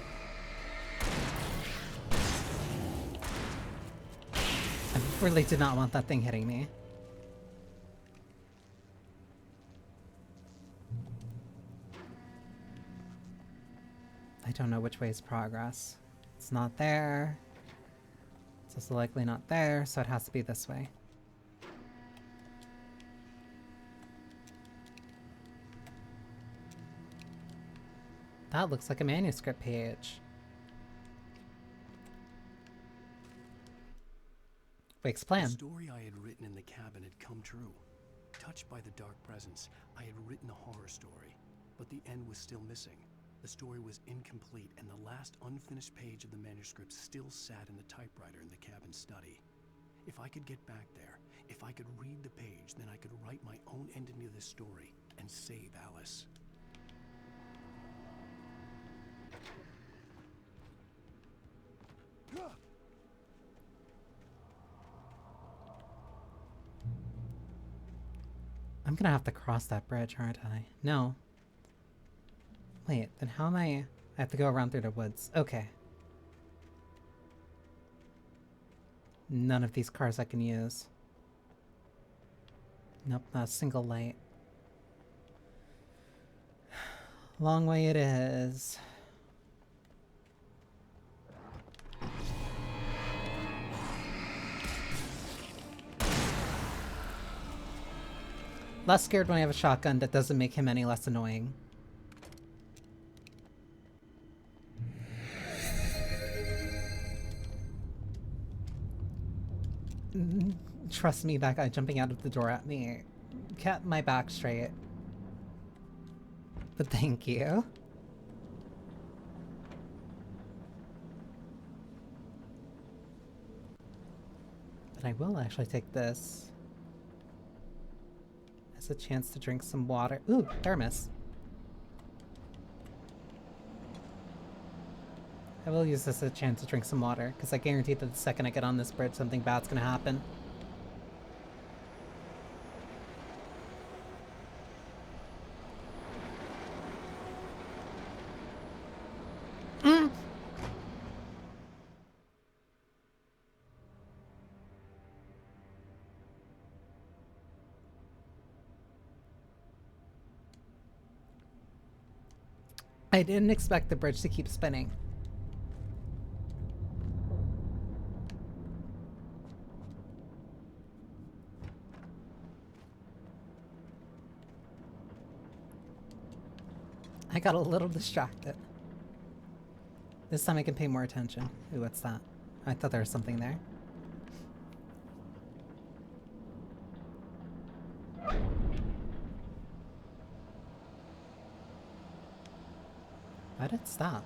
I really did not want that thing hitting me. I don't know which way is progress. It's not there. It's also likely not there, so it has to be this way. That looks like a manuscript page. Wake's plan. The story I had written in the cabin had come true. Touched by the dark presence, I had written a horror story, but the end was still missing. The story was incomplete, and the last unfinished page of the manuscript still sat in the typewriter in the cabin study. If I could get back there, if I could read the page, then I could write my own ending to this story and save Alice. I'm gonna have to cross that bridge, aren't I? No. Wait, then how am I have to go around through the woods. Okay. None of these cars I can use. Nope, not a single light. Long way it is. Less scared when I have a shotgun. That doesn't make him any less annoying. Trust me, that guy jumping out of the door at me kept my back straight. But thank you. But I will actually take this as a chance to drink some water. Ooh, thermos. I will use this as a chance to drink some water, because I guarantee that the second I get on this bridge, something bad's gonna happen. I didn't expect the bridge to keep spinning. I got a little distracted. This time I can pay more attention. Ooh, what's that? I thought there was something there. Why did it stop?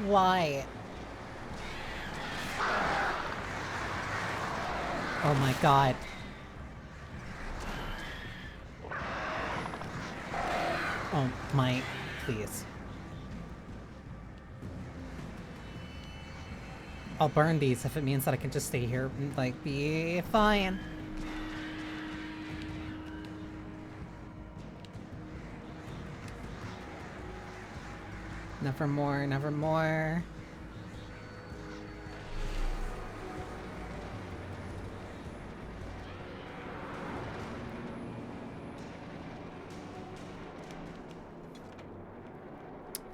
Why? Oh my god. Oh my, please. I'll burn these if it means that I can just stay here and, like, be fine. Nevermore, nevermore.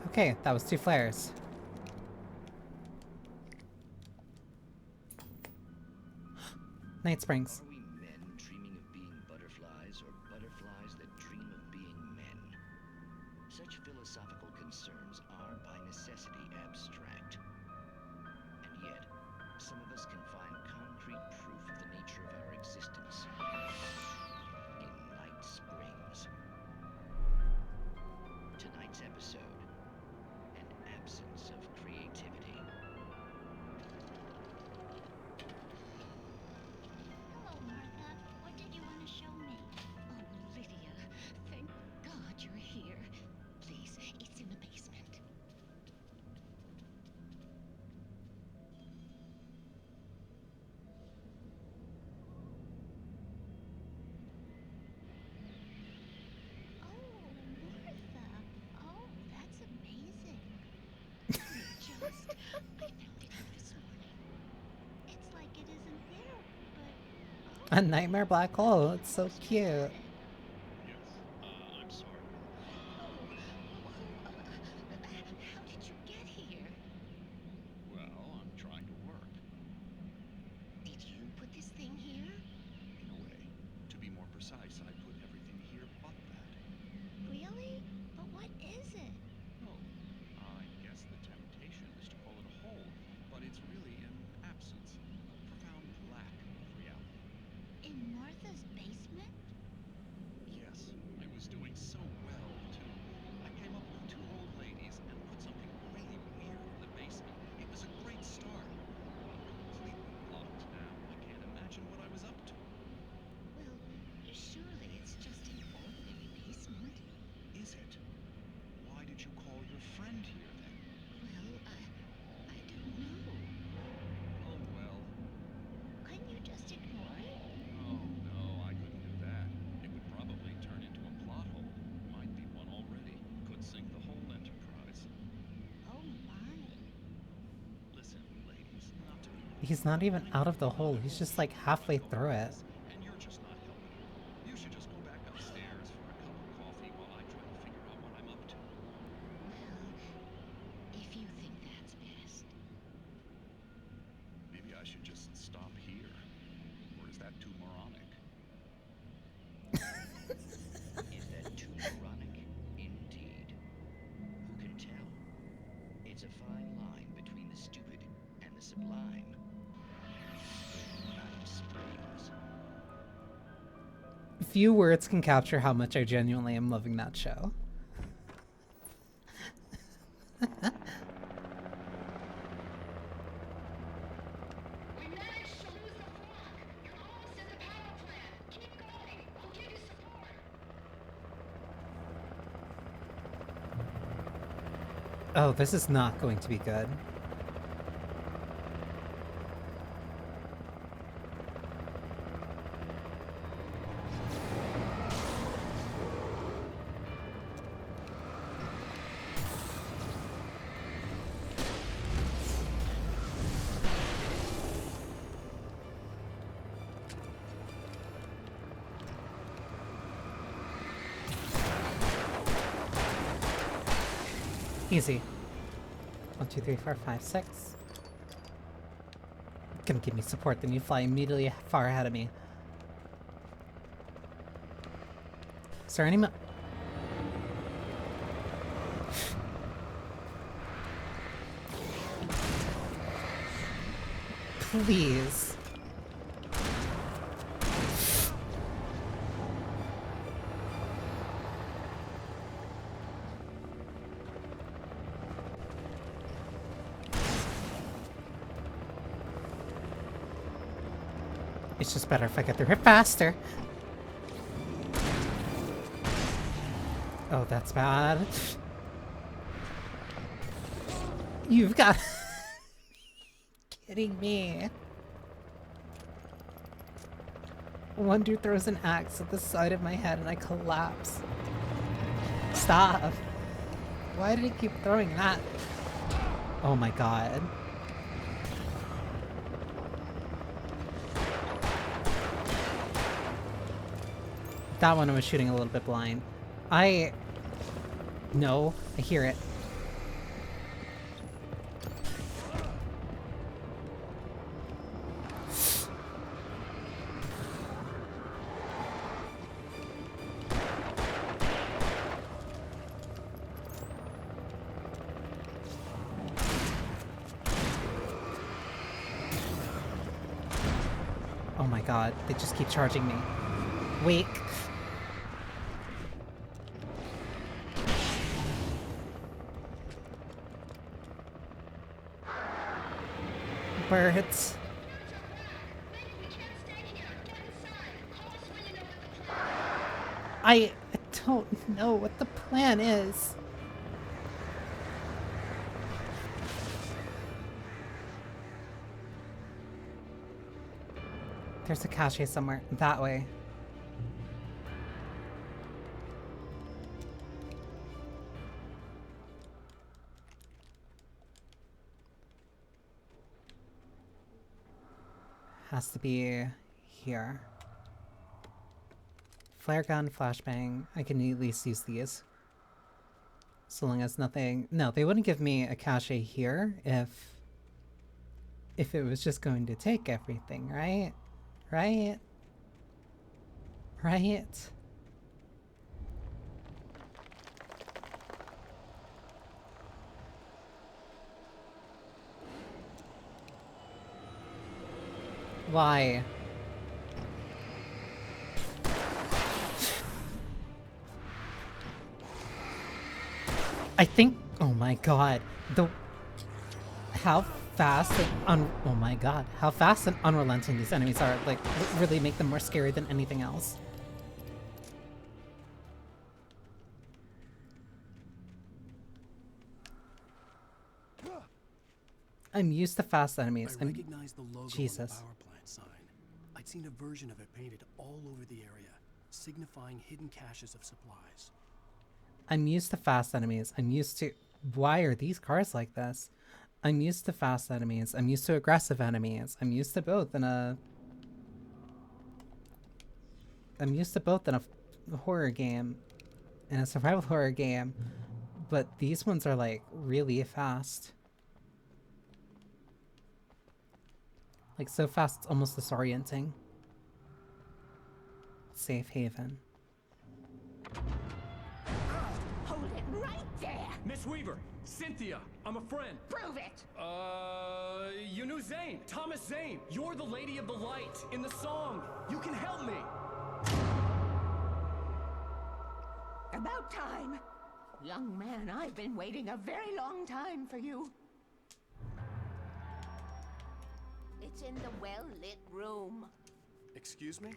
Okay, that was 2 flares. Night Springs. Are we men dreaming of being butterflies, or butterflies that dream of being men? Such philosophical concerns are by necessity abstract. And yet, some of us can find concrete proof of the nature of our existence in Night Springs. Tonight's episode, an absence of creativity. Hello, Martha. What did you want to show me? Oh, Lydia, thank God you're here. Please, it's in the basement. Oh, Martha. Oh, that's amazing. I found it here this morning. It's like it isn't there, but... A nightmare black hole. It's so cute. I'm sorry. How did you get here? Well, I'm trying to work. Did you put this thing here? In a way. To be more precise, I put everything here but that. Really? But what is it? Oh, I guess the temptation is to call it a hole, but it's really an absence, a profound lack of reality. In Martha's basement? Yes, I was doing so well, too. I came up with 2 old ladies and put something really weird in the basement. It was a great start. Completely locked now. I can't imagine what I was up to. Well, surely it's just an ordinary basement. Is it? Why did you call your friend here, then? Well, I don't know. Oh, well. Couldn't you just ignore it? Oh, no, I couldn't do that. It would probably turn into a plot hole. Might be one already. Could sink the whole enterprise. Oh my. Listen, ladies, not to be... He's not even out of the hole. He's just like halfway through it. And you're just not helping. You should just go back upstairs for a cup of coffee while I try to figure out what I'm up to. Well, if you think that's best. Maybe I should just stop here. Or is that too moronic? Is that too moronic? Indeed. Who can tell? It's a fine line between the stupid and the sublime. Night Springs. Few words can capture how much I genuinely am loving that show. We managed to lose the flock. You're almost at the power plant. Keep going. I'll give you support. Oh, this is not going to be good. Easy. 1, 2, 3, 4, 5, 6. Gonna give me support, then you fly immediately far ahead of me. Is there any Please. It's just better if I get through here faster. Oh, that's bad. You've got... kidding me. One dude throws an axe at the side of my head and I collapse. Stop. Why did he keep throwing that? Oh my god. That one I was shooting a little bit blind. No, I hear it. Oh my god, they just keep charging me. Wake. Birds. I don't know what the plan is. There's a cache somewhere. That way. Has to be here. Flare gun, flashbang. I can at least use these. So long as nothing... No, they wouldn't give me a cache here if it was just going to take everything, right? Right? Right? Why? I think... Oh my god. How fast and oh my god. How fast and unrelenting these enemies are. Like, really make them more scary than anything else. I'm used to fast enemies. I recognized the logo Jesus. on the power plant sign. I'd seen a version of it painted all over the area, signifying hidden caches of supplies. I'm used to fast enemies. I'm used to... Why are these cars like this? I'm used to fast enemies. I'm used to aggressive enemies. I'm used to both in a... I'm used to both in a horror game. In a survival horror game. But these ones are like really fast. Like so fast it's almost disorienting. Safe haven. Hold it right there! Miss Weaver, Cynthia, I'm a friend. Prove it! You knew Zane, Thomas Zane. You're the Lady of the Light in the song. You can help me. About time! Young man, I've been waiting a very long time for you. It's in the well-lit room. Excuse me?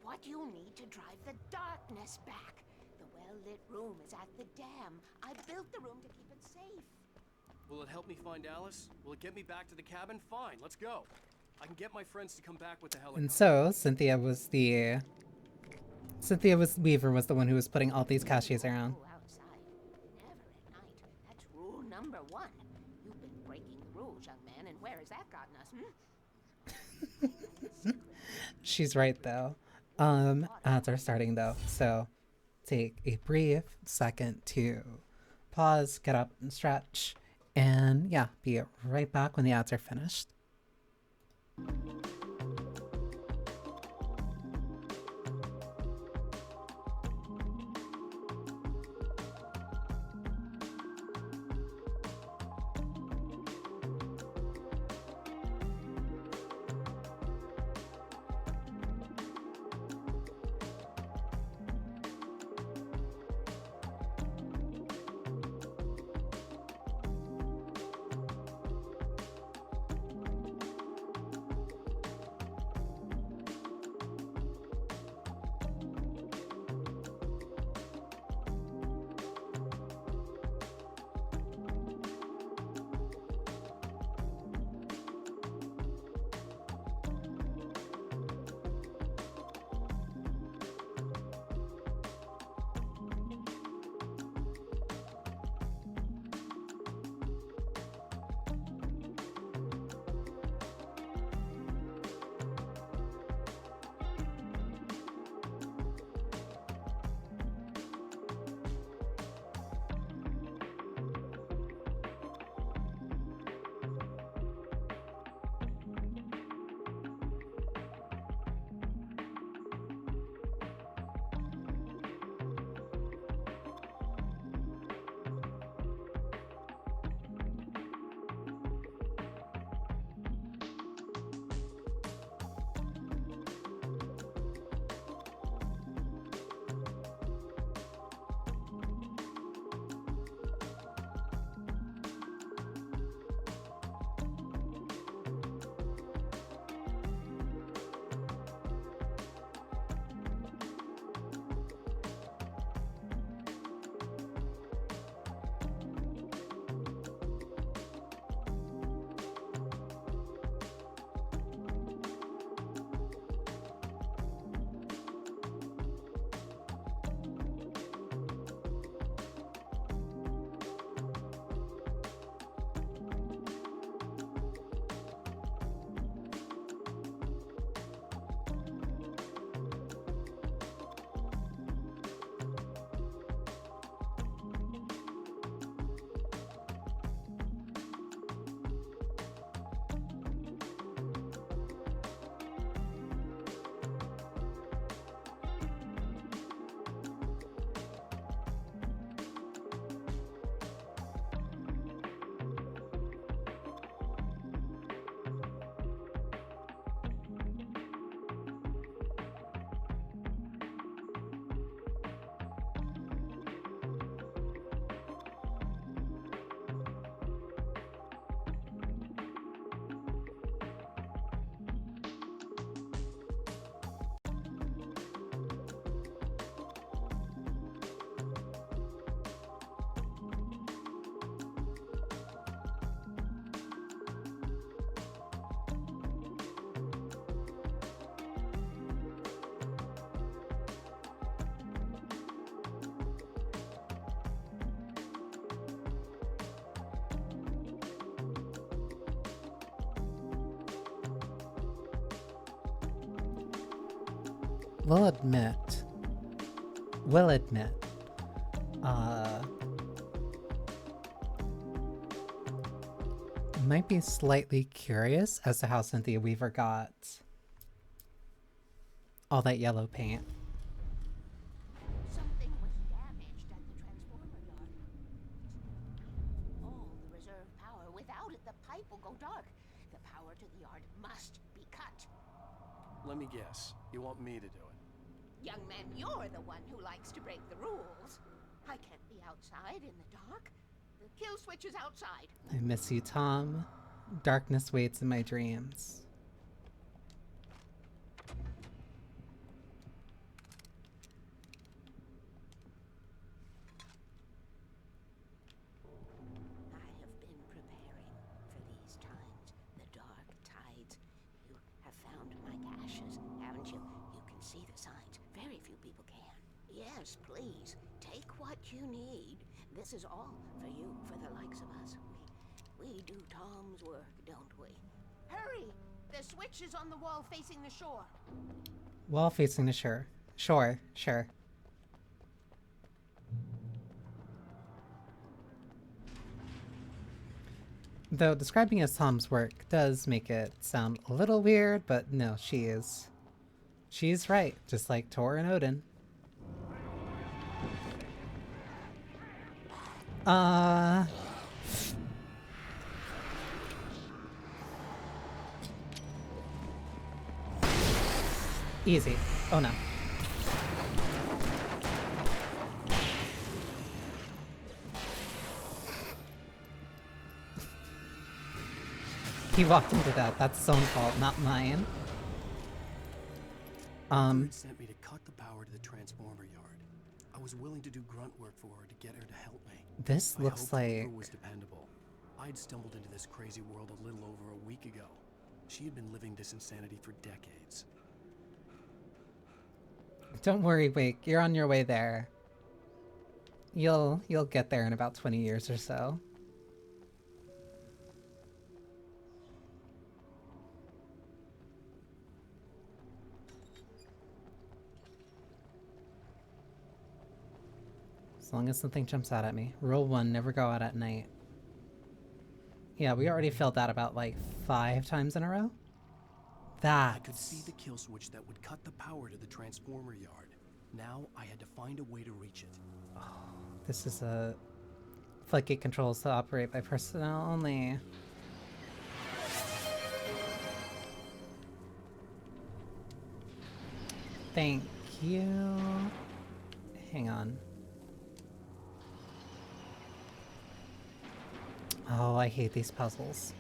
What you need to drive the darkness back. The well-lit room is at the dam. I built the room to keep it safe. Will it help me find Alice? Will it get me back to the cabin? Fine, let's go. I can get my friends to come back with the helicopter. And so, Weaver was the one who was putting all these caches around. Outside, never at night. That's rule number 1. You've been breaking the rules, young man, and where has that gotten us, She's right though. Ads are starting though, so take a brief second to pause, get up and stretch, and yeah, be right back when the ads are finished. We'll admit, might be slightly curious as to how Cynthia Weaver got all that yellow paint. Something was damaged at the transformer yard. All the reserve power. Without it, the pipe will go dark. The power to the yard must be cut. Let me guess. You want me to do it? Young man, you're the one who likes to break the rules. I can't be outside in the dark. The kill switch is outside. I miss you, Tom. Darkness waits in my dreams. I have been preparing for these times. The dark tides. You have found my caches, haven't you? You can see the signs. Very few people can. Yes, please. Take what you need. This is all for you, for the likes of us. We do Tom's work, don't we? Hurry! The switch is on the wall facing the shore. Wall facing the shore. Sure. Though describing as Tom's work does make it sound a little weird, but no, she is. She's right, just like Thor and Odin. Easy. Oh no. He walked into that. That's his own fault, not mine. Thurs sent me to cut the power to the transformer yard. I was willing to do grunt work for her to get her to help me. This looks like Eva was dependable. I'd stumbled into this crazy world a little over a week ago. She had been living this insanity for decades. Don't worry, Wake. You're on your way there. You'll get there in about 20 years or so. As long as something jumps out at me. Rule 1, never go out at night. Yeah, we already failed that about like 5 times in a row. I could see the kill switch that would cut the power to the transformer yard. Now I had to find a way to reach it. Oh, this is a floodgate controls to operate by personnel only. Thank you. Hang on. Oh, I hate these puzzles.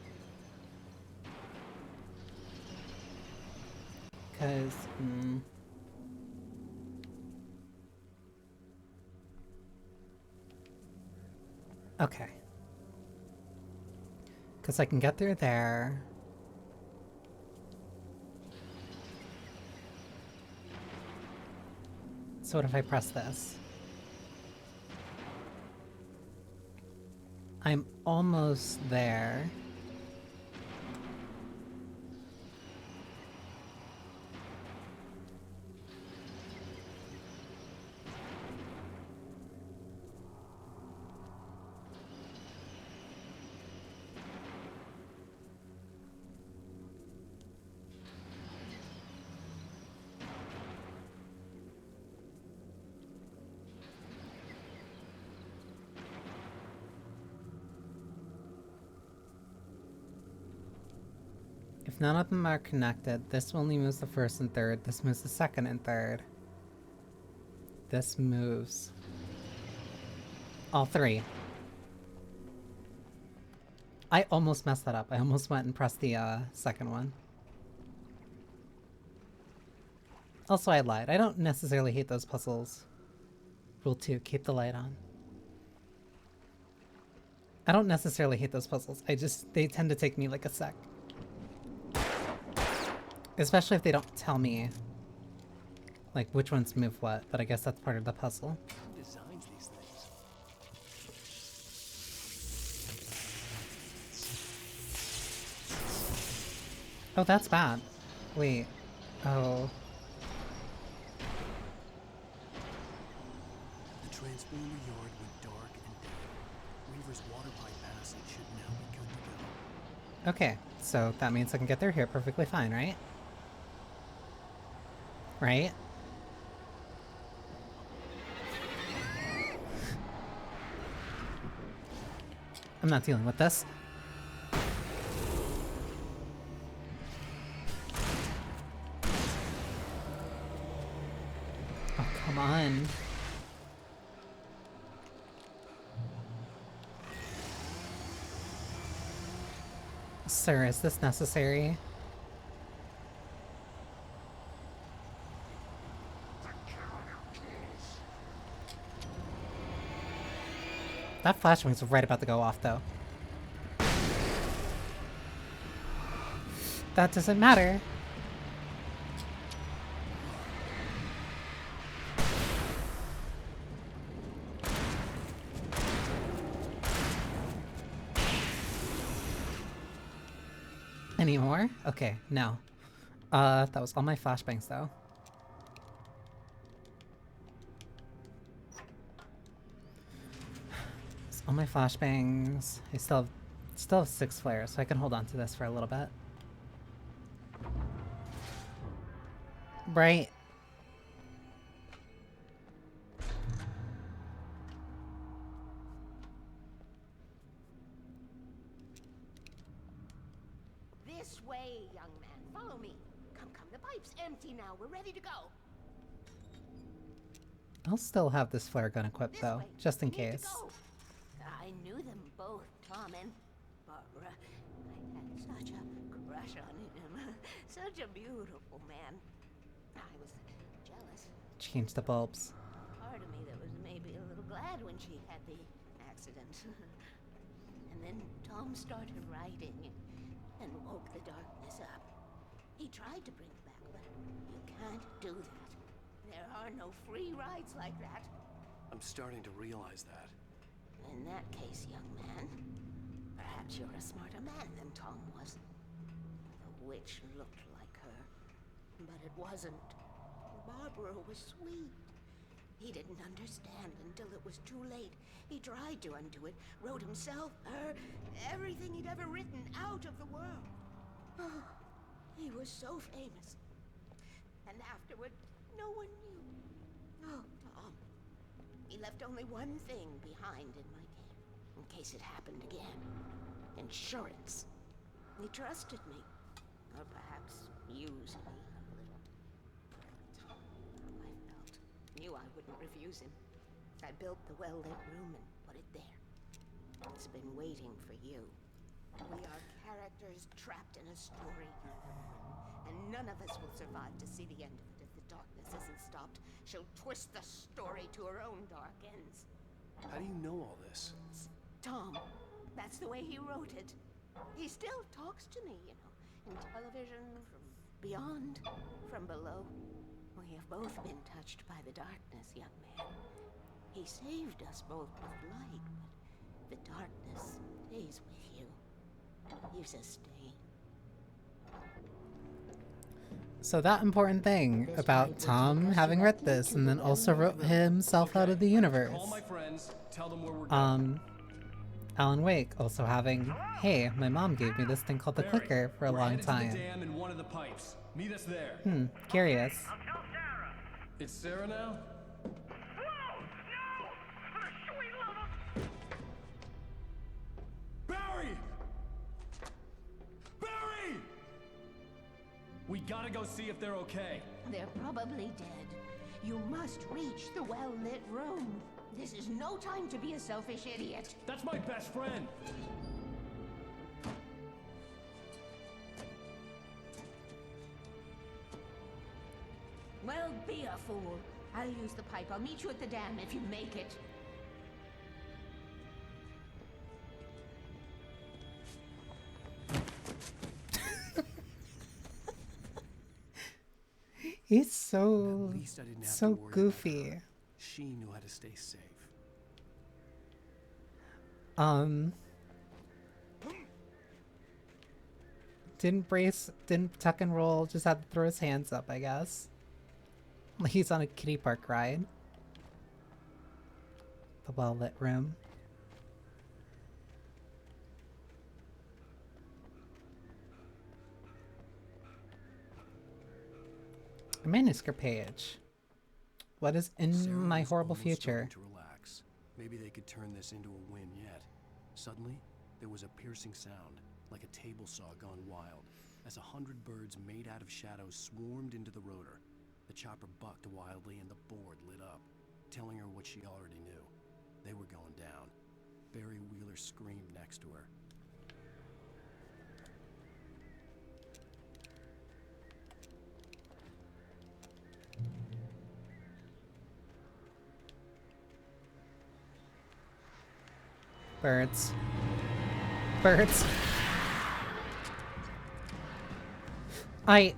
Because, okay. Because I can get through there. So what if I press this? I'm almost there. If none of them are connected, this only moves the first and third, this moves the second and third. This moves all 3. I almost messed that up. I almost went and pressed the second one. Also, I lied. I don't necessarily hate those puzzles. Rule 2, keep the light on. I don't necessarily hate those puzzles. They tend to take me like a sec. Especially if they don't tell me, like, which ones move what, but I guess that's part of the puzzle. Who designs these things? Oh, that's bad. Wait. Oh. The transformer yard went dark and dead. Weaver's water pipe passage should now be good to go. Okay, so that means I can get through here perfectly fine, right? Right? I'm not dealing with this. Oh, come on. Sir, is this necessary? That flashbang's right about to go off, though. That doesn't matter. Any more? Okay, no. That was all my flashbangs, though. All my flashbangs. I still have Still have 6 flares, so I can hold on to this for a little bit. Right. This way, young man. Follow me. Come, come. The pipe's empty now. We're ready to go. I'll still have this flare gun equipped though, just in case. I knew them both, Tom and Barbara. I had such a crush on him. Such a beautiful man. I was jealous. Change the bulbs. Part of me that was maybe a little glad when she had the accident. And then Tom started writing and woke the darkness up. He tried to bring it back, but you can't do that. There are no free rides like that. I'm starting to realize that. In that case, young man, perhaps you're a smarter man than Tom was. The witch looked like her, but it wasn't. Barbara was sweet. He didn't understand until it was too late. He tried to undo it, wrote himself, her, everything he'd ever written out of the world. Oh, he was so famous. And afterward, no one knew. Oh, Tom. He left only one thing behind in my care, in case it happened again. Insurance. He trusted me. Or perhaps used me a little. I felt. Knew I wouldn't refuse him. I built the well-lit room and put it there. It's been waiting for you. We are characters trapped in a story, and none of us will survive to see the end of it if the darkness isn't stopped. She'll twist the story to her own dark ends. How do you know all this? Tom, that's the way he wrote it. He still talks to me, you know, in television, from beyond, from below. We have both been touched by the darkness, young man. He saved us both with light, but the darkness stays with you. Leaves a stain. So that important thing about Tom having read this and then also wrote himself out of the universe. Call my friends, tell them where we're going. Alan Wake also having, hey, my mom gave me this thing called the Barry, clicker for a we're long headed to time. the dam in one of the pipes. Meet us there. Curious. It's Sarah now? Barry! Barry! We gotta go see if they're okay. They're probably dead. You must reach the well-lit room. This is no time to be a selfish idiot. That's my best friend. Well, be a fool. I'll use the pipe. I'll meet you at the dam if you make it. He's so, At least I didn't have so to worry goofy. about her. She knew how to stay safe. Didn't tuck and roll, just had to throw his hands up, I guess. Like he's on a kiddie park ride. The well-lit room. A manuscript page. What is in Sarah my was horrible almost future? starting to relax. Maybe they could turn this into a win yet. Suddenly, there was a piercing sound, like a table saw gone wild, as 100 birds made out of shadows swarmed into the rotor. The chopper bucked wildly and the board lit up, telling her what she already knew. They were going down. Barry Wheeler screamed next to her. Birds. Birds. I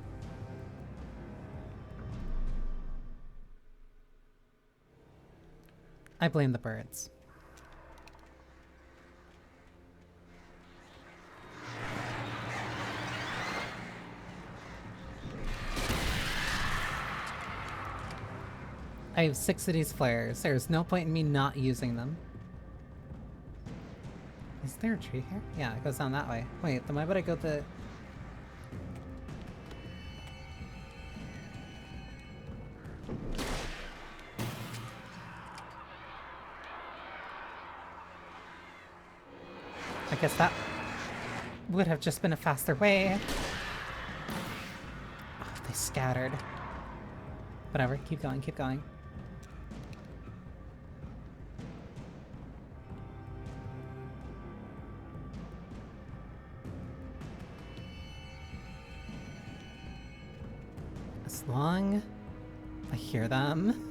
blame the birds. I have 6 of these flares. There's no point in me not using them. there a tree here? Yeah, it goes down that way. Wait, then why would I go the... I guess that would have just been a faster way. Oh, they scattered. Whatever, keep going, keep going. As long as I hear them.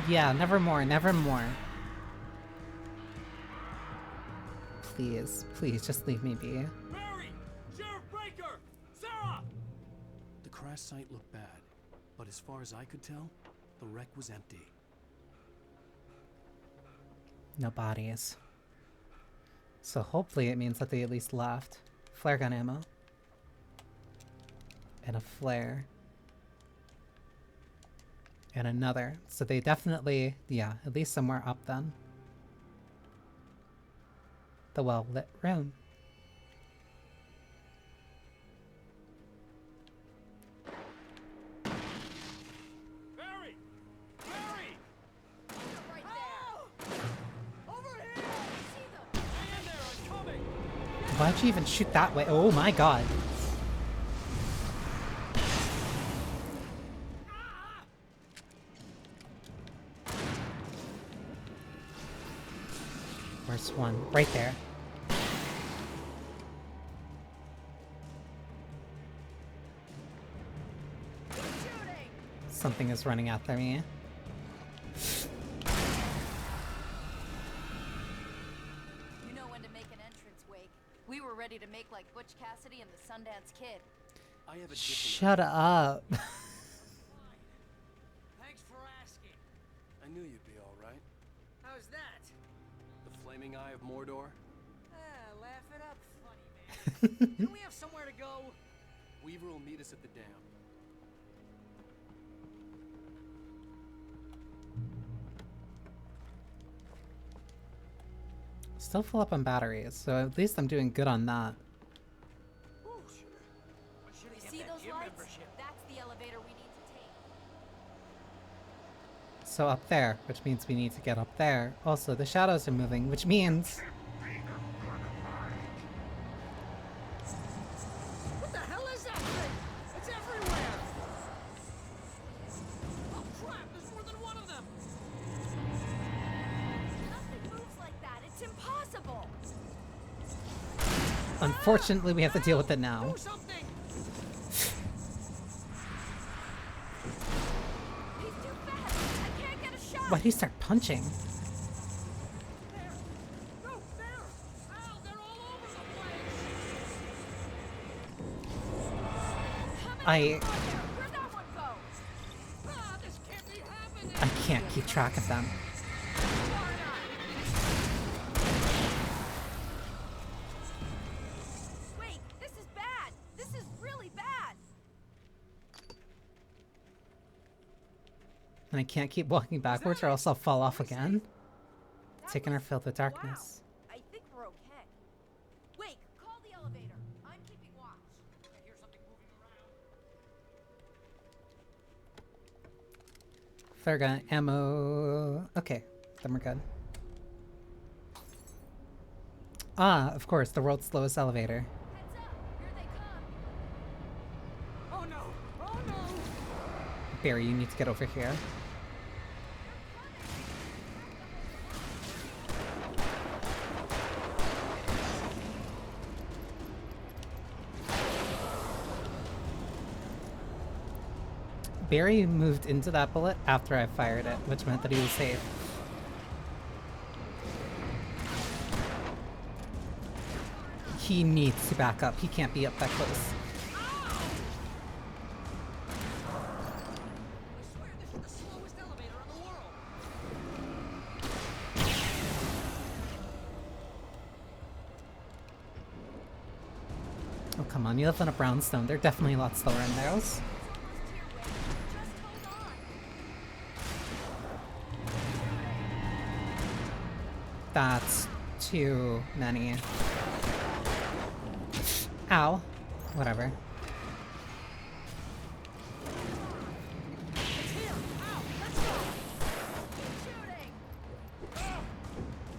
Yeah, nevermore, nevermore. Please, please, just leave me be. Barry! Sheriff Breaker! Sarah! The crash site looked bad, but as far as I could tell, the wreck was empty. No bodies. So hopefully it means that they at least left. Flare gun ammo. And a flare. And another. So they definitely, yeah, at least somewhere up then. The well-lit room. Barry! Barry! Right there. Over here! See them. Hang in there, I'm coming! Why'd you even shoot that way? Oh my god. Where's one? Right there. Something is running after me. You know when to make an entrance, Wake. We were ready to make like Butch Cassidy and the Sundance Kid. I have a Shut up. Thanks for asking. I knew you'd be alright. How's that? The flaming eye of Mordor? Laugh it up, funny man. Don't we have somewhere to go? Weaver will meet us at the dam. Still full up on batteries, so at least I'm doing good on that. You see those lights? That's the elevator we need to take. So up there, which means we need to get up there. Also, the shadows are moving, which means... What the hell is that thing? It's everywhere! Oh crap, there's more than one of them! Nothing moves like that. It's impossible. Unfortunately, we have to deal with it now. Do something! He's too fast. I can't get a shot. Why'd he start punching? I can't keep track of them. Wait, this is bad. This is really bad. And I can't keep walking backwards or else I'll fall off again. Taking our fill with darkness. I think we're okay. Wait, call the elevator. I'm keeping watch. I hear something moving around. Flare gun, ammo. Okay, then we're good. Ah, of course, the world's slowest elevator. Heads up. Here they come. Oh no! Oh no! Barry, you need to get over here. Barry moved into that bullet after I fired it, which meant that he was safe. He needs to back up. He can't be up that close. Oh, come on. You live on a brownstone. They're definitely a lot slower in those. That's too many. Ow. Whatever.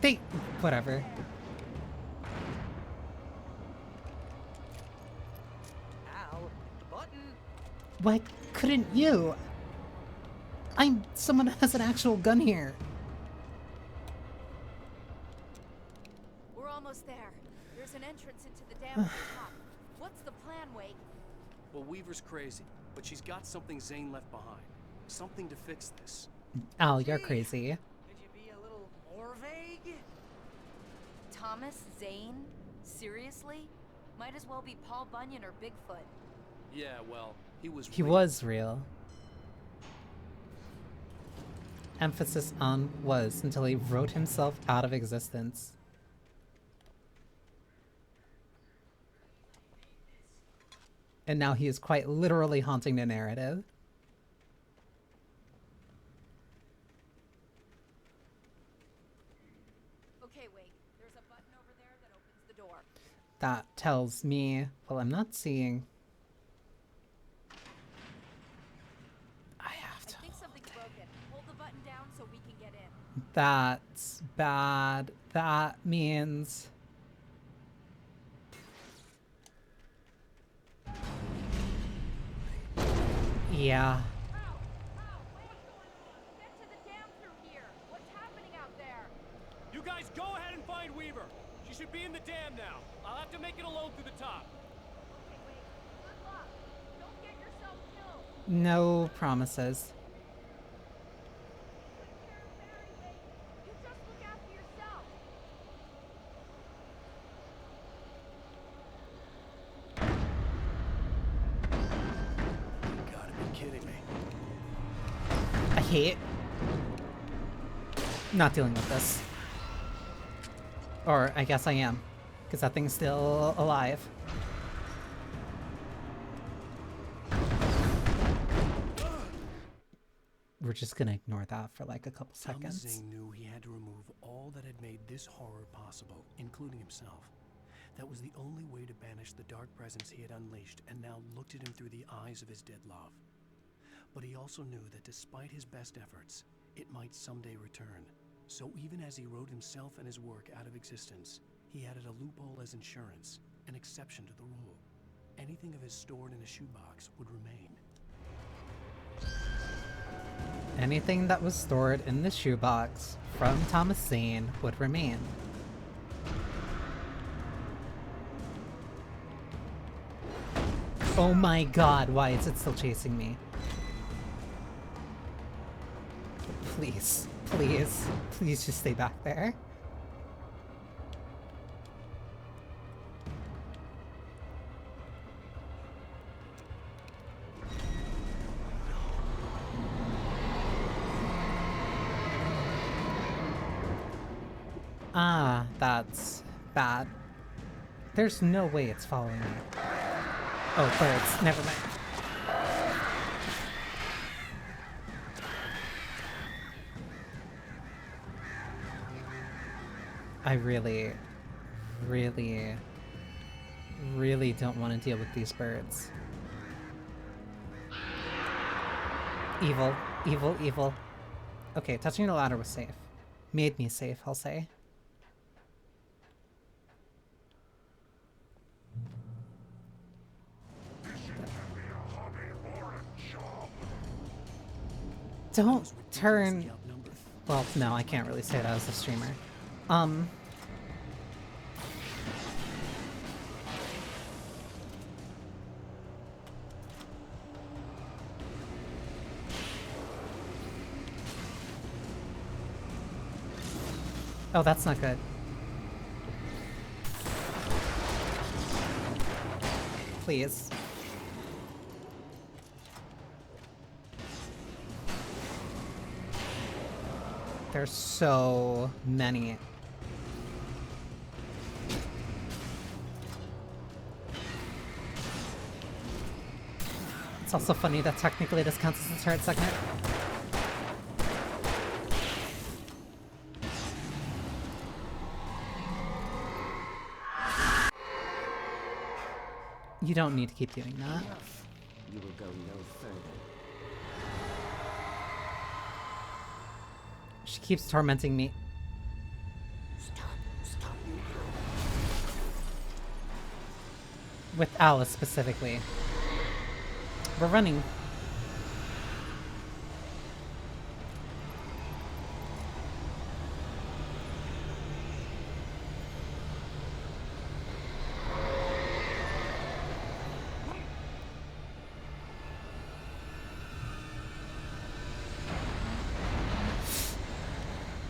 They... whatever. Ow, the button. Why couldn't you? I'm someone who has an actual gun here. We're almost there. There's an entrance into the dam at the top. What's the plan, Wake? Well, Weaver's crazy, but she's got something Zane left behind. Something to fix this. Al, you're crazy. Could you be a little more vague? Thomas Zane? Seriously? Might as well be Paul Bunyan or Bigfoot. Yeah, well, he was He real. was real. Emphasis on was until he wrote himself out of existence. And now he is quite literally haunting the narrative. Okay, Wake. There's a button over there that opens the door. That tells me, well, I'm not seeing. I think something's broken. Hold the button down so we can get in. That's bad. That means... yeah. You guys go ahead and find Weaver. She should be in the dam now. I'll have to make it alone through the top. No promises. You gotta be kidding me. I hate not dealing with this. Or I guess I am, because that thing's still alive. We're just gonna ignore that for like a couple Thomas seconds. Zane knew he had to remove all that had made this horror possible, including himself. That was the only way to banish the dark presence he had unleashed and now looked at him through the eyes of his dead love. But he also knew that despite his best efforts, it might someday return. So even as he wrote himself and his work out of existence, he added a loophole as insurance, an exception to the rule. Anything of his stored in a shoebox would remain. Anything that was stored in the shoebox from Thomas Zane would remain. Oh my god, why is it still chasing me? Please, please, please just stay back there. Ah, that's bad. There's no way it's following me. Oh, birds. Never mind. I really, really, really don't want to deal with these birds. Evil, evil, evil. Okay, touching the ladder was safe. Made me safe, I'll say. Don't turn... Well, no, I can't really say that as a streamer. Oh, that's not good. Please. There's so many. It's also funny that technically this counts as a turret segment. You don't need to keep doing that. You will go no further. She keeps tormenting me. Stop now. With Alice specifically. We're running.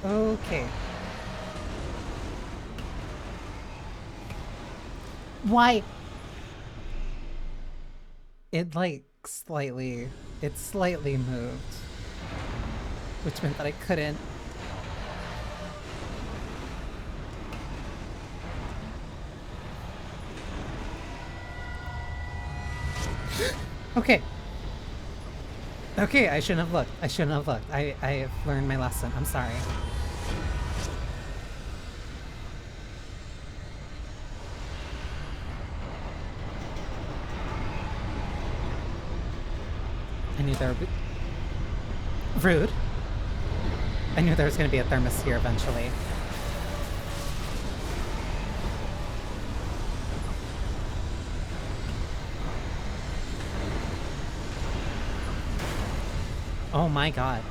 Okay. Why? It like it slightly moved. Which meant that I couldn't. Okay. Okay, I shouldn't have looked. I shouldn't have looked. I have learned my lesson. I'm sorry. I knew there would be... Rude. I knew there was going to be a thermos here eventually. Oh my god.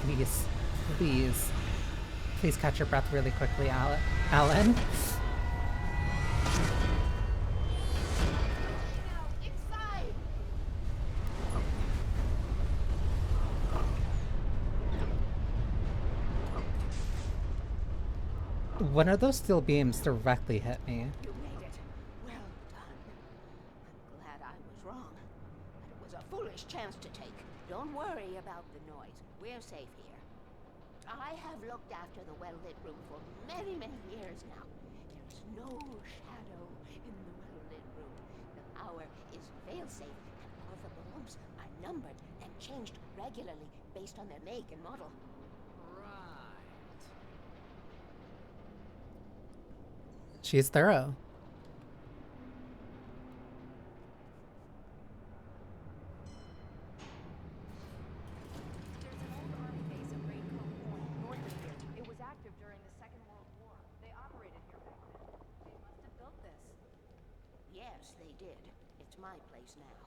Please. Please. Please catch your breath really quickly, Alan. When are those steel beams directly hit me? You made it. Well done. I'm glad I was wrong. But it was a foolish chance to take. Don't worry about the noise. We're safe here. I have looked after the well-lit room for many, many years now. There's no shadow in the well-lit room. The power is fail-safe, and all the bulbs are numbered and changed regularly based on their make and model. She's thorough. There's an old army base at Raincoat Point, north of here. It was active during the Second World War. They operated here back then. They must have built this. Yes, they did. It's my place now.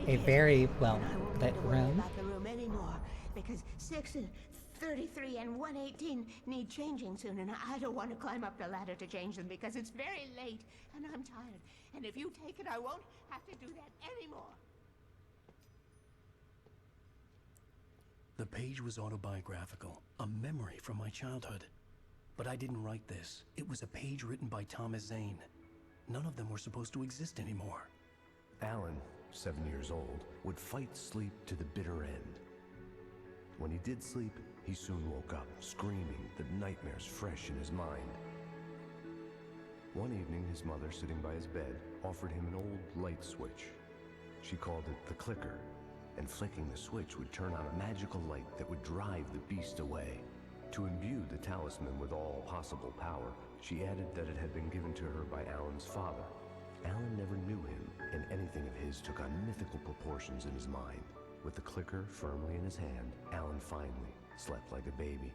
A very well lit Don't worry room. about the room anymore, because 6 and 33 and 118 need changing soon, and I don't want to climb up the ladder to change them because it's very late and I'm tired. And if you take it, I won't have to do that anymore. The page was autobiographical, a memory from my childhood. But I didn't write this. It was a page written by Thomas Zane. None of them were supposed to exist anymore. Alan, 7 years old, would fight sleep to the bitter end. When he did sleep, he soon woke up, screaming, the nightmares fresh in his mind. One evening, his mother, sitting by his bed, offered him an old light switch. She called it the clicker, and flicking the switch would turn on a magical light that would drive the beast away. To imbue the talisman with all possible power, she added that it had been given to her by Alan's father. Alan never knew him, and anything of his took on mythical proportions in his mind. With the clicker firmly in his hand, Alan finally slept like a baby.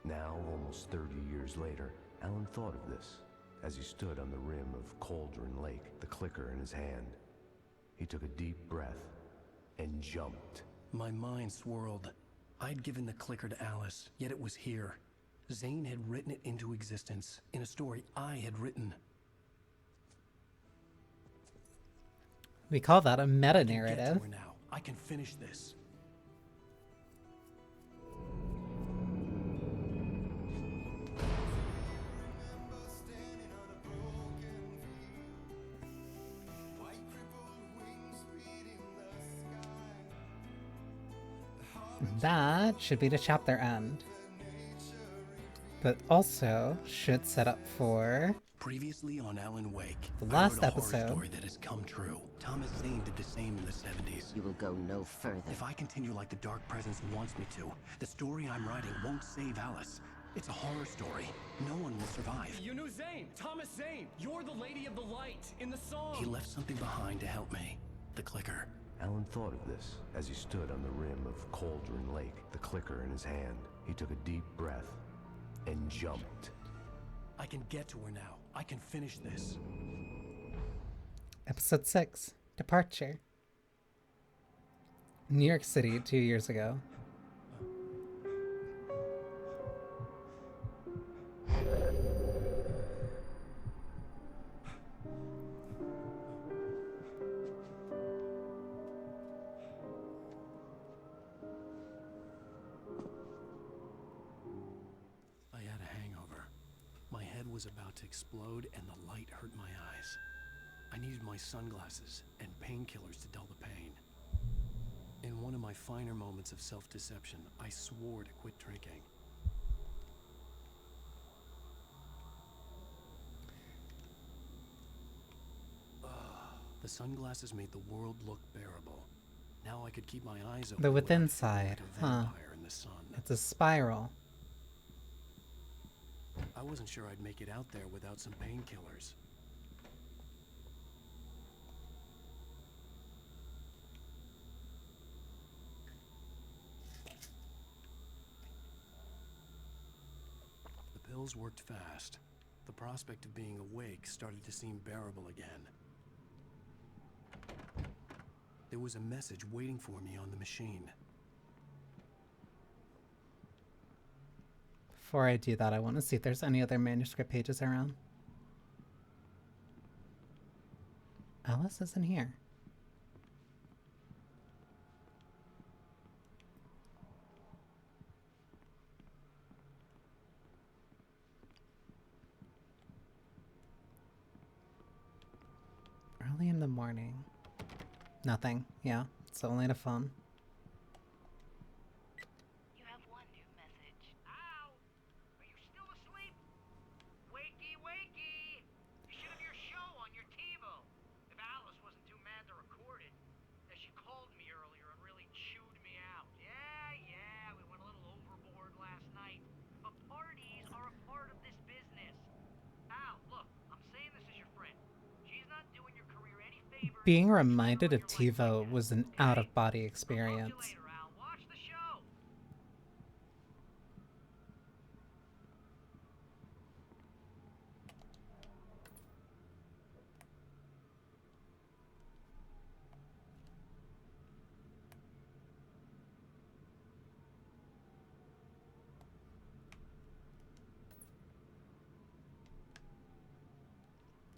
Now, almost 30 years later, Alan thought of this as he stood on the rim of Cauldron Lake, the clicker in his hand. He took a deep breath and jumped. My mind swirled. I'd given the clicker to Alice, yet it was here. Zane had written it into existence, in a story I had written. We call that a meta Get to narrative. her now. I can finish this. That should be the chapter end. But also should set up for Previously on Alan Wake, The I last wrote a horror episode. story that has come true. Thomas Zane did the same in the 70s. You will go no further. If I continue like the Dark Presence wants me to, the story I'm writing won't save Alice. It's a horror story. No one will survive. You knew Zane! Thomas Zane! You're the Lady of the Light in the song! He left something behind to help me. The clicker. Alan thought of this as he stood on the rim of Cauldron Lake, the clicker in his hand. He took a deep breath and jumped. I can get to her now. I can finish this. Episode 6, Departure. New York City 2 years ago. I had a hangover. My head was about to explode and the light hurt my eyes. I needed my sunglasses and painkillers to dull the pain. In one of my finer moments of self-deception, I swore to quit drinking. The sunglasses made the world look bearable. Now I could keep my eyes open. The within without feeling side, like a huh? vampire in the sun. It's a spiral. I wasn't sure I'd make it out there without some painkillers. The pills worked fast. The prospect of being awake started to seem bearable again. There was a message waiting for me on the machine. Before I do that, I want to see if there's any other manuscript pages around. Alice isn't here. Early in the morning. Nothing. Yeah, it's only the phone. You have one new message. Ow! Are you still asleep? Wakey, wakey! You should have your show on your TiVo. If Alice wasn't too mad to record it. As she called me earlier and really chewed me out. Yeah, we went a little overboard last night. But parties are a part of this business. Al, look, I'm saying this as your friend. She's not doing your career any favors. Being reminded of TiVo was an out-of-body experience. Watch the show.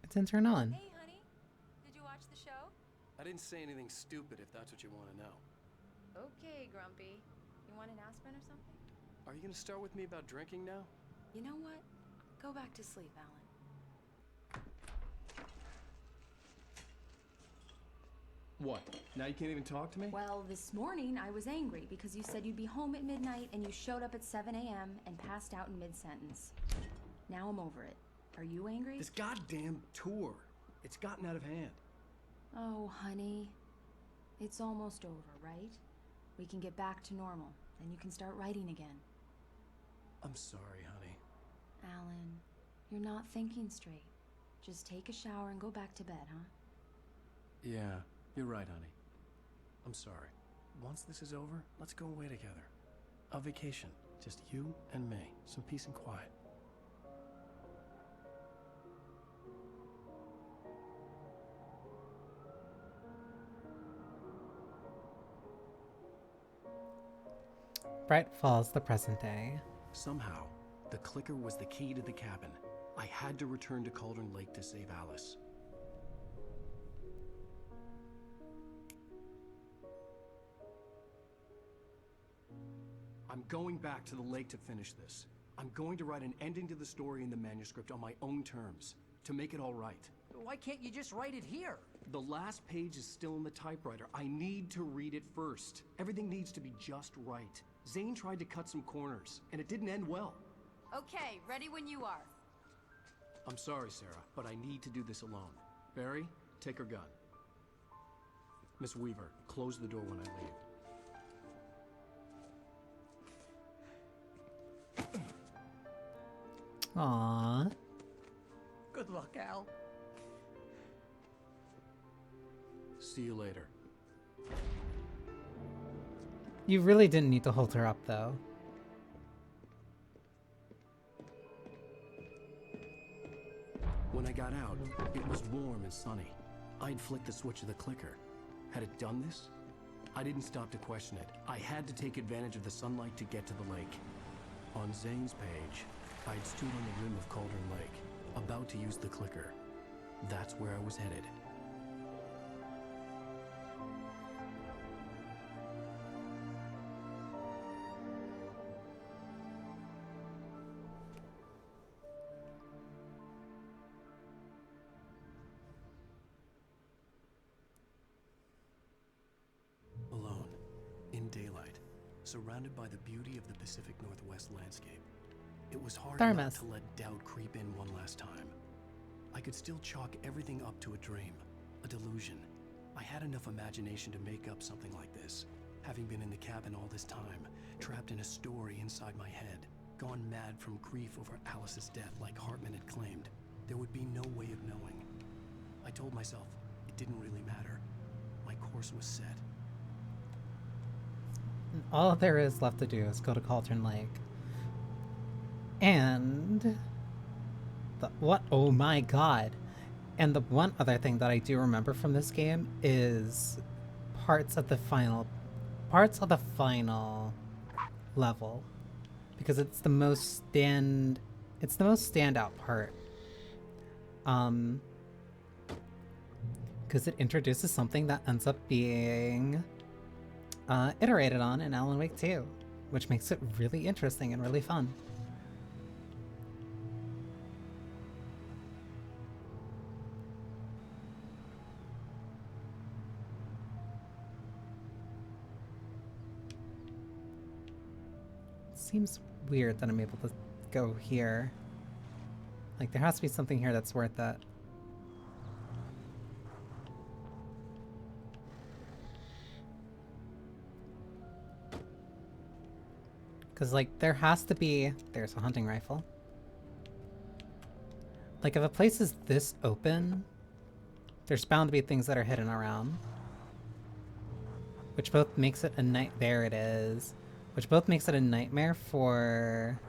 It didn't turn on. Hey, honey. Did you watch the show? I didn't say anything stupid if that's what you want to know. Okay, Grumpy. You want an aspirin or something? Are you going to start with me about drinking now? You know what? Go back to sleep, Alan. What? Now you can't even talk to me? Well, this morning I was angry because you said you'd be home at midnight and you showed up at 7 a.m. and passed out in mid-sentence. Now I'm over it. Are you angry? This goddamn tour. It's gotten out of hand. Oh, honey. It's almost over, right? We can get back to normal. Then you can start writing again. I'm sorry, honey. Alan, you're not thinking straight. Just take a shower and go back to bed, huh? Yeah, you're right, honey. I'm sorry. Once this is over, let's go away together. A vacation. Just you and me. Some peace and quiet. Bright Falls, the present day. Somehow, the clicker was the key to the cabin. I had to return to Cauldron Lake to save Alice. I'm going back to the lake to finish this. I'm going to write an ending to the story in the manuscript on my own terms, to make it all right. Why can't you just write it here? The last page is still in the typewriter. I need to read it first. Everything needs to be just right. Zane tried to cut some corners, and it didn't end well. Okay, ready when you are. I'm sorry, Sarah, but I need to do this alone. Barry, take her gun. Miss Weaver, close the door when I leave. Aww. Good luck, Al. See you later. You really didn't need to hold her up, though. When I got out, it was warm and sunny. I'd flicked the switch of the clicker. Had it done this? I didn't stop to question it. I had to take advantage of the sunlight to get to the lake. On Zane's page, I'd stood on the rim of Cauldron Lake, about to use the clicker. That's where I was headed. Alone, in daylight, surrounded by the beauty of the Pacific Northwest landscape. It was hard not Thermos. to let doubt creep in one last time. I could still chalk everything up to a dream, a delusion. I had enough imagination to make up something like this, having been in the cabin all this time, trapped in a story inside my head, gone mad from grief over Alice's death like Hartman had claimed. There would be no way of knowing. I told myself it didn't really matter. My course was set. All there is left to do is go to Cauldron Lake. And oh my god. And the one other thing that I do remember from this game is parts of the final level, because it's the most standout part. Because it introduces something that ends up being iterated on in Alan Wake 2, which makes it really interesting and really fun. Seems weird that I'm able to go here. Like, there has to be something here that's worth that. Because, like, there has to be... There's a hunting rifle. Like, if a place is this open, there's bound to be things that are hidden around. Which both makes it a night... There it is. Which both makes it a nightmare for...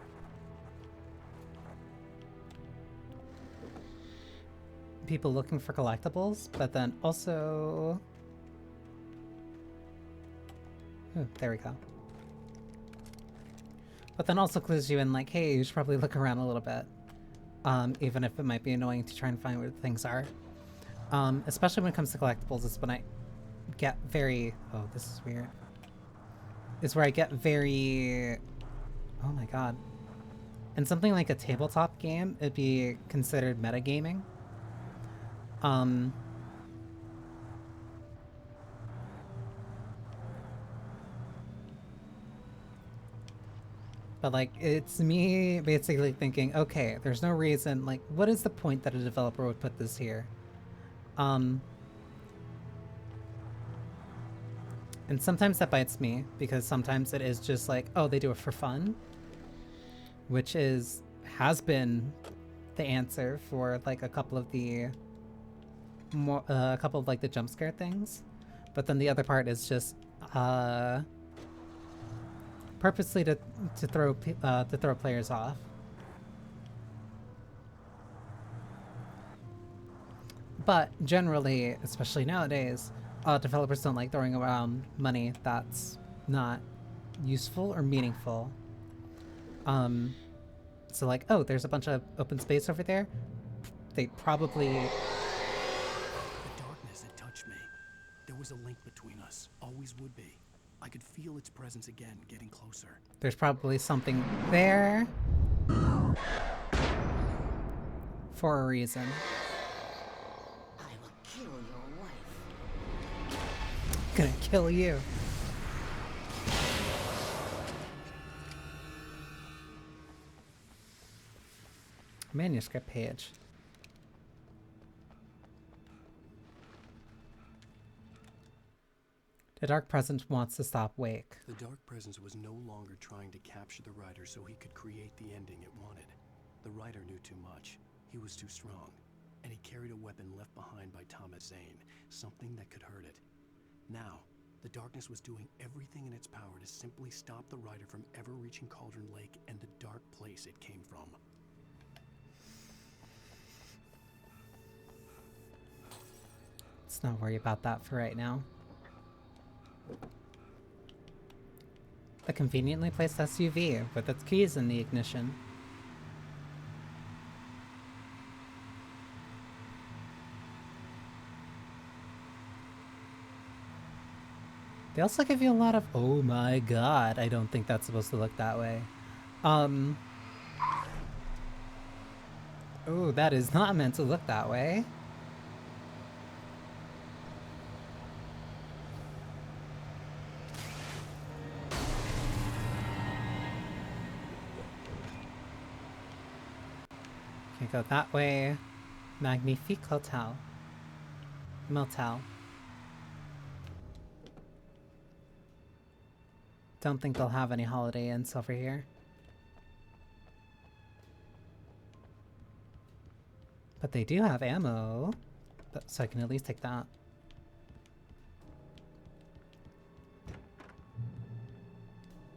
people looking for collectibles, but then also... Ooh, there we go. But then also clues you in like, hey, you should probably look around a little bit. Even if it might be annoying to try and find where things are. Especially when it comes to collectibles, is when I get very... Oh, this is weird. Is where I get very... Oh my god. In something like a tabletop game, it'd be considered metagaming. But like, it's me basically thinking, okay, there's no reason, like, what is the point that a developer would put this here? And sometimes that bites me, because sometimes it is just like, oh, they do it for fun. Which has been the answer for like a couple of the the jump scare things. But then the other part is just purposely to throw players off. But generally, especially nowadays, developers don't like throwing around money that's not useful or meaningful. So like, oh, there's a bunch of open space over there. They probably... The darkness had touched me. There was a link between us. Always would be. I could feel its presence again, getting closer. There's probably something there. For a reason. I will kill your wife. Gonna kill you. Manuscript page. The Dark Presence wants to stop Wake. The Dark Presence was no longer trying to capture the Rider so he could create the ending it wanted. The Rider knew too much. He was too strong. And he carried a weapon left behind by Thomas Zane, something that could hurt it. Now, the darkness was doing everything in its power to simply stop the Rider from ever reaching Cauldron Lake and the dark place it came from. Let's not worry about that for right now. The conveniently placed SUV with its keys in the ignition. They also give you a lot of, oh my god, I don't think that's supposed to look that way. Oh, that is not meant to look that way. Can't go that way. Magnifique Hotel. Motel. Don't think they'll have any Holiday Inns over here. But they do have ammo, so I can at least take that.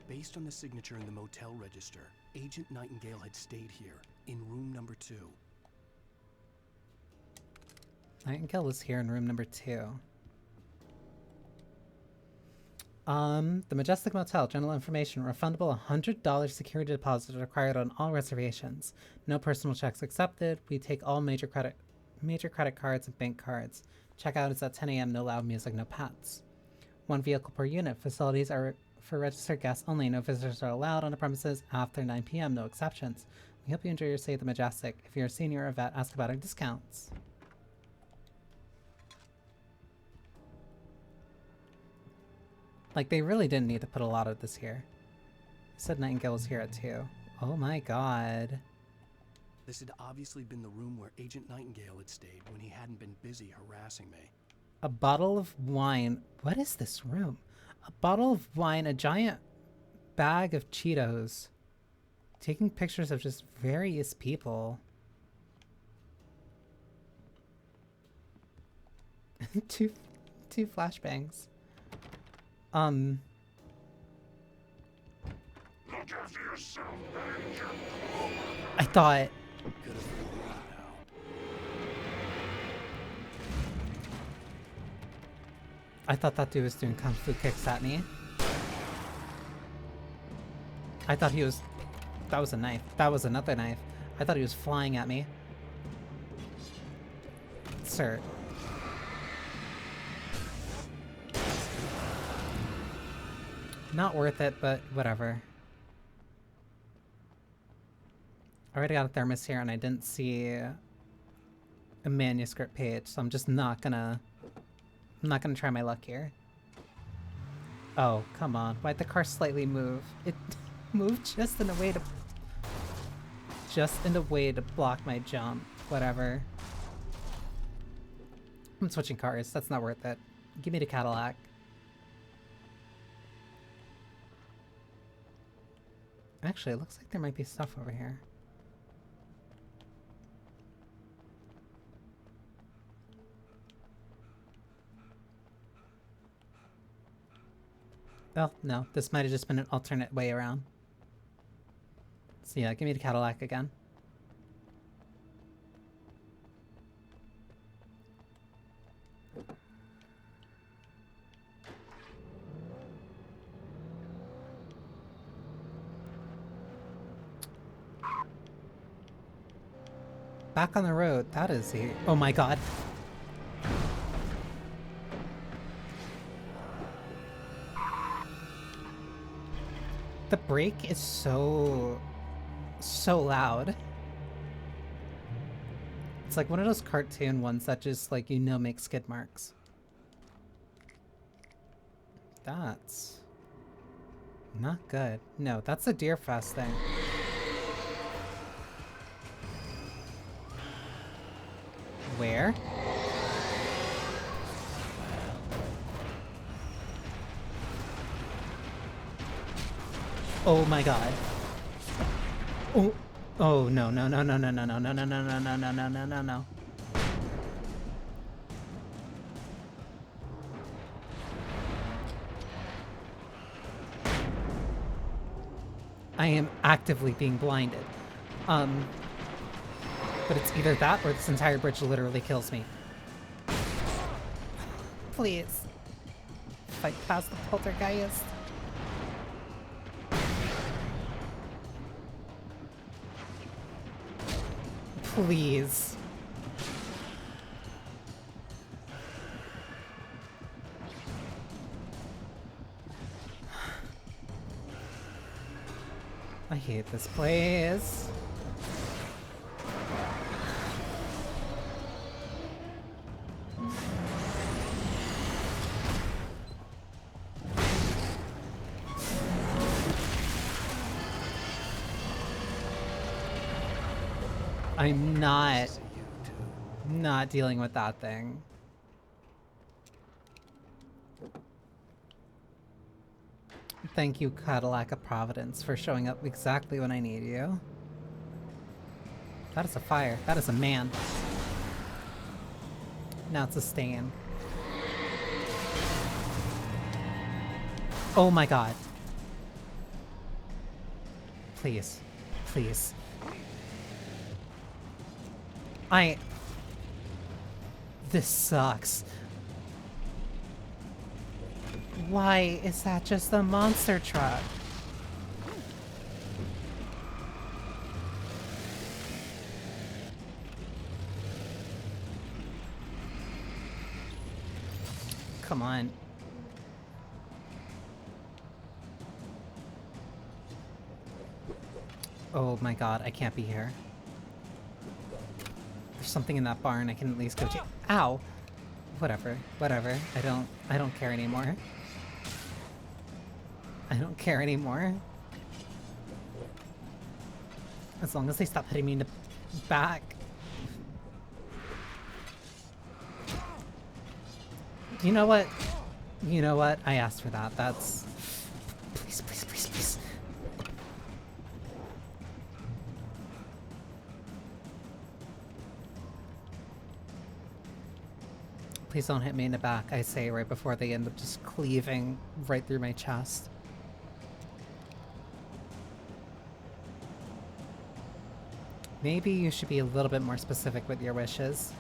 Based on the signature in the motel register, Agent Nightingale had stayed here, in room number 2. Nightingale was here in room number 2. The Majestic Motel, general information, refundable $100 security deposit required on all reservations. No personal checks accepted. We take all major credit cards and bank cards. Checkout is at 10 a.m. No loud music, no pets. 1 vehicle per unit. Facilities are for registered guests only. No visitors are allowed on the premises after 9 p.m. No exceptions. We hope you enjoy your stay at the Majestic. If you're a senior or a vet, ask about our discounts. Like, they really didn't need to put a lot of this here. He said Nightingale was here at 2. Oh my god. This had obviously been the room where Agent Nightingale had stayed when he hadn't been busy harassing me. A bottle of wine. What is this room? A bottle of wine, a giant bag of Cheetos. Taking pictures of just various people. two flashbangs. Look after yourself, manager. I thought. I thought that dude was doing kung fu kicks at me. I thought he was. That was a knife. That was another knife. I thought he was flying at me. Sir. Not worth it, but whatever. I already got a thermos here and I didn't see a manuscript page, so I'm just not gonna try my luck here. Oh, come on. Why'd the car slightly move? It moved just in a way to block my jump. Whatever. I'm switching cars. That's not worth it. Give me the Cadillac. Actually, it looks like there might be stuff over here. Oh, no. This might have just been an alternate way around. So yeah, give me the Cadillac again. Back on the road. That is a... Oh my god. The brake is so loud. It's like one of those cartoon ones that just, like, you know, make skid marks. That's not good. No, that's a Deer Fest thing. Where? Oh my god. Oh, oh no, no, no, no, no, no, no, no, no, no, no, no, no, no, no, no, no. I am actively being blinded. But it's either that or this entire bridge literally kills me. Please. Fight past the poltergeist. Please. I hate this place. I'm not dealing with that thing. Thank you, Cadillac of Providence, for showing up exactly when I need you. That is a fire. That is a man. Now it's a stain. Oh my god. Please. Please. This sucks. Why is that just a monster truck? Come on. Oh my god, I can't be here. There's something in that barn I can at least go to. Ow! Whatever, whatever. I don't care anymore. I don't care anymore. As long as they stop hitting me in the back. You know what? You know what? I asked for that. That's... Please, please, please, please. Please don't hit me in the back, I say right before they end up just cleaving right through my chest. Maybe you should be a little bit more specific with your wishes.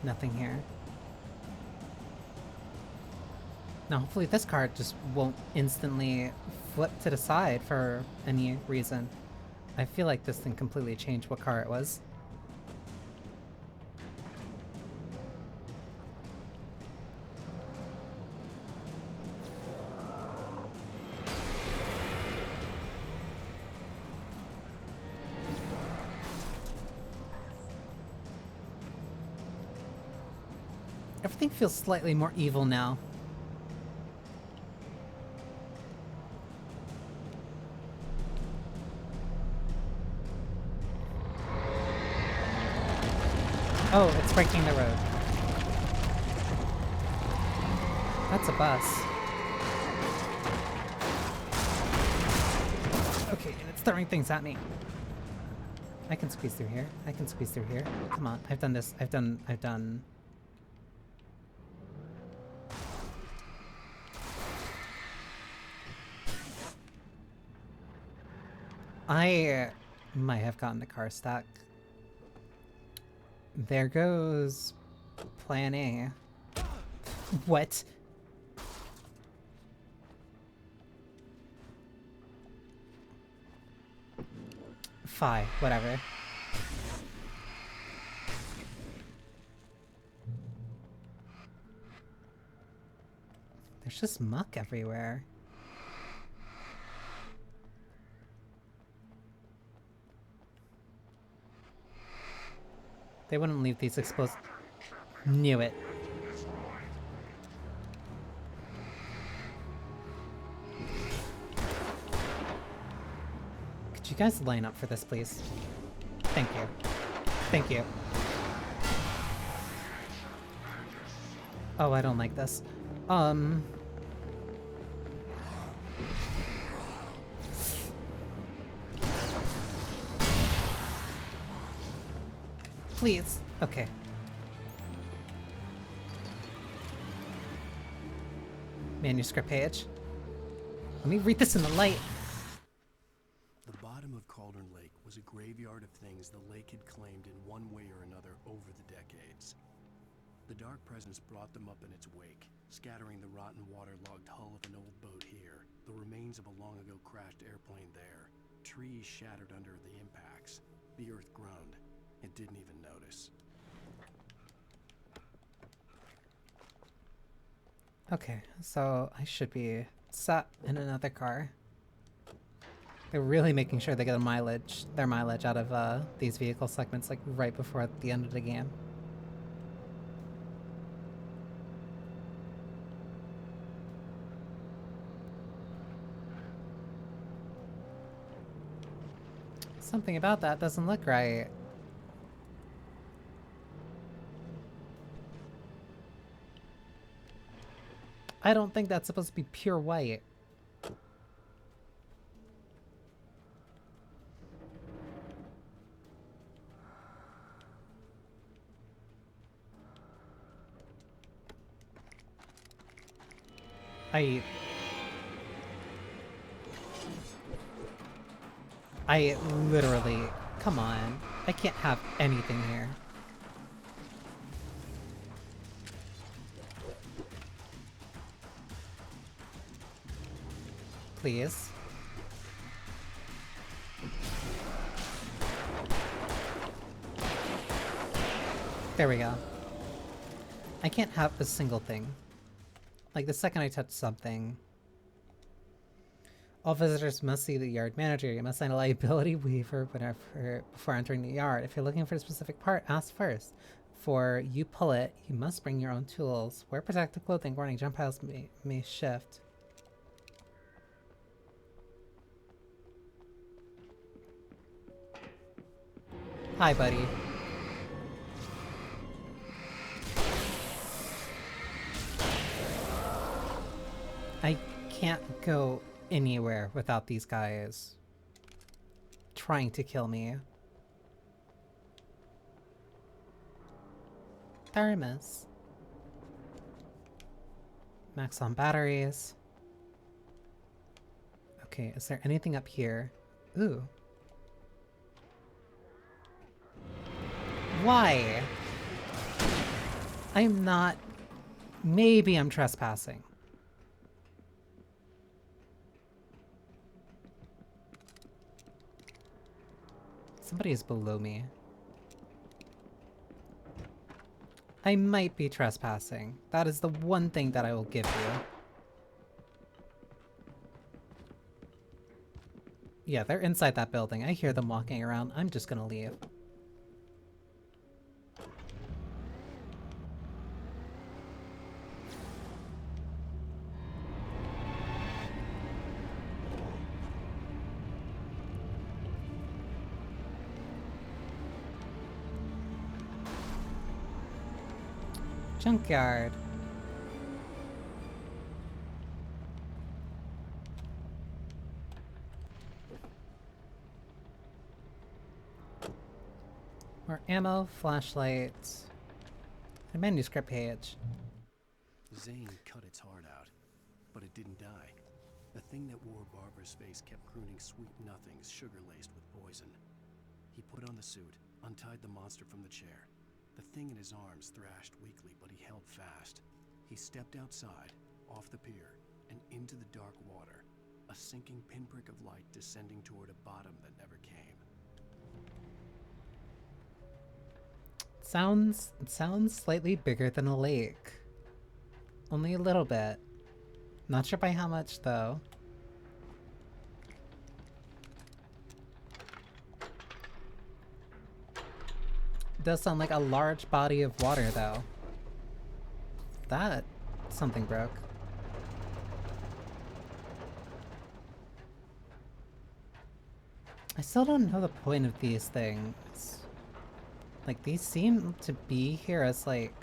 Nothing here. Now hopefully this card just won't instantly flip to the side for any reason. I feel like this thing completely changed what car it was. Everything feels slightly more evil now. Oh, it's breaking the road. That's a bus. Okay, and it's throwing things at me. I can squeeze through here. I can squeeze through here. Come on, I've done this. I've done... I might have gotten the car stuck. There goes Plan A. What? Fine, whatever. There's just muck everywhere. They wouldn't leave these exposed. Knew it. Could you guys line up for this, please? Thank you. Thank you. Oh, I don't like this. Um... Please. Okay. Manuscript page. Let me read this in the light. The bottom of Cauldron Lake was a graveyard of things the lake had claimed in one way or another over the decades. The dark presence brought them up in its wake, scattering the rotten waterlogged hull of an old boat here, the remains of a long-ago crashed airplane there, trees shattered under the impacts. The earth groaned. It didn't even notice. Okay, so I should be sat in another car. They're really making sure they get their mileage out of these vehicle segments like right before the end of the game. Something about that doesn't look right. I don't think that's supposed to be pure white. I literally, come on. I can't have anything here. Please. There we go. I can't have a single thing. Like, the second I touch something... All visitors must see the yard manager. You must sign a liability waiver before entering the yard. If you're looking for a specific part, ask first. Before you pull it, you must bring your own tools. Wear protective clothing. Warning, jump piles may shift. Hi, buddy. I can't go anywhere without these guys trying to kill me. Thermos. Max on batteries. Okay, is there anything up here? Ooh. Why? I'm not... Maybe I'm trespassing. Somebody is below me. I might be trespassing. That is the one thing that I will give you. Yeah, they're inside that building. I hear them walking around. I'm just gonna leave. Junkyard. More ammo, flashlights, a manuscript page. Zane cut its heart out, but it didn't die. The thing that wore Barbara's face kept crooning sweet nothings sugar-laced with poison. He put on the suit, untied the monster from the chair. The thing in his arms thrashed weakly, but he held fast. He stepped outside, off the pier, and into the dark water, a sinking pinprick of light descending toward a bottom that never came. It sounds slightly bigger than a lake. Only a little bit. Not sure by how much, though. It does sound like a large body of water, though. That... something broke. I still don't know the point of these things. Like, these seem to be here as, like...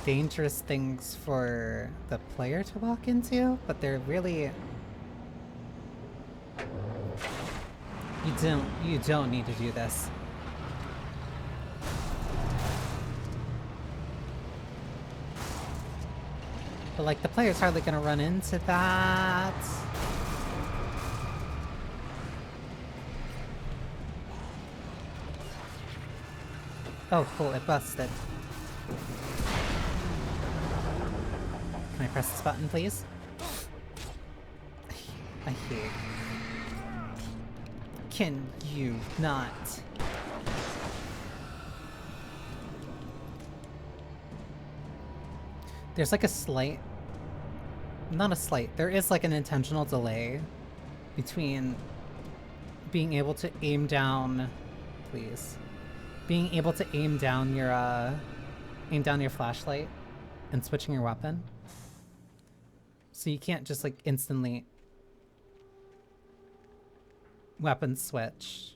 dangerous things for the player to walk into, but they're really... You don't need to do this. But like, the player's hardly gonna run into that. Oh, cool, it busted. Can I press this button, please? I hate. Can you not? There's like a slight... Not a slight. There is like an intentional delay between being able to aim down... Please. Being able to aim down your flashlight and switching your weapon. So you can't just like instantly weapon switch.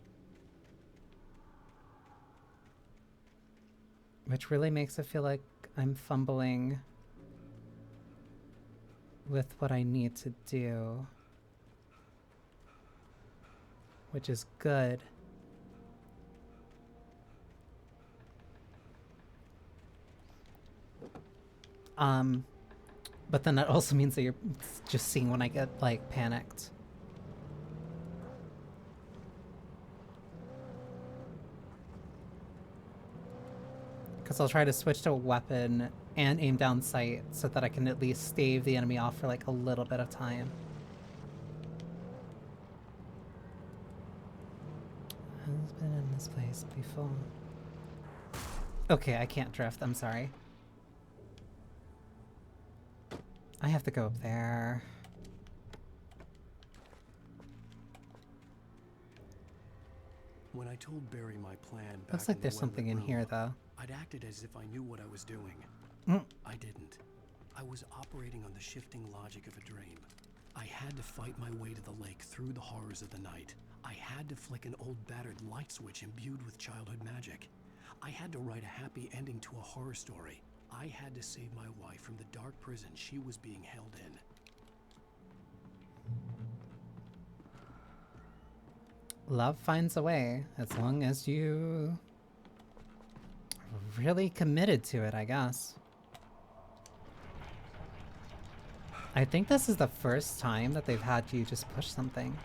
Which really makes it feel like I'm fumbling with what I need to do. Which is good. But then that also means that you're just seeing when I get, like, panicked. Because I'll try to switch to a weapon and aim down sight so that I can at least stave the enemy off for, like, a little bit of time. I've been in this place before. Okay, I can't drift, I'm sorry. I have to go up there. When I told Barry my plan back Looks like in the there's something in well-lit here, room, though. I'd acted as if I knew what I was doing. Mm. I didn't. I was operating on the shifting logic of a dream. I had to fight my way to the lake through the horrors of the night. I had to flick an old battered light switch imbued with childhood magic. I had to write a happy ending to a horror story. I had to save my wife from the dark prison she was being held in. Love finds a way, as long as you are really committed to it, I guess. I think this is the first time that they've had you just push something.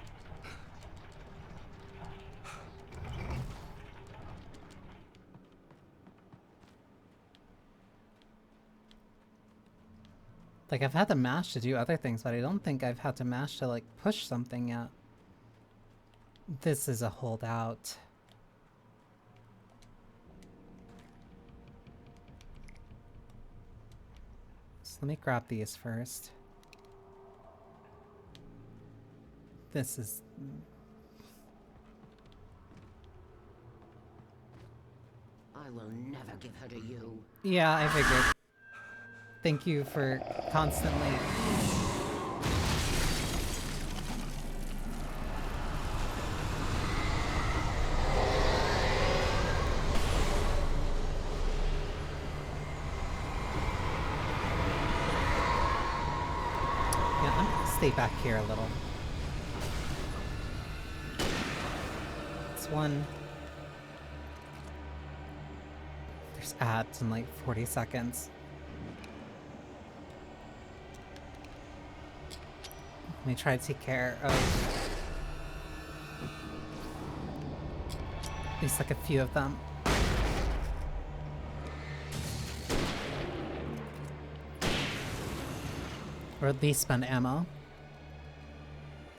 Like, I've had to mash to do other things, but I don't think I've had to mash to, like, push something yet. This is a holdout. So let me grab these first. This is... I will never give her to you. Yeah, I figured. Thank you for constantly... Yeah, I'm gonna stay back here a little. It's one... There's ads in like 40 seconds. Let me try to take care of at least like a few of them. Or at least spend ammo.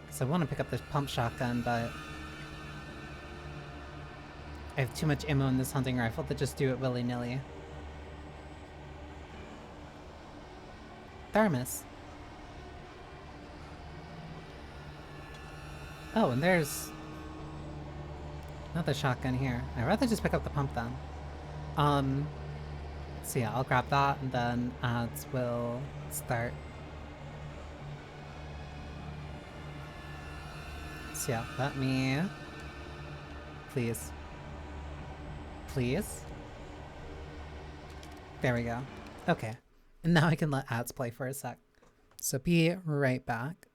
Because I want to pick up this pump shotgun, but I have too much ammo in this hunting rifle to just do it willy-nilly. Thermos. Oh, and there's another shotgun here. I'd rather just pick up the pump then. So yeah, I'll grab that and then ads will start. So yeah, let me... Please. Please? There we go. Okay. And now I can let ads play for a sec. So be right back.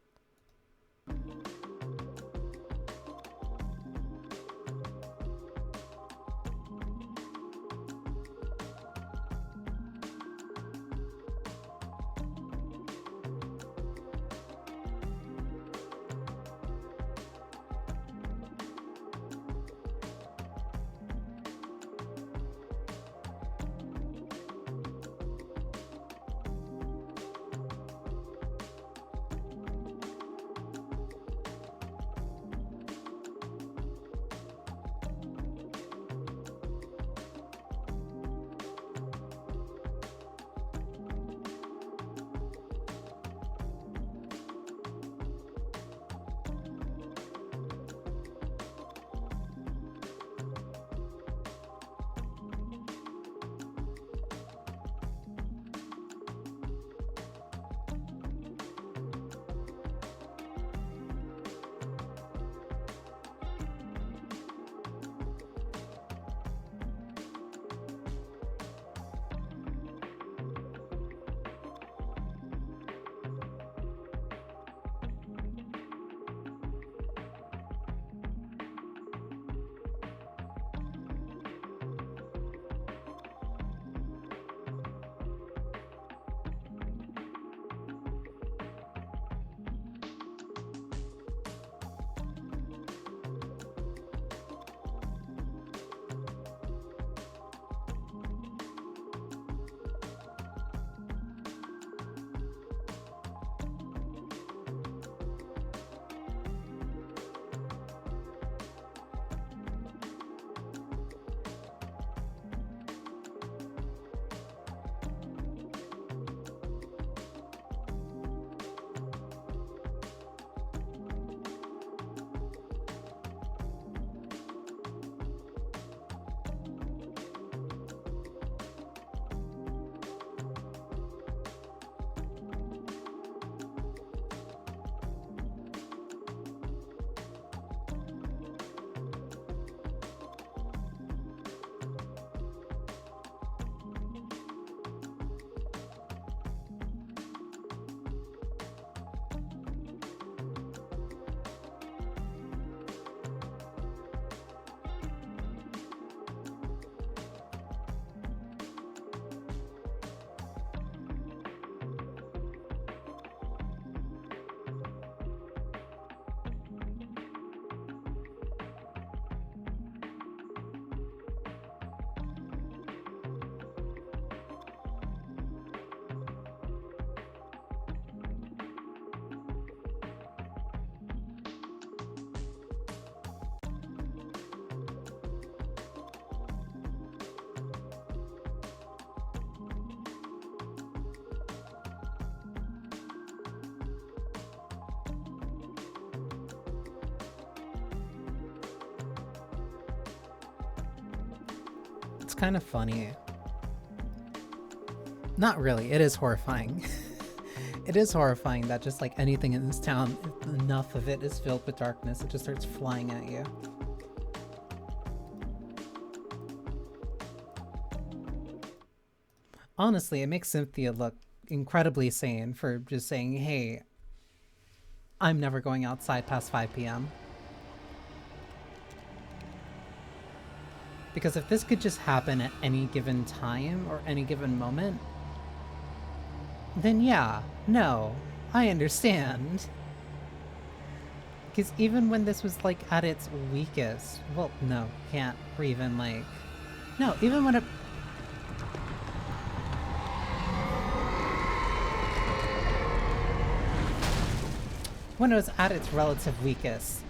It's kind of funny. Not really, it is horrifying. It is horrifying that just like anything in this town, if enough of it is filled with darkness, it just starts flying at you. Honestly, it makes Cynthia look incredibly sane for just saying, hey, I'm never going outside past 5 p.m. Because if this could just happen at any given time or any given moment, then yeah, no, I understand. Because even when this was like at its weakest, well, no, can't, or even like, no, even when it, when it was at its relative weakest,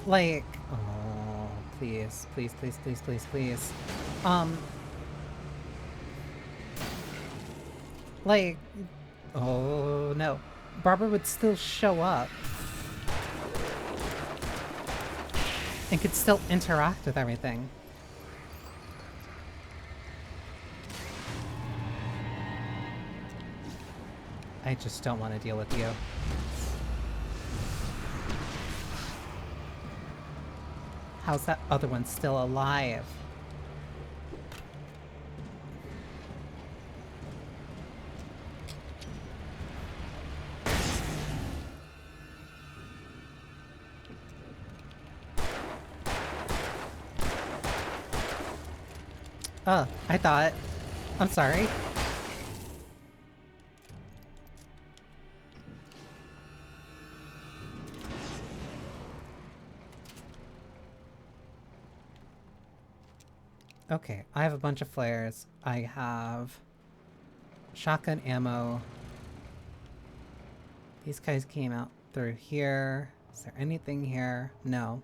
like, oh, please, please, please, please, please, please. Like, oh no. Barbara would still show up. And could still interact with everything. I just don't want to deal with you. How's that other one still alive? Oh, I thought. I'm sorry. Okay, I have a bunch of flares. I have shotgun ammo. These guys came out through here. Is there anything here? No.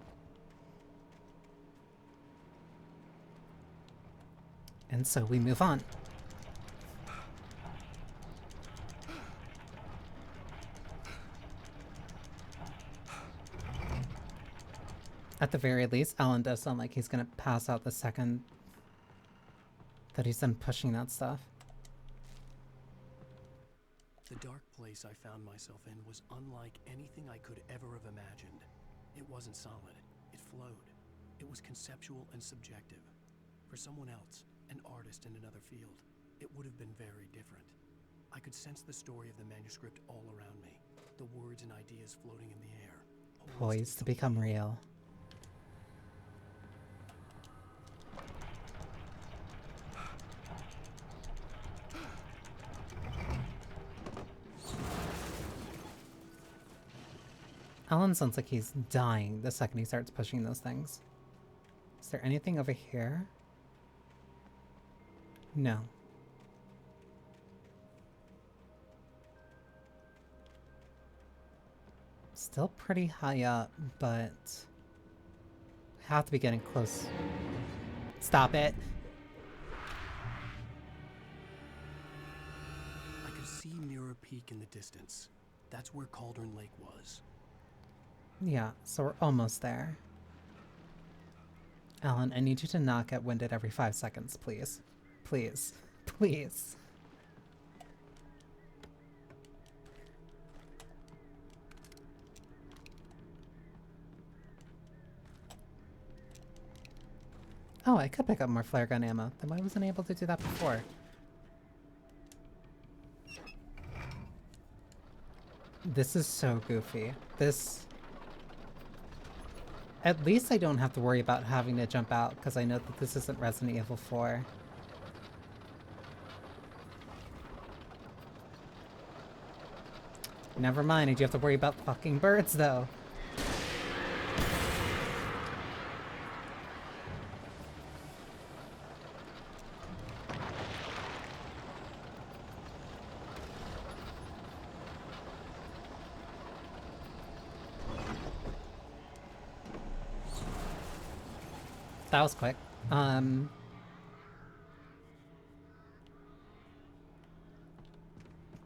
And so we move on. At the very least, Alan does sound like he's gonna pass out the second that he's done pushing that stuff. The dark place I found myself in was unlike anything I could ever have imagined. It wasn't solid. It flowed. It was conceptual and subjective. For someone else, an artist in another field, it would have been very different. I could sense the story of the manuscript all around me, the words and ideas floating in the air. Poised to become real. Alan sounds like he's dying the second he starts pushing those things. Is there anything over here? No. Still pretty high up, but I have to be getting close. Stop it. I could see Mirror Peak in the distance. That's where Cauldron Lake was. Yeah, so we're almost there. Alan, I need you to not get winded every 5 seconds, please. Please. Please. Oh, I could pick up more flare gun ammo. Then why wasn't I able to do that before? This is so goofy. This... At least I don't have to worry about having to jump out, because I know that this isn't Resident Evil 4. Never mind, I do have to worry about fucking birds, though. That was quick.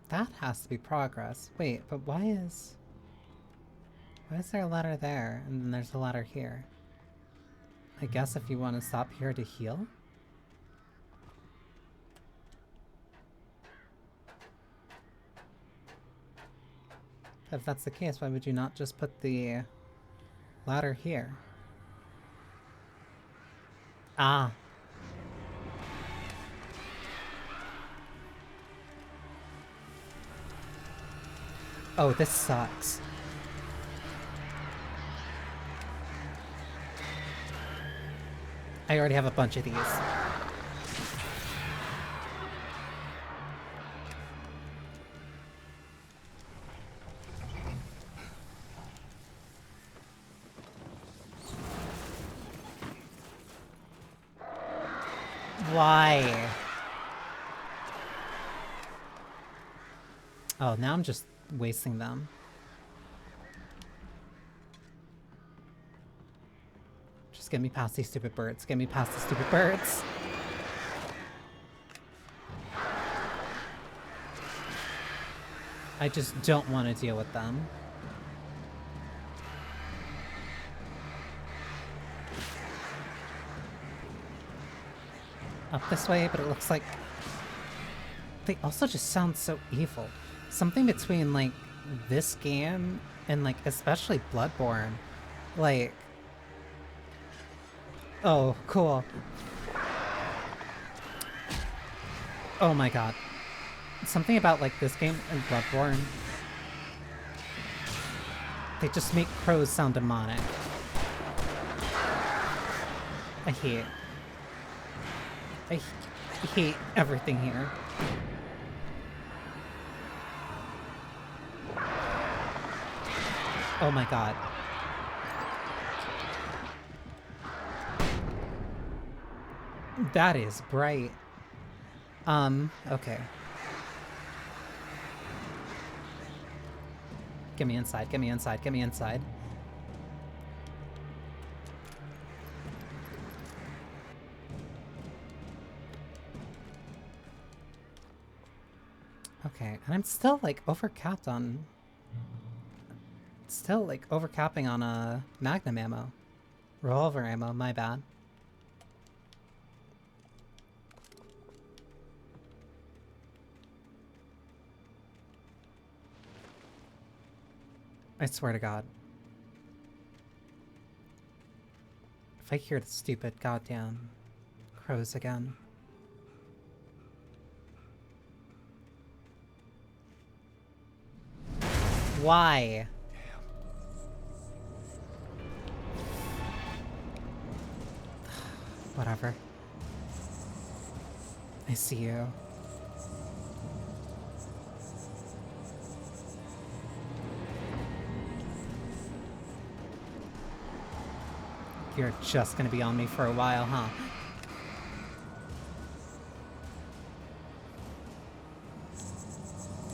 That has to be progress. Wait, but why is there a ladder there and then there's a ladder here? I guess if you want to stop here to heal? If that's the case, why would you not just put the ladder here? Ah. Oh, this sucks. I already have a bunch of these. Why? Oh, now I'm just wasting them. Just get me past these stupid birds. Get me past the stupid birds. I just don't want to deal with them. Up this way, but it looks like they also just sound so evil. Something between like this game and like especially Bloodborne. Like Oh, cool. Oh my god. Something about like this game and Bloodborne. They just make crows sound demonic. I hate everything here. Oh my god. That is bright. Okay. Get me inside, get me inside, get me inside. Okay, and I'm still like overcapped on... Still like overcapping on Magnum ammo. Revolver ammo, my bad. I swear to God. If I hear the stupid goddamn crows again. Why? Whatever. I see you. You're just gonna be on me for a while, huh?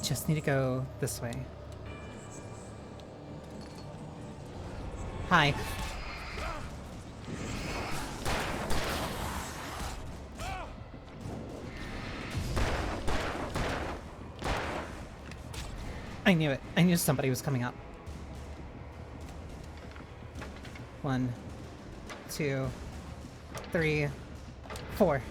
Just need to go this way. Hi. I knew it. I knew somebody was coming up. 1, 2, 3, 4.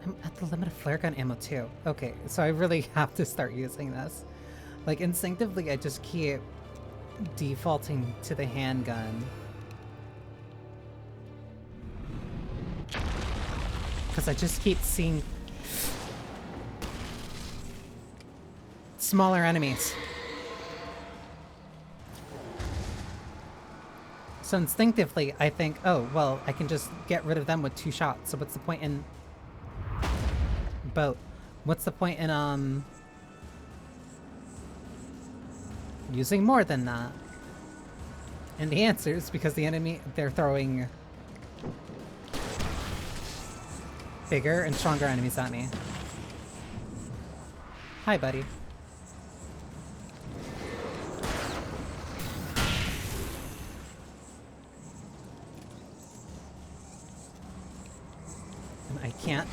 I'm at the limit of flare gun ammo too. Okay, so I really have to start using this. Like instinctively, I just keep defaulting to the handgun. Because I just keep seeing smaller enemies. So instinctively, I think, oh, well, I can just get rid of them with 2 shots. So what's the point in... boat? What's the point in, using more than that? And the answer is because the enemy, they're throwing bigger and stronger enemies at me. Hi, buddy. And I can't.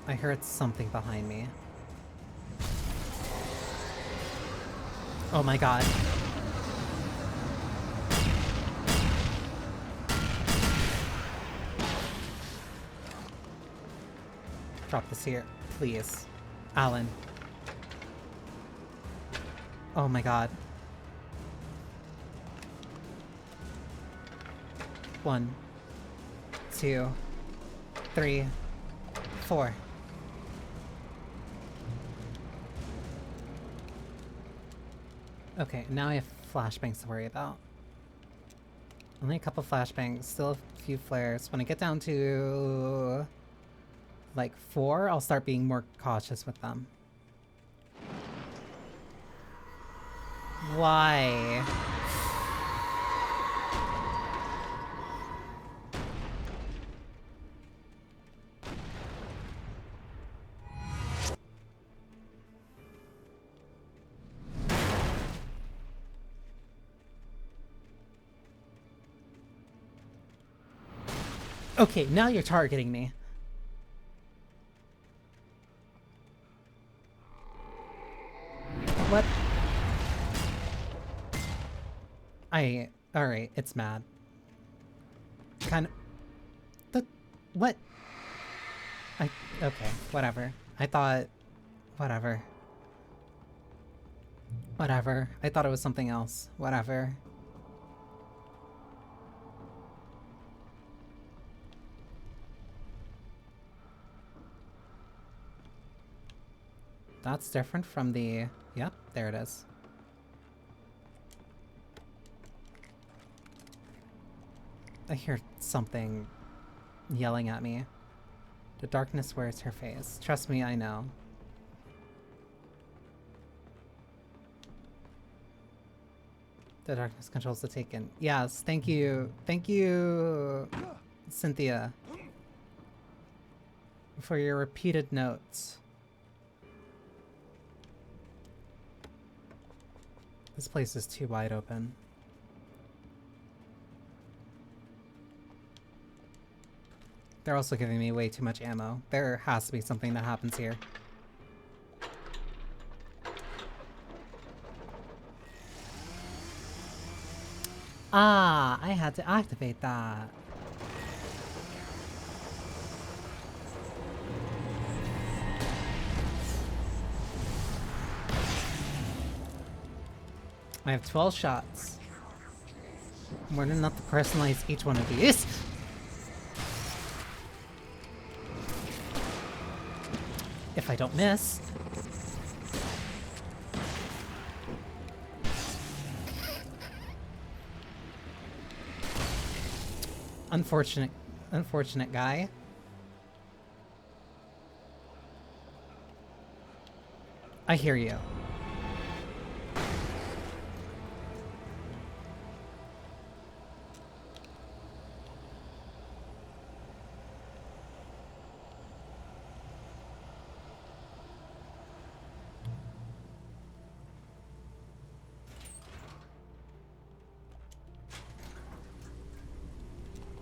I heard something behind me. Oh my god. Drop this here, please. Alan. Oh my god. 1, 2, 3, 4. Okay, now I have flashbangs to worry about. Only a couple flashbangs, still a few flares. When I get down to like 4, I'll start being more cautious with them. Why? Okay, now you're targeting me. What? Alright, it's mad. Kind of... What? Okay, whatever. I thought... Whatever. Whatever. I thought it was something else. Whatever. That's different from the... Yep, there it is. I hear something yelling at me. The darkness wears her face. Trust me, I know. The darkness controls the Taken. Yes, thank you. Thank you, Cynthia, for your repeated notes. This place is too wide open. They're also giving me way too much ammo. There has to be something that happens here. Ah, I had to activate that. I have 12 shots. More than enough to personalize each one of these. If I don't miss. Unfortunate guy. I hear you.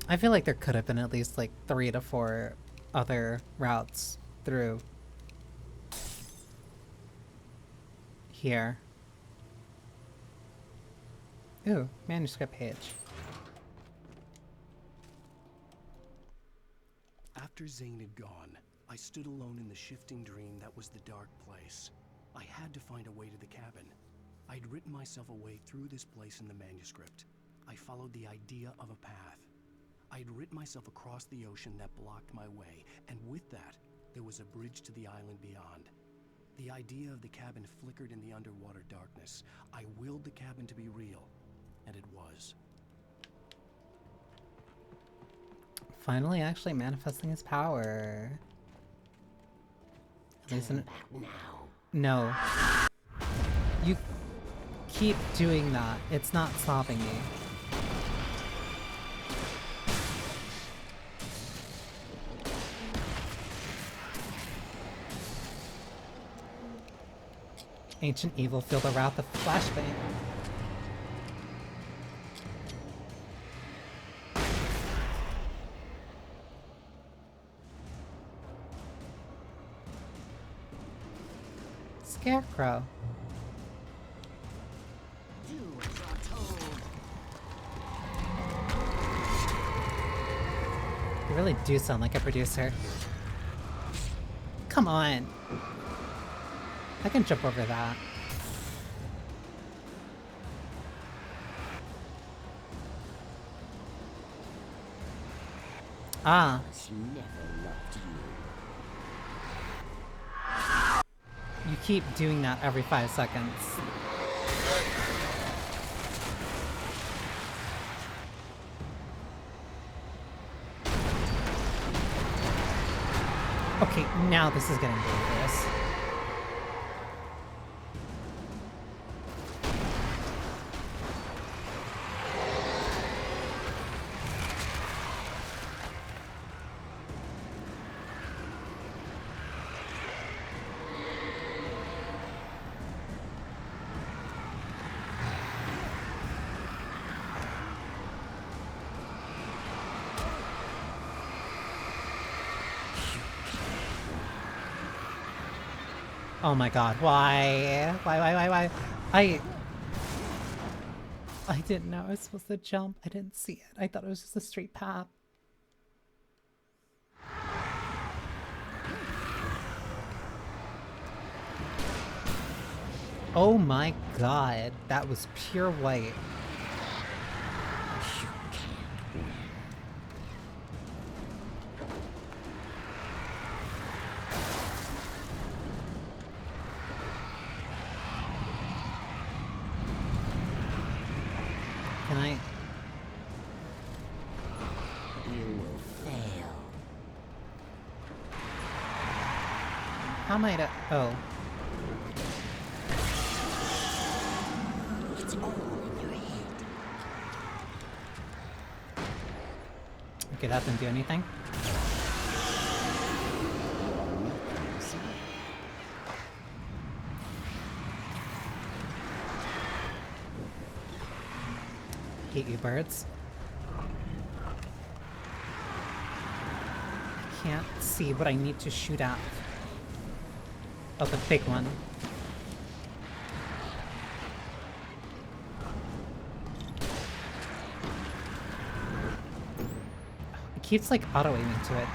I feel like there could have been at least like 3 to 4 other routes through here. Ooh, manuscript page. After Zane had gone, I stood alone in the shifting dream that was the dark place. I had to find a way to the cabin. I'd written myself a way through this place in the manuscript. I followed the idea of a path. I'd written myself across the ocean that blocked my way, and with that, there was a bridge to the island beyond. The idea of the cabin flickered in the underwater darkness. I willed the cabin to be real, and it was. Finally actually manifesting his power. At least in... No. You keep doing that. It's not stopping me. Ancient evil, feel the wrath of flashbang. Scarecrow. Do as you're told. You really do sound like a producer. Come on. I can jump over that. Ah. You keep doing that every 5 seconds. Okay, now this is getting dangerous. Oh my god, why? Why? I didn't know I was supposed to jump. I didn't see it. I thought it was just a straight path. Oh my god, that was pure white. Can I? You will fail. How am I to? Oh. It's all in your head. Okay, that didn't do anything. Hate you, birds. Can't see what I need to shoot at. Oh, the big one. It keeps like auto-aiming to it.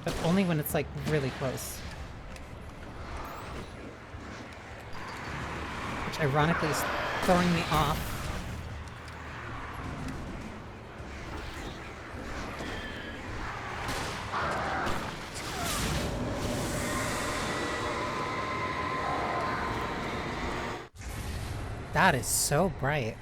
But only when it's like really close. Which ironically is throwing me off. That is so bright.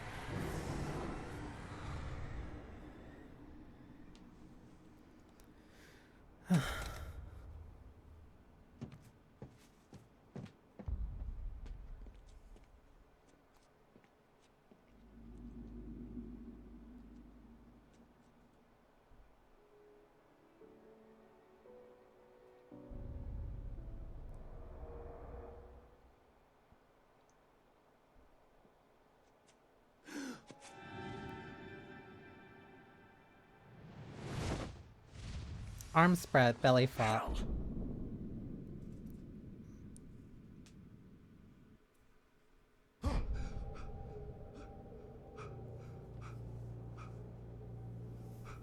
Arms spread, belly flat.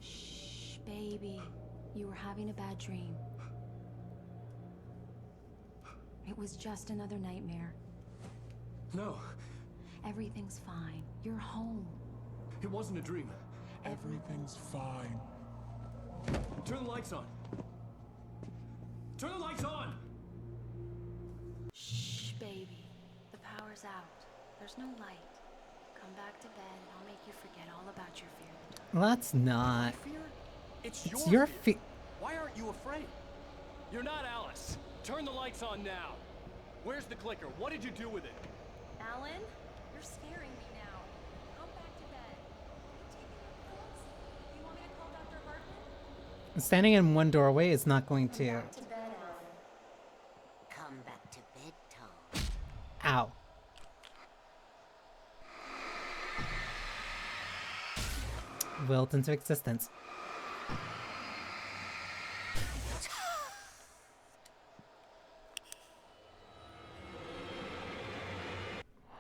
Shh, baby. You were having a bad dream. It was just another nightmare. No, Everything's fine. You're home. it wasn't a dream. Everything's fine. Turn the lights on. Turn the lights on! Shh, baby. The power's out. There's no light. Come back to bed and I'll make you forget all about your fear. Let's not. Fear? It's It's your fear. Why aren't you afraid? You're not Alice. Turn the lights on now. Where's the clicker? What did you do with it? Alan, you're scaring me now. Come back to bed. You taking your pills? You want me to call Dr. Hartman? Standing in one doorway is not going to. Back to bed, Alan. Come back to bed, Tom. Ow. Willed into existence.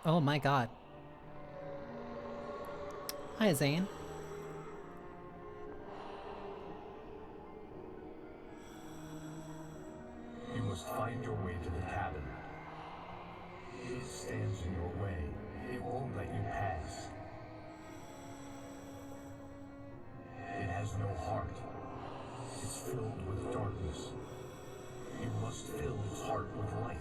Oh my god. Hi, Zane. You must find your way to the cabin. It stands in your way. It won't let you pass. It has no heart. It's filled with darkness. You must fill its heart with light.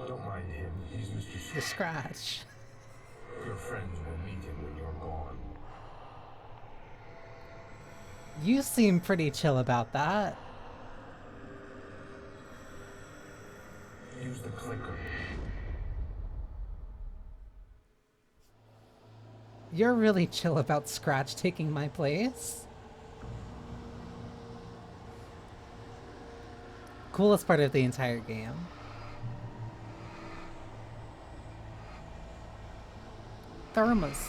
Don't mind him. He's Mr. The Scratch. Your friends will meet him when you're gone. You seem pretty chill about that. Use the clicker. You're really chill about Scratch taking my place. Coolest part of the entire game. Thermos.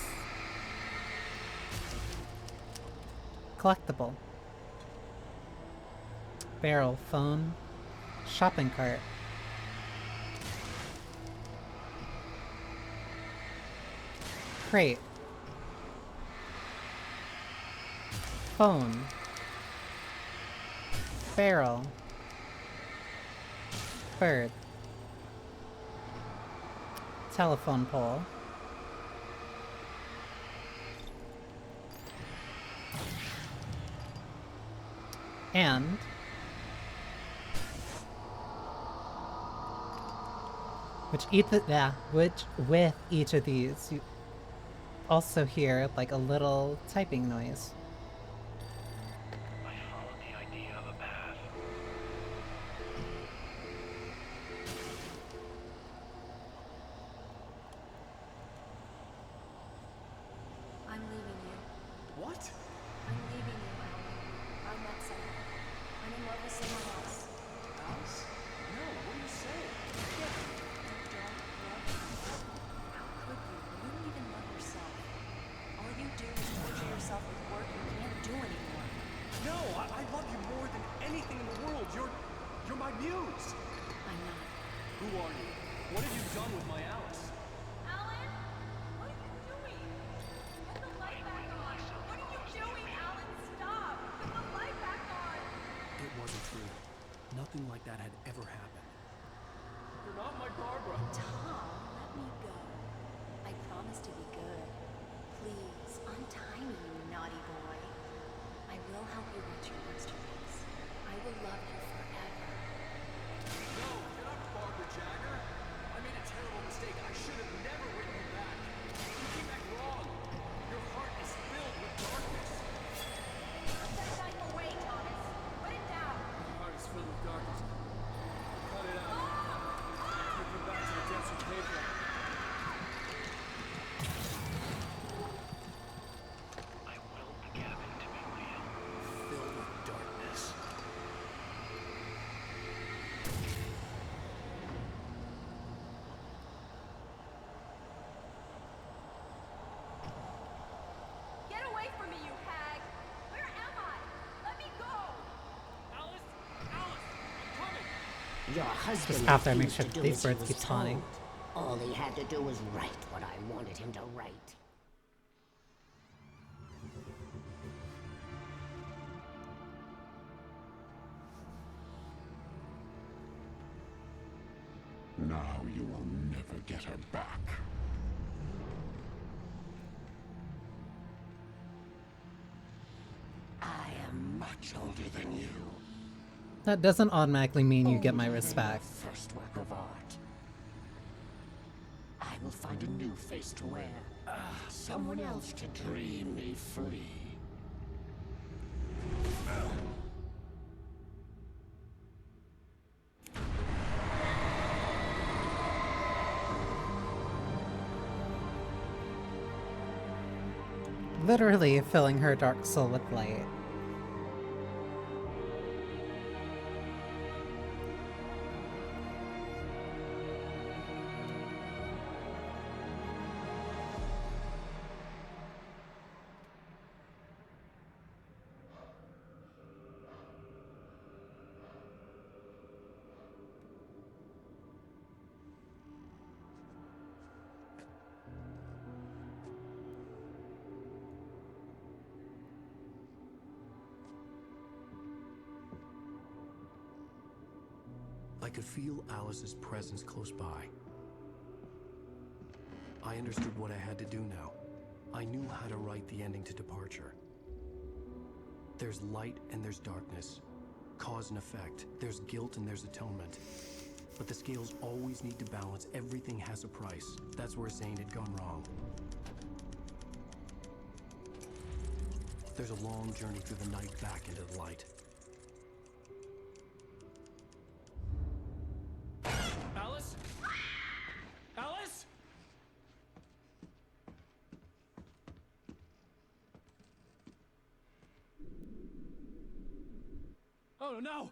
Collectible. Barrel, phone, shopping cart. Crate. Phone. Barrel. Bird. Telephone pole. And which with each of these you also hear like a little typing noise. I followed the idea of a path. I'm leaving you. What? I'm leaving you, Alan. I met someone. I'm in love with someone else. Alice? No, what are you saying? You can't. You don't love me. How could you? You don't even love yourself. All you do is torture yourself with work you can't do anymore. No, I love you more than anything in the world. You're my muse. I'm not. Who are you? What have you done with my Alice? Alan? What are you doing? Put the light back on. What are you doing, Alan? Stop! Put the light back on! It wasn't true. Nothing like that had ever happened. You're not my Barbara. Tom, let me go. I promise to be good. Please, untie me, you naughty boy. I will help you reach your masterpiece. I will love you forever. No, you're not Barbara Jagger. I made a terrible mistake. I should have never written you back. You came back wrong. Your heart is filled with darkness. Put that knife away, Thomas. Put it down. My heart is filled with darkness. Cut it out. Take me back to the depths of paper. I willed the cabin to be real. Filled with darkness. Get away from me, you hag! Where am I? Let me go! Alice! Alice! I'm coming! Your husband Just after I make refused sure to do these as he birds was keep spawning. told. All he had to do was write what I wanted him to write. Now you will never get her back. I am Much older than you. That doesn't automatically mean you get my respect. First work of art. I will find a new face to wear. Someone else to dream me free. Literally filling her dark soul with light. I could feel Alice's presence close by. I understood what I had to do now. I knew how to write the ending to Departure. There's light and there's darkness. Cause and effect. There's guilt and there's atonement. But the scales always need to balance. Everything has a price. That's where Zane had gone wrong. There's a long journey through the night back into the light. Alice? Alice? Oh no!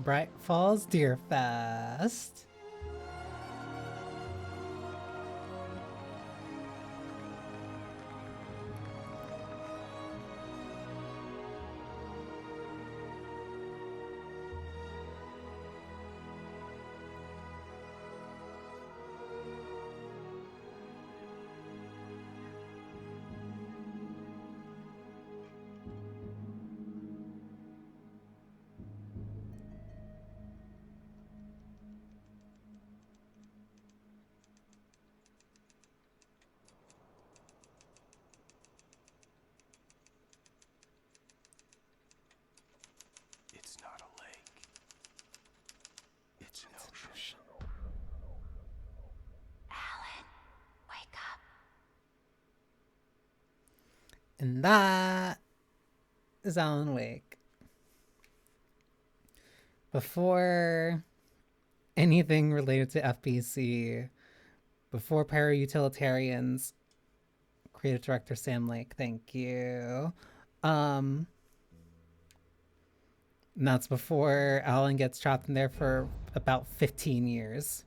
Bright Falls Deer Fest. It's not a lake. It's an ocean. Alan, wake up. And that is Alan Wake. Before anything related to FBC, before Para-Utilitarians, creative director Sam Lake, thank you. And that's before Alan gets trapped in there for about 15 years.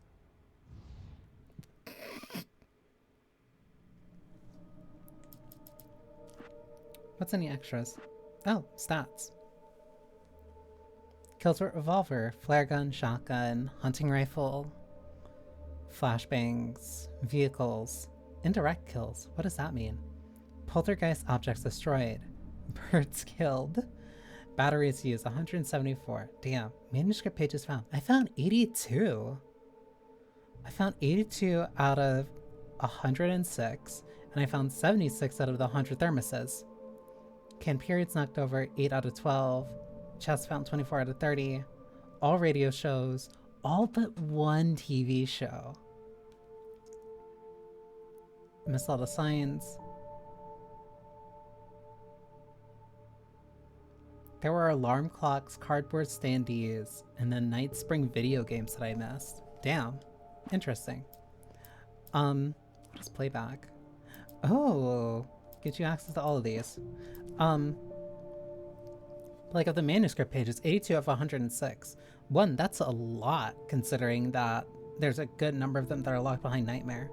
What's any extras? Oh, stats. Kills with revolver, flare gun, shotgun, hunting rifle, flashbangs, vehicles, indirect kills. What does that mean? Poltergeist objects destroyed, birds killed, batteries used 174. Damn, manuscript pages found. I found 82. I found 82 out of 106, and I found 76 out of the 100 thermoses. Can periods knocked over 8 out of 12. Chest found 24 out of 30. All radio shows, all but one TV show. Missed all the signs. There were alarm clocks, cardboard standees, and then Night Spring video games that I missed. Damn. Interesting. What is playback? Oh, get you access to all of these. Like of the manuscript pages, 82 of 106. One, that's a lot considering that there's a good number of them that are locked behind Nightmare.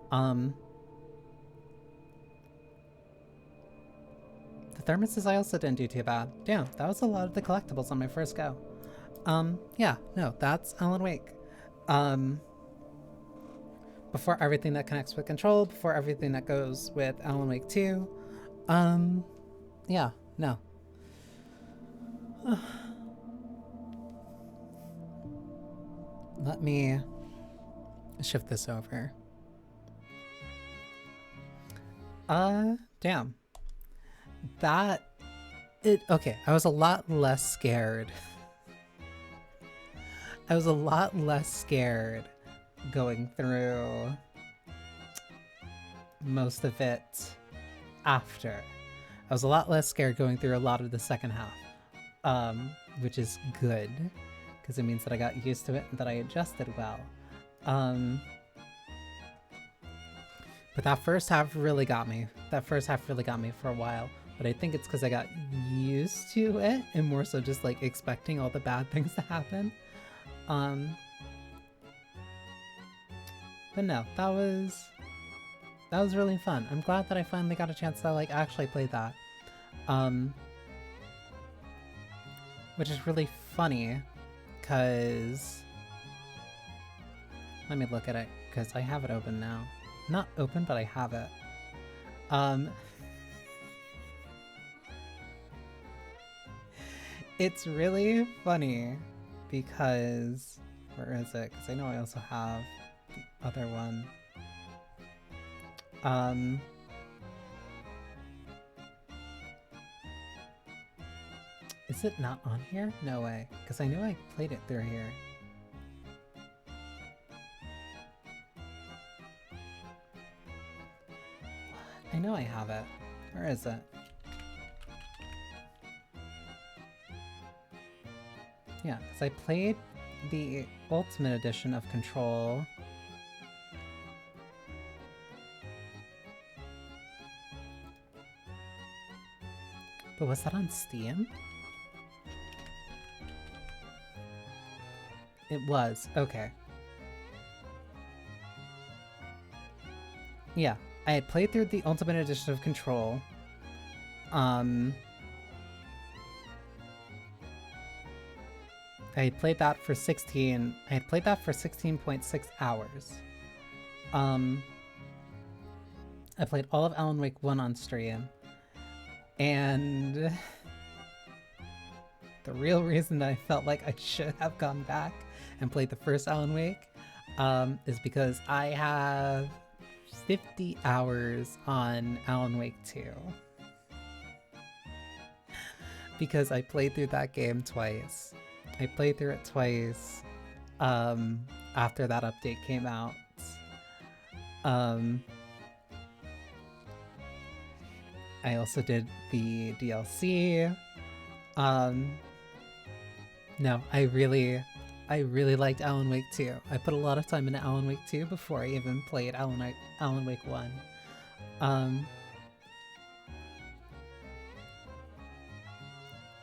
The thermoses I also didn't do too bad. Damn, that was a lot of the collectibles on my first go. Yeah, no, that's Alan Wake. Before everything that connects with Control, before everything that goes with Alan Wake 2. Yeah, no. Let me shift this over. Damn. Okay, I was a lot less scared. I was a lot less scared going through most of it after. I was a lot less scared going through a lot of the second half. Which is good, because it means that I got used to it and that I adjusted well. But that first half really got me. That first half really got me for a while. But I think it's because I got used to it and more so just like expecting all the bad things to happen. But no, that was really fun. I'm glad that I finally got a chance to like actually play that. Which is really funny, because... Let me look at it, because I have it open now. Not open, but I have it. It's really funny, because... Where is it? Because I know I also have the other one. Is it not on here? No way. Because I know I played it through here. I know I have it. Where is it? Yeah, because I played the Ultimate Edition of Control. But was that on Steam? It was. Okay. Yeah, I had played through the Ultimate Edition of Control. I had played that for 16.6 hours. I played all of Alan Wake 1 on stream. And the real reason that I felt like I should have gone back and played the first Alan Wake is because I have 50 hours on Alan Wake 2. Because I played through that game twice. I played through it twice after that update came out. I also did the DLC. No, I really liked Alan Wake 2. I put a lot of time into Alan Wake 2 before I even played Alan Wake 1.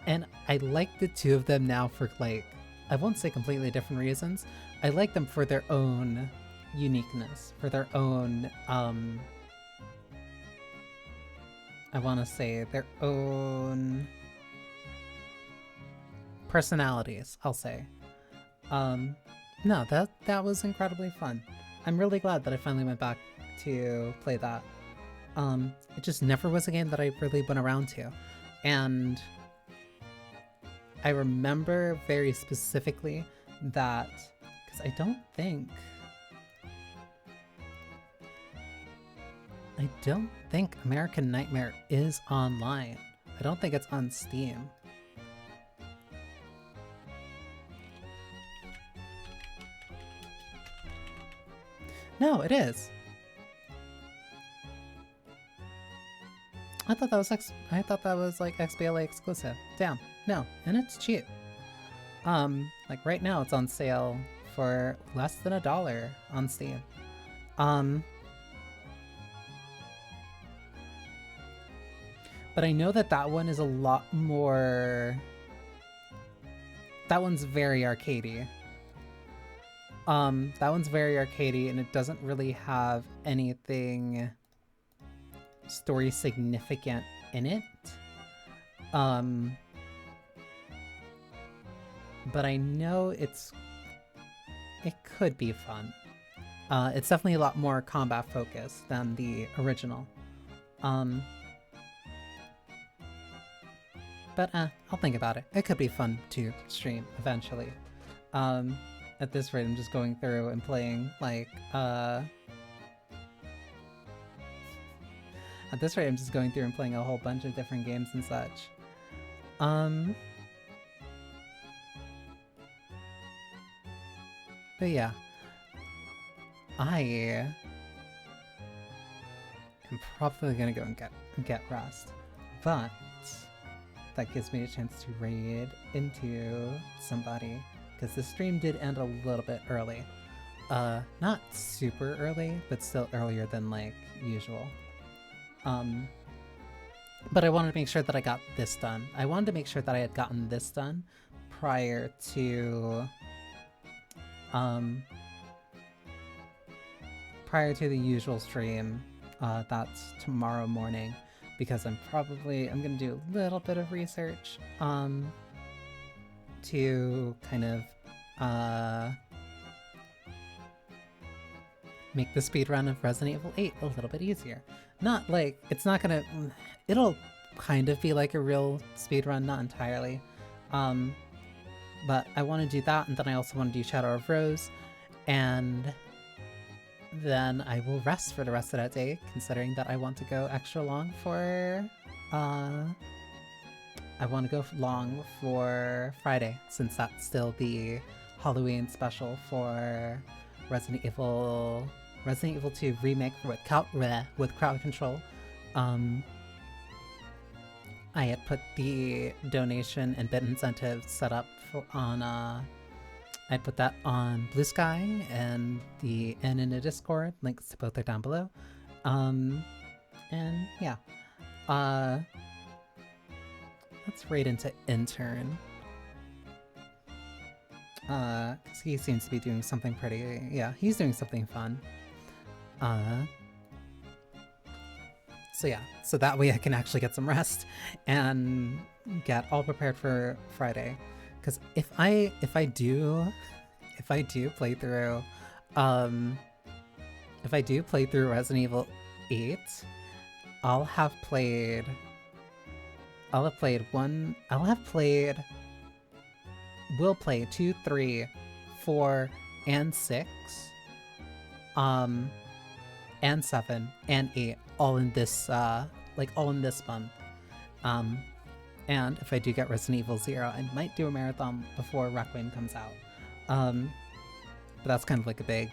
And I like the two of them now for, like, I won't say completely different reasons. I like them for their own uniqueness, for their own, I want to say their own personalities, I'll say. No, that was incredibly fun. I'm really glad that I finally went back to play that. It just never was a game that I really went around to. And I remember very specifically that, because I don't think American Nightmare is online. I don't think it's on Steam. No, it is. I thought that was like XBLA exclusive. Damn, no, and it's cheap. Like right now it's on sale for less than $1 on Steam. But I know that one is a lot more. That one's very arcadey. That one's very arcadey, and it doesn't really have anything story significant in it. But I know it could be fun. It's definitely a lot more combat focused than the original. But I'll think about it. It could be fun to stream eventually. At this rate, I'm just going through and playing, like, at this rate, I'm just going through and playing a whole bunch of different games and such. But yeah. I am probably gonna go and get rest. But that gives me a chance to raid into somebody, because the stream did end a little bit early. Not super early, but still earlier than, like, usual. But I wanted to make sure that I got this done. I wanted to make sure that I had gotten this done prior to the usual stream. That's tomorrow morning, because I'm gonna do a little bit of research to kind of make the speedrun of Resident Evil 8 a little bit easier. Not like, it'll kind of be like a real speedrun, not entirely. But I want to do that, and then I also want to do Shadow of Rose, and then I will rest for the rest of that day, considering that I want to go extra long for, I want to go long for Friday, since that's still the Halloween special for Resident Evil 2 Remake with crowd control. I had put the donation and bit incentive set up I put that on Blue Sky and in the Discord. Links to both are down below. And yeah. Let's raid into Intern. 'cause he seems to be doing something pretty, yeah, he's doing something fun. So yeah, so that way I can actually get some rest and get all prepared for Friday. Because if I do play through, if I do play through Resident Evil 8, I'll have played 2, 3, 4, and 6, and 7 and 8 all in this all in this month. And if I do get Resident Evil 0, I might do a marathon before Requiem comes out. But that's kind of like a big,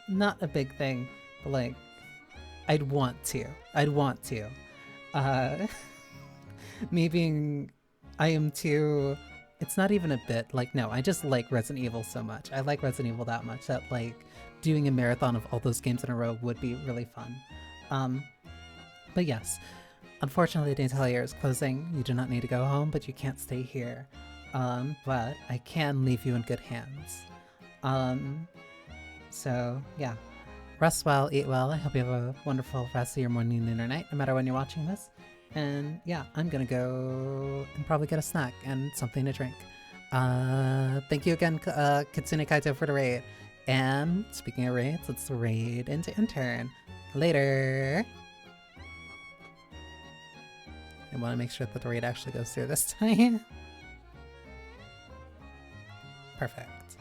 not a big thing, but like I'd want to. Me being, I am too, it's not even a bit, like, no, I just like Resident Evil so much. I like Resident Evil that much that, like, doing a marathon of all those games in a row would be really fun. But yes, unfortunately, the Atelier is closing. You do not need to go home, but you can't stay here. But I can leave you in good hands. So, yeah. Rest well, eat well. I hope you have a wonderful rest of your morning, noon, or night, no matter when you're watching this. And yeah, I'm gonna go and probably get a snack and something to drink. Thank you again, Kitsune Kaito, for the raid. And speaking of raids, let's raid into intern. Later! I want to make sure that the raid actually goes through this time. Perfect.